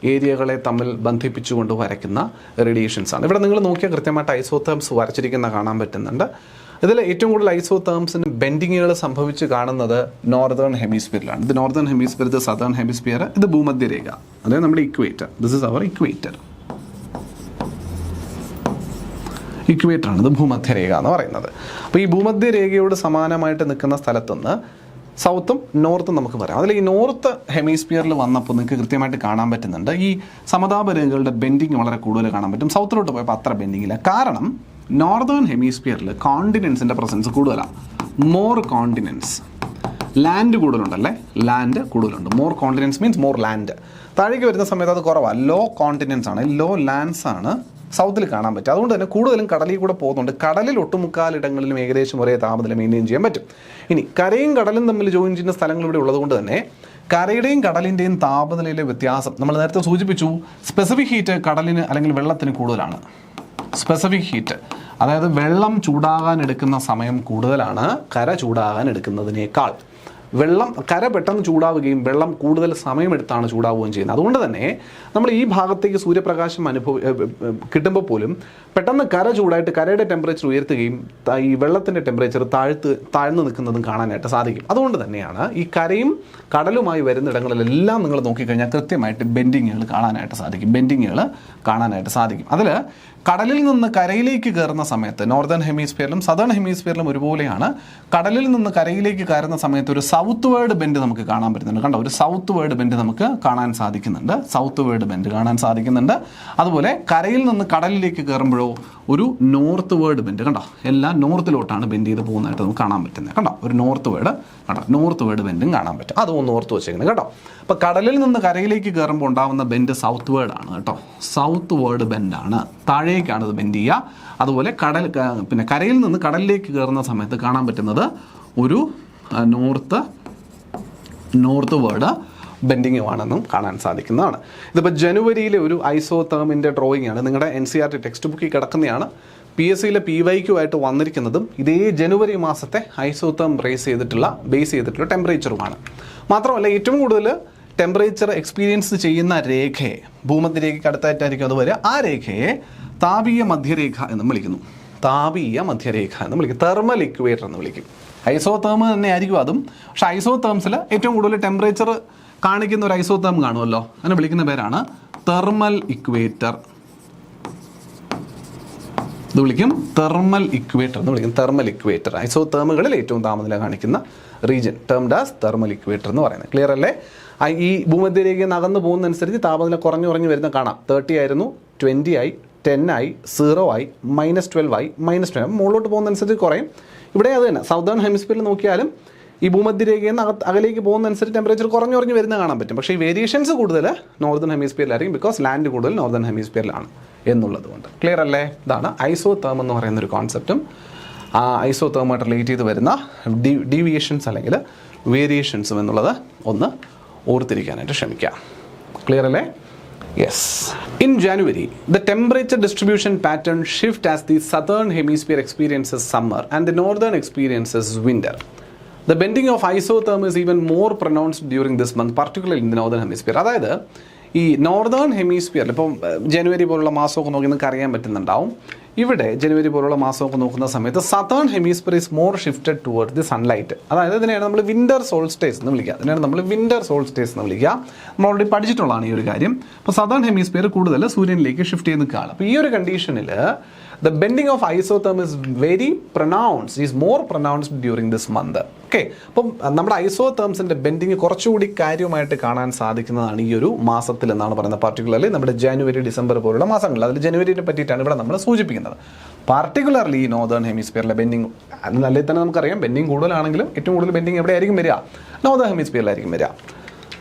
ഏരിയകളെ തമ്മിൽ ബന്ധിപ്പിച്ചുകൊണ്ട് വരയ്ക്കുന്ന റേഡിയേഷൻസ് ആണ്. ഇവിടെ നിങ്ങൾ നോക്കിയാൽ കൃത്യമായിട്ട് ഐസോതേർംസ് വരച്ചിരിക്കുന്ന കാണാൻ പറ്റുന്നുണ്ട്. ഇതിൽ ഏറ്റവും കൂടുതൽ ഐസോതേർംസിന് ബെൻഡിങ്ങുകൾ സംഭവിച്ച് കാണുന്നത് നോർത്തേൺ ഹെമിസ്ഫിയറിലാണ്. ഇത് നോർത്തേൺ ഹെമിസ്ഫിയർ, ഇത് സദേൺ ഹെമിസ്ഫിയർ, ഇത് ഭൂമധ്യരേഖ, അതായത് നമ്മുടെ equator. This is our equator ആണ്, ഇത് ഭൂമധ്യരേഖ എന്ന് പറയുന്നത്. അപ്പോൾ ഈ ഭൂമധ്യരേഖയോട് സമാനമായിട്ട് നിൽക്കുന്ന സ്ഥലത്തുനിന്ന് സൗത്തും നോർത്തും നമുക്ക് പറയാം. അതിൽ ഈ നോർത്ത് ഹെമിസ്ഫിയറിൽ വന്നപ്പോൾ നിങ്ങൾക്ക് കൃത്യമായിട്ട് കാണാൻ പറ്റുന്നുണ്ട് ഈ സമതാപരേഖകളുടെ ബെൻഡിങ് വളരെ കൂടുതൽ കാണാൻ പറ്റും. സൗത്തിലോട്ട് പോയപ്പോൾ അത്ര ബെൻഡിങ് ഇല്ല. കാരണം നോർത്തേൺ ഹെമിസ്ഫിയറിൽ കോണ്ടിനെൻസിൻ്റെ പ്രസൻസ് കൂടുതലാണ്. മോർ കോണ്ടിനെൻസ്, ലാൻഡ് കൂടുതലുണ്ടല്ലേ, ലാൻഡ് കൂടുതലുണ്ട്. More continents means more land. താഴേക്ക് വരുന്ന സമയത്ത് അത് കുറവാണ്, ലോ കോണ്ടിനെൻസ് ആണ്, ലോ ലാൻഡ്സ് ആണ് സൗത്തിൽ കാണാൻ പറ്റും. അതുകൊണ്ട് തന്നെ കൂടുതലും കടലിൽ കൂടെ പോകുന്നുണ്ട്. കടലിൽ ഒട്ടുമുക്കാലിടങ്ങളിലും ഏകദേശം ഒരേ താപനില മെയിൻറ്റെയിൻ ചെയ്യാൻ പറ്റും. ഇനി കരയും കടലും തമ്മിൽ ജോയിൻ ചെയ്യുന്ന സ്ഥലങ്ങൾ ഇവിടെ ഉള്ളതുകൊണ്ട് തന്നെ കരയുടെയും കടലിൻ്റെയും താപനിലയിലെ വ്യത്യാസം നമ്മൾ നേരത്തെ സൂചിപ്പിച്ചു. സ്പെസിഫിക് ഹീറ്റ് കടലിന് അല്ലെങ്കിൽ വെള്ളത്തിന് കൂടുതലാണ്. സ്പെസിഫിക് ഹീറ്റ് അതായത് വെള്ളം ചൂടാകാൻ എടുക്കുന്ന സമയം കൂടുതലാണ് കര ചൂടാകാൻ എടുക്കുന്നതിനേക്കാൾ. കര പെട്ടെന്ന് ചൂടാവുകയും വെള്ളം കൂടുതൽ സമയമെടുത്താണ് ചൂടാവുകയും ചെയ്യുന്നത്. അതുകൊണ്ട് തന്നെ നമ്മൾ ഈ ഭാഗത്തേക്ക് സൂര്യപ്രകാശം കിട്ടുമ്പോൾ പോലും പെട്ടെന്ന് കര ചൂടായിട്ട് കരയുടെ ടെമ്പറേച്ചർ ഉയർത്തുകയും ഈ വെള്ളത്തിൻ്റെ ടെമ്പറേച്ചർ താഴ്ന്നു നിൽക്കുന്നതും കാണാനായിട്ട് സാധിക്കും. അതുകൊണ്ട് തന്നെയാണ് ഈ കരയും കടലുമായി വരുന്നിടങ്ങളിലെല്ലാം നിങ്ങൾ നോക്കിക്കഴിഞ്ഞാൽ കൃത്യമായിട്ട് ബെൻഡിങ്ങുകൾ കാണാനായിട്ട് സാധിക്കും. അതിൽ കടലിൽ നിന്ന് കരയിലേക്ക് കയറുന്ന സമയത്ത് നോർത്തേൺ ഹെമിസ്ഫിയറിലും സദേൺ ഹെമിസ്ഫിയറിലും ഒരുപോലെയാണ്. കടലിൽ നിന്ന് കരയിലേക്ക് കയറുന്ന സമയത്ത് ഒരു സൗത്ത് വേർഡ് ബെൻഡ് നമുക്ക് കാണാൻ പറ്റുന്നുണ്ട്. കണ്ടോ, ഒരു സൗത്ത് വേർഡ് ബെൻഡ് നമുക്ക് കാണാൻ സാധിക്കുന്നുണ്ട്. അതുപോലെ കരയിൽ നിന്ന് കടലിലേക്ക് കയറുമ്പോഴോ ഒരു നോർത്ത് വേർഡ് ബെൻഡ്, കണ്ടോ, എല്ലാം നോർത്തിലോട്ടാണ് ബെൻഡ് ചെയ്ത് പോകുന്നതായിട്ട് നമുക്ക് കാണാൻ പറ്റുന്നത്. കണ്ടോ, ഒരു നോർത്ത് വേർഡ് ബെൻഡും കാണാൻ പറ്റും. അതും ഒന്ന് ഓർത്ത് വെച്ചേക്കുന്നത് കേട്ടോ. അപ്പോൾ കടലിൽ നിന്ന് കരയിലേക്ക് കയറുമ്പോൾ ഉണ്ടാകുന്ന ബെൻഡ് സൗത്ത് വേർഡ് ആണ് കേട്ടോ. സൗത്ത് വേർഡ് ബെൻഡാണ്, താഴേക്കാണ് ഇത് ബെൻഡ് ചെയ്യുക. അതുപോലെ കരയിൽ നിന്ന് കടലിലേക്ക് കയറുന്ന സമയത്ത് കാണാൻ പറ്റുന്നത് ഒരു നോർത്ത് വേർഡ് ബെൻഡിങ്ങുമാണെന്നും കാണാൻ സാധിക്കുന്നതാണ്. ഇതിപ്പോൾ ജനുവരിയിലെ ഒരു ഐസോതേമിൻ്റെ ഡ്രോയിങ് ആണ്. നിങ്ങളുടെ NCERT ടെക്സ്റ്റ് ബുക്കിൽ കിടക്കുന്നതാണ്. PSCയിലെ PYQ ആയിട്ട് വന്നിരിക്കുന്നതും ഇതേ ജനുവരി മാസത്തെ ഐസോതേം ബേസ് ചെയ്തിട്ടുള്ള ടെമ്പറേച്ചറുമാണ്. മാത്രമല്ല ഏറ്റവും കൂടുതൽ ടെമ്പറേച്ചർ എക്സ്പീരിയൻസ് ചെയ്യുന്ന രേഖയെ, ഭൂമധ്യരേഖയ്ക്ക് അടുത്തായിട്ടായിരിക്കും അതുവരെ, ആ രേഖയെ താപീയ മധ്യരേഖ എന്ന് വിളിക്കുന്നു. തെർമൽ ഇക്വേറ്റർ എന്ന് വിളിക്കും. ഐസോതേം തന്നെ ആയിരിക്കും അതും. പക്ഷേ ഐസോതേംസിൽ ഏറ്റവും കൂടുതൽ ടെമ്പറേച്ചർ കാണിക്കുന്ന ഒരു ഐസോതേം കാണുമല്ലോ, അതിനെ വിളിക്കുന്ന പേരാണ് തെർമൽ ഇക്വേറ്റർ. ഇത് വിളിക്കും തെർമൽ ഇക്വേറ്റർ. ഐസോതേമുകളിൽ ഏറ്റവും താപനില കാണിക്കുന്ന region termed as thermal equator എന്ന് പറയുന്നത്. ക്ലിയർ അല്ലേ? ഈ ഭൂമധ്യരേഖയിൽ അകന്നു പോകുന്നതനുസരിച്ച് താപനില കുറഞ്ഞു വരുന്ന കാണാം. 30 ആയിരുന്നു, 20 ആയി, 10 ആയി, 0 ആയി, -12 ആയി, -12 മുകളിലോട്ട് പോകുന്നതനുസരിച്ച് കുറയും. ഇവിടെ അത് തന്നെ സൗത്തേൺ ഹെമിസ്ഫിയറിൽ നോക്കിയാലും ഈ ഭൂമധ്യരേഖയിൽ നിന്ന് അകലേക്ക് പോകുന്നതനുസരിച്ച് ടെമ്പറേച്ചർ കുറഞ്ഞു വരുന്ന കാണാൻ പറ്റും. പക്ഷേ ഈ വേരിയേഷൻസ് കൂടുതൽ നോർത്തേൺ ഹെമിസ്ഫിയറിലായിരിക്കും, ബിക്കോസ് ലാൻഡ് കൂടുതൽ നോർത്തേൺ ഹെമിസ്ഫിയറിലാണ് എന്നുള്ളത് കൊണ്ട്. ക്ലിയർ അല്ലേ? ഇതാണ് ഐസോതേം എന്ന് പറയുന്ന ഒരു കോൺസെപ്റ്റും ആ ഐസോതേമായിട്ട് റിലേറ്റ് ചെയ്ത് വരുന്ന ഡീവിയേഷൻസ് അല്ലെങ്കിൽ വേരിയേഷൻസും എന്നുള്ളത് ഒന്ന് ഓർത്തിരിക്കാനായിട്ട് ശ്രമിക്കുക. ക്ലിയർ അല്ലേ? Yes. In January, the temperature distribution pattern shift as the southern hemisphere experiences summer and the northern experiences winter. The bending of isotherm is even more pronounced during this month, particularly in the northern hemisphere. അതായത് ഈ northern ഹെമിസ്ഫിയറിൽ ഇപ്പം ജനുവരി പോലുള്ള മാസമൊക്കെ നോക്കി നിങ്ങൾക്ക് അറിയാൻ പറ്റുന്നുണ്ടാവും. ഇവിടെ ജനുവരി പോലുള്ള മാസമൊക്കെ നോക്കുന്ന സമയത്ത് southern hemisphere is more shifted towards the sunlight. അതായത് ഇതിനെയാണ് നമ്മൾ വിൻ്റർ സോൾസ്റ്റേസ് എന്ന് വിളിക്കുക. നമ്മൾ ഓൾറെഡി പഠിച്ചിട്ടുള്ളതാണ് ഈ ഒരു കാര്യം. അപ്പോൾ സതേൺ ഹെമിസ്ഫിയർ കൂടുതൽ സൂര്യനിലേക്ക് ഷിഫ്റ്റ് ചെയ്ത് നിൽക്കുകയാണ്. അപ്പോൾ ഈ ഒരു കണ്ടീഷനിൽ the bending of isotherm is very pronounced, is more pronounced during this month. Okay, അപ്പം നമ്മുടെ ഐസോതേംസിൻ്റെ ബെൻഡിങ് കുറച്ചുകൂടി കാര്യമായിട്ട് കാണാൻ സാധിക്കുന്നതാണ് ഈ ഒരു മാസത്തിൽ എന്നാണ് പറയുന്നത്. പർട്ടിക്കുലർലി നമ്മുടെ ജനുവരി ഡിസംബർ പോലുള്ള മാസങ്ങളിൽ. അതിൽ ജനുവരിനെ പറ്റിയിട്ടാണ് ഇവിടെ നമ്മൾ സൂചിപ്പിക്കുന്നത്. പാർട്ടിക്കുലർലി ഈ നോർത്തേൺ ഹെമിസ്ഫിയറിലെ ബെൻഡിങ്, അല്ലെങ്കിൽ തന്നെ നമുക്കറിയാം ബെൻഡിങ് കൂടുതലാണെങ്കിലും ഏറ്റവും കൂടുതൽ ബെൻഡിങ് എവിടെയായിരിക്കും വരിക? നോർത്തേൺ ഹെമിസ്ഫിയറിലായിരിക്കും വരിക.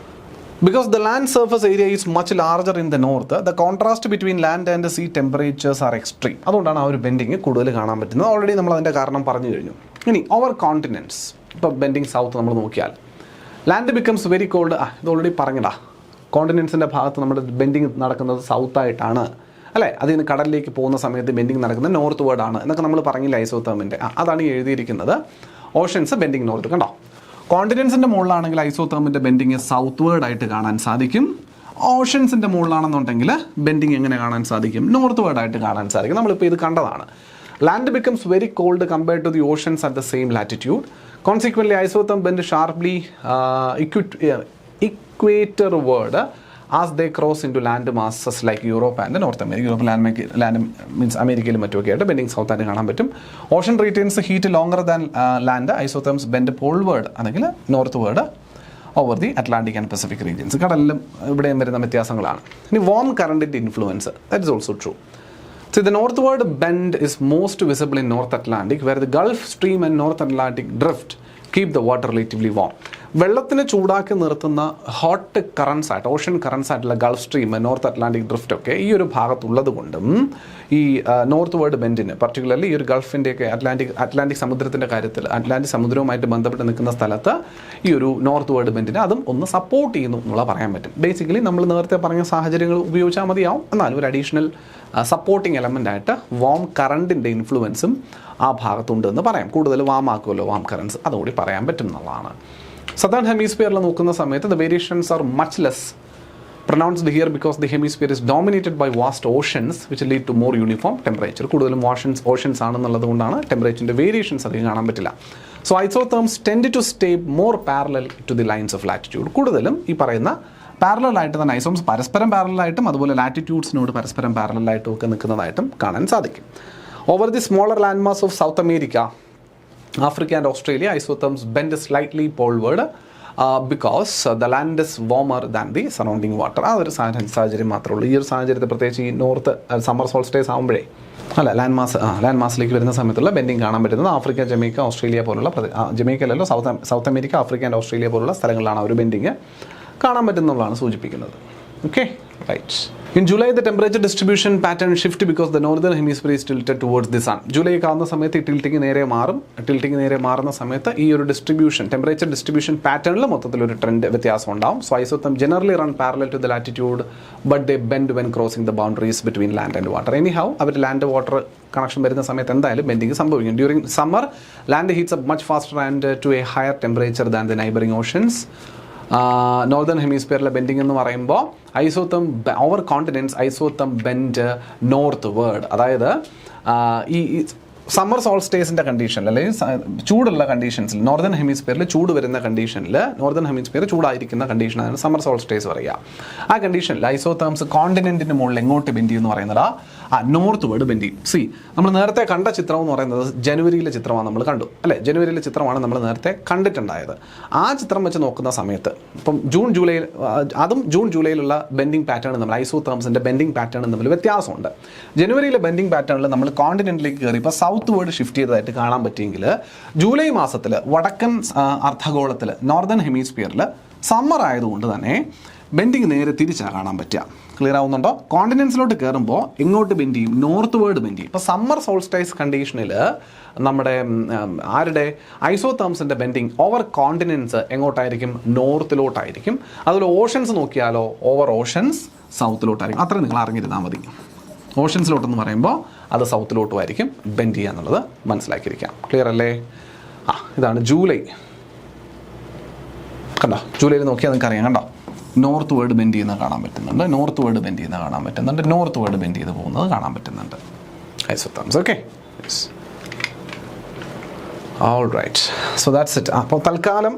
Because the land surface area is much larger in the north, the contrast between land and sea temperatures are extreme. അതുകൊണ്ടാണ് ആ ഒരു ബെൻഡിങ് കൂടുതൽ കാണാൻ പറ്റുന്നത്. ഓൾറെഡി നമ്മൾ അതിൻ്റെ കാരണം പറഞ്ഞു കഴിഞ്ഞു. ഇനി ഓവർ കോണ്ടിനെൻറ്റ്സ്, ഇപ്പോൾ ബെൻഡിങ് സൗത്ത് നമ്മൾ നോക്കിയാൽ ലാൻഡ് ബിക്കംസ് വെരി കോൾഡ്. ഇത് ഓൾറെഡി പറഞ്ഞടാ, കോണ്ടിനെൻറ്റ്സിൻ്റെ ഭാഗത്ത് നമ്മുടെ ബെൻഡിങ് നടക്കുന്നത് സൗത്തായിട്ടാണ് അല്ലേ? അതിൽ നിന്ന് കടലിലേക്ക് പോകുന്ന സമയത്ത് ബെൻഡിങ് നടക്കുന്നത് നോർത്ത് വേർഡ് ആണ് എന്നൊക്കെ നമ്മൾ പറഞ്ഞില്ല ഐസോതേമിൻ്റെ. അതാണ് ഈ എഴുതിയിരിക്കുന്നത്. Oceans bending north. കണ്ടോ, കോണ്ടിനെൻസിൻ്റെ മുകളിലാണെങ്കിൽ ഐസോതേമിൻ്റെ ബെൻഡിങ് സൗത്ത് വേർഡ് ആയിട്ട് കാണാൻ സാധിക്കും. ഓഷൻസിൻ്റെ മുകളിലാണെന്നുണ്ടെങ്കിൽ ബെൻഡിങ് എങ്ങനെ കാണാൻ സാധിക്കും? നോർത്ത് വേർഡ് ആയിട്ട് കാണാൻ സാധിക്കും. നമ്മളിപ്പോൾ ഇത് കണ്ടതാണ്. Land becomes very cold compared to the oceans at the same latitude. Consequently isotherm bend sharply equatorward as they cross into land masses like Europe and North America. Europe land means അമേരിക്കയിലും മറ്റുമൊക്കെ ആയിട്ട് bending south ആയിട്ട് കാണാൻ പറ്റും. Ocean retains heat longer than land. Isotherms bend poleward അല്ലെങ്കിൽ northward over the Atlantic and Pacific regions. കടലിലും ഇവിടെയും വരുന്ന വ്യത്യാസങ്ങളാണ്. ഇനി വാം കറണ്ടിൻ്റെ influence, that is also true. So the northward bend is most visible in North Atlantic, where the Gulf Stream and North Atlantic drift keep the water relatively warm. വെള്ളത്തിന് ചൂടാക്കി നിർത്തുന്ന hot currents ആയിട്ട്, Ocean currents ആയിട്ടുള്ള Gulf stream, north Atlantic drift ഒക്കെ ഈ ഒരു ഭാഗത്തുള്ളത് കൊണ്ടും ഈ നോർത്ത് വേർഡ് ബെൻഡിന്, പർട്ടിക്കുലർലി ഈ ഒരു ഗൾഫിൻ്റെയൊക്കെ അറ്റ്ലാന്റിക് സമുദ്രത്തിൻ്റെ കാര്യത്തിൽ, അറ്റ്ലാന്റിക് സമുദ്രവുമായിട്ട് ബന്ധപ്പെട്ട് നിൽക്കുന്ന സ്ഥലത്ത് ഈ ഒരു നോർത്ത് വേർഡ് ബെൻഡിനെ അതും ഒന്ന് സപ്പോർട്ട് ചെയ്യുന്നു എന്നുള്ള പറയാൻ പറ്റും. ബേസിക്കലി നമ്മൾ നേരത്തെ പറഞ്ഞ സാഹചര്യങ്ങൾ ഉപയോഗിച്ചാൽ മതിയാവും. എന്നാലും ഒരു അഡീഷണൽ സപ്പോർട്ടിങ് എലമെൻ്റ് ആയിട്ട് വാം കറണ്ടിൻ്റെ ഇൻഫ്ലുവൻസും ആ ഭാഗത്തുണ്ട് എന്ന് പറയാം. കൂടുതൽ വാം ആക്കുമല്ലോ വാം കറൻസ്, അതുകൂടി പറയാൻ പറ്റും എന്നുള്ളതാണ്. സതേൺ ഹെമിസ്ഫിയറിൽ നോക്കുന്ന സമയത്ത് the variations are much less pronounced here because the hemisphere is dominated by vast oceans which lead to more uniform temperature. കൂടുതലും ഓഷൻസ് ആണെന്നുള്ളത് കൊണ്ടാണ് ടെമ്പറേച്ചറിൻ്റെ വേരിയേഷൻസ് അധികം കാണാൻ പറ്റില്ല. So isotherms tend to stay more parallel to the lines of latitude. കൂടുതലും ഈ പറയുന്ന പാരലായിട്ട് തന്നെ ഐസോംസ് പരസ്പരം പാരലായിട്ടും അതുപോലെ ലാറ്റിറ്റ്യൂഡ്സിനോട് പരസ്പരം പാരലായിട്ടും ഒക്കെ നിൽക്കുന്നതായിട്ടും കാണാൻ സാധിക്കും. Over the smaller land mass of south America, Africa and Australia, isotherms bend slightly poleward because the land is warmer than the surrounding water. ആ ഒരു സാഹചര്യം മാത്രമേ ഉള്ളൂ. ഈ ഒരു സാഹചര്യത്തിൽ പ്രത്യേകിച്ച് ഈ നോർത്ത് സമ്മർ സോൾസ്റ്റേസ് ആകുമ്പോഴേ ലാൻഡ് മാസിലേക്ക് വരുന്ന സമയത്തുള്ള ബെൻഡിങ് കാണാൻ പറ്റുന്നത് ആഫ്രിക്ക, ജമൈക്ക, ഓസ്ട്രേലിയ പോലുള്ള ജമൈക്കയിലല്ലോ South America, Africa and Australia പോലുള്ള സ്ഥലങ്ങളിലാണ് ഒരു ബെൻഡിങ് കാണാൻ പറ്റുന്നതാണ് സൂചിപ്പിക്കുന്നത്. Okay, right. In July, the temperature distribution pattern shift because the northern hemisphere is tilted towards the sun. July ആകുന്ന സമയത്ത് ഈ ടിൽറ്റിങ് നേരെ മാറുന്ന സമയത്ത് ഈ ഒരു ടെമ്പറേച്ചർ ഡിസ്ട്രിബ്യൂഷൻ പാറ്റേണിൽ മൊത്തത്തിലൊരു ട്രെൻഡ് വ്യത്യാസം ഉണ്ടാവും. So isotherm generally run parallel to the latitude but they bend when crossing the boundaries between land and water. Anyhow our land water connection വരുന്ന സമയത്ത് എന്തായാലും ബെൻഡിങ് സംഭവിക്കും. During summer land heats up much faster and to a higher temperature than the neighbouring oceans. Northern ഹെമിസ്ഫിയറിലെ bending എന്ന് പറയുമ്പോൾ over continents isotherm bend northward. അതായത് ഈ summer സോൾസ്റ്റേസിൻ്റെ കണ്ടീഷനിൽ അല്ലെങ്കിൽ ചൂടുള്ള കണ്ടീഷൻസിൽ നോർത്തേൺ ഹെമിസ്ഫിയറിൽ ചൂട് വരുന്ന കണ്ടീഷനിൽ നോർത്തേൺ ഹെമിസ്ഫിയർ ചൂടായിരിക്കുന്ന കണ്ടീഷനാണ് സമ്മർ സോൾസ്റ്റേസ് പറയുക. ആ കണ്ടീഷനിൽ ഐസോതേംസ് കോണ്ടിനെൻറ്റിന് മുകളിൽ എങ്ങോട്ട് ബെൻഡ് ചെയ്യുമെന്ന് പറയുന്നത് നോർത്ത് വേർഡ് ബെൻഡ് ചെയ്യും. സി, നമ്മൾ നേരത്തെ കണ്ട ചിത്രം എന്ന് പറയുന്നത് ജനുവരിയിലെ ചിത്രമാണ് നമ്മൾ കണ്ടു അല്ലേ? ജനുവരിയിലെ ചിത്രമാണ് നമ്മൾ നേരത്തെ കണ്ടിട്ടുണ്ടായത്. ആ ചിത്രം വെച്ച് നോക്കുന്ന സമയത്ത് ഇപ്പം ജൂൺ ജൂലൈയിലുള്ള ബെൻഡിങ് പാറ്റേൺ നമ്മൾ ഐസോതേർംസിൻ്റെ ബെൻഡിങ് പാറ്റേൺ തമ്മിൽ വ്യത്യാസമുണ്ട്. ജനുവരിയിലെ ബെൻഡിങ് പാറ്റേണിൽ നമ്മൾ കോണ്ടിനെന്റിലേക്ക് കയറി ഇപ്പോൾ സൗത്ത് വേർഡ് ഷിഫ്റ്റ് ചെയ്തതായിട്ട് കാണാൻ പറ്റിയെങ്കിൽ ജൂലൈ മാസത്തിൽ വടക്കൻ അർദ്ധഗോളത്തിൽ നോർത്തേൺ ഹെമിസ്ഫിയറിൽ സമ്മർ ആയതുകൊണ്ട് തന്നെ ബെൻഡിങ് നേരെ തിരിച്ചാണ് കാണാൻ പറ്റുക. ക്ലിയർ ആവുന്നുണ്ടോ? കോണ്ടിനെൻസിലോട്ട് കയറുമ്പോൾ എങ്ങോട്ട് ബെൻഡ് ചെയ്യും? നോർത്ത് വേർഡ് ബെൻഡ് ചെയ്യും. ഇപ്പോൾ സമ്മർ സോൾസ്റ്റൈസ് കണ്ടീഷനിൽ നമ്മുടെ ആരുടെ ഐസോതേർംസിൻ്റെ ബെൻഡിങ് ഓവർ കോണ്ടിനെൻസ് എങ്ങോട്ടായിരിക്കും? നോർത്തിലോട്ടായിരിക്കും. അതുപോലെ ഓഷൻസ് നോക്കിയാലോ ഓവർ ഓഷൻസ് സൗത്തിലോട്ടായിരിക്കും. അത്ര നിങ്ങൾ അറിഞ്ഞിരുന്നാൽ മതി. ഓഷൻസിലോട്ടെന്ന് പറയുമ്പോൾ അത് സൗത്തിലോട്ടുമായിരിക്കും ബെൻഡ് ചെയ്യുക എന്നുള്ളത് മനസ്സിലാക്കിയിരിക്കാം. ക്ലിയർ അല്ലേ? ഇതാണ് ജൂലൈ. കണ്ടോ? ജൂലൈയിൽ നോക്കിയാൽ നിങ്ങൾക്ക് അറിയാം. കണ്ടോ? നോർത്ത് വേർഡ് ബെൻഡ് ചെയ്യുന്ന കാണാൻ പറ്റുന്നുണ്ട്, നോർത്ത് വേർഡ് ബെൻഡ് ചെയ്യുന്ന കാണാൻ പറ്റുന്നുണ്ട്, നോർത്ത് വേർഡ് ബെൻഡ് ചെയ്ത് പോകുന്നത് കാണാൻ പറ്റുന്നുണ്ട് isotherms. Okay, all right. So that's it. അപ്പോൾ തൽക്കാലം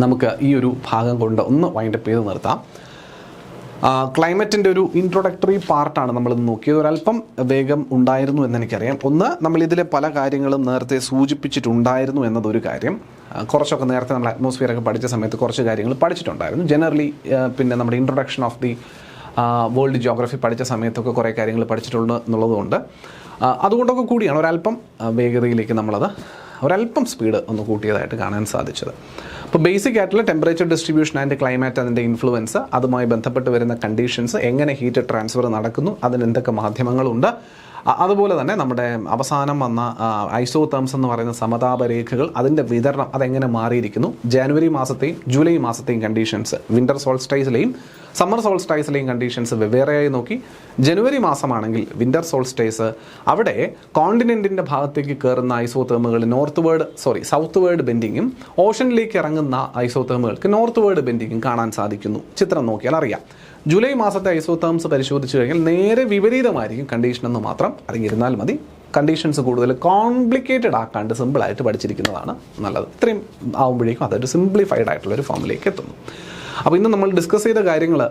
നമുക്ക് ഈ ഒരു ഭാഗം കൊണ്ട് ഒന്ന് വൈൻഡപ്പ് ചെയ്ത് നിർത്താം. ക്ലൈമറ്റിൻ്റെ ഒരു ഇൻട്രൊഡക്ടറി പാർട്ടാണ് നമ്മളിന്ന് നോക്കിയത്. ഒരല്പം വേഗം ഉണ്ടായിരുന്നു എന്നെനിക്കറിയാം. ഒന്ന്, നമ്മളിതിലെ പല കാര്യങ്ങളും നേരത്തെ സൂചിപ്പിച്ചിട്ടുണ്ടായിരുന്നു എന്നതൊരു കാര്യം. കുറച്ചൊക്കെ നേരത്തെ നമ്മൾ അറ്റ്മോസ്ഫിയറൊക്കെ പഠിച്ച സമയത്ത് കുറച്ച് കാര്യങ്ങൾ പഠിച്ചിട്ടുണ്ടായിരുന്നു. ജനറലി പിന്നെ നമ്മുടെ introduction of the world geography പഠിച്ച സമയത്തൊക്കെ കുറേ കാര്യങ്ങൾ പഠിച്ചിട്ടുണ്ട് എന്നുള്ളതുകൊണ്ട് അതുകൊണ്ടൊക്കെ കൂടിയാണ് ഒരല്പം വേഗതയിലേക്ക് നമ്മളത് ഒരല്പം സ്പീഡ് ഒന്ന് കൂട്ടിയതായിട്ട് കാണാൻ സാധിച്ചത്. അപ്പോൾ ബേസിക് ആയിട്ടുള്ള ടെമ്പറേച്ചർ ഡിസ്ട്രിബ്യൂഷൻ ആൻഡ് ക്ലൈമാറ്റ്, അതിൻ്റെ ഇൻഫ്ലുവൻസ്, അതുമായി ബന്ധപ്പെട്ട് വരുന്ന കണ്ടീഷൻസ്, എങ്ങനെ ഹീറ്റ് ട്രാൻസ്ഫർ നടക്കുന്നു, അതിന് എന്തൊക്കെ മാധ്യമങ്ങളുണ്ട്, അതുപോലെ തന്നെ നമ്മുടെ അവസാനം വന്ന ഐസോതേർംസ് എന്ന് പറയുന്ന സമതാപ രേഖകൾ, അതിൻ്റെ വിതരണം അതെങ്ങനെ മാറിയിരിക്കുന്നു, ജനുവരി മാസത്തെയും ജൂലൈ മാസത്തെയും കണ്ടീഷൻസ്, വിൻ്റർ സോൾസ്റ്റൈസിലെയും സമ്മർ സോൾസ്റ്റൈസിലെയും കണ്ടീഷൻസ് വെവ്വേറെയായി നോക്കി. ജനുവരി മാസമാണെങ്കിൽ വിൻ്റർ സോൾസ്റ്റൈസ്, അവിടെ കോണ്ടിനെൻറ്റിൻ്റെ ഭാഗത്തേക്ക് കയറുന്ന ഐസോതേർമുകൾ സൗത്ത് വേർഡ് ബെൻഡിങ്ങും ഓഷനിലേക്ക് ഇറങ്ങുന്ന ഐസോതേർമുകൾക്ക് നോർത്ത് വേർഡ് ബെൻഡിങ്ങും കാണാൻ സാധിക്കുന്നു. ചിത്രം നോക്കിയാൽ അറിയാം. ജൂലൈ മാസത്തെ ഐസോതേർംസ് പരിശോധിച്ച് കഴിഞ്ഞാൽ നേരെ വിപരീതമായിരിക്കും കണ്ടീഷൻ എന്ന് മാത്രം അറിഞ്ഞിരുന്നാൽ മതി. കണ്ടീഷൻസ് കൂടുതൽ കോംപ്ലിക്കേറ്റഡ് ആക്കാണ്ട് സിമ്പിളായിട്ട് പഠിച്ചിരിക്കുന്നതാണ് നല്ലത്. ഇത്രയും ആകുമ്പോഴേക്കും അതൊരു സിംപ്ലിഫൈഡ് ആയിട്ടുള്ളൊരു ഫോമിലേക്ക് എത്തുന്നു. അപ്പോൾ ഇന്ന് നമ്മൾ ഡിസ്കസ് ചെയ്ത കാര്യങ്ങൾ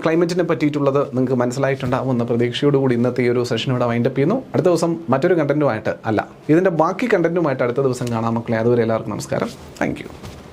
ക്ലൈമറ്റിനെ പറ്റിയിട്ടുള്ളത് നിങ്ങൾക്ക് മനസ്സിലായിട്ടുണ്ടാവുമെന്ന പ്രതീക്ഷയോടുകൂടി ഇന്നത്തെ ഈ ഒരു സെഷൻ ഇവിടെ വൈൻഡപ്പ് ചെയ്യുന്നു. അടുത്ത ദിവസം മറ്റൊരു കണ്ടൻറ്റുമായിട്ട് ഇതിൻ്റെ ബാക്കി കണ്ടൻറ്റുമായിട്ട് അടുത്ത ദിവസം കാണാം മക്കളെ. അതുവരെ എല്ലാവർക്കും നമസ്കാരം. Thank you.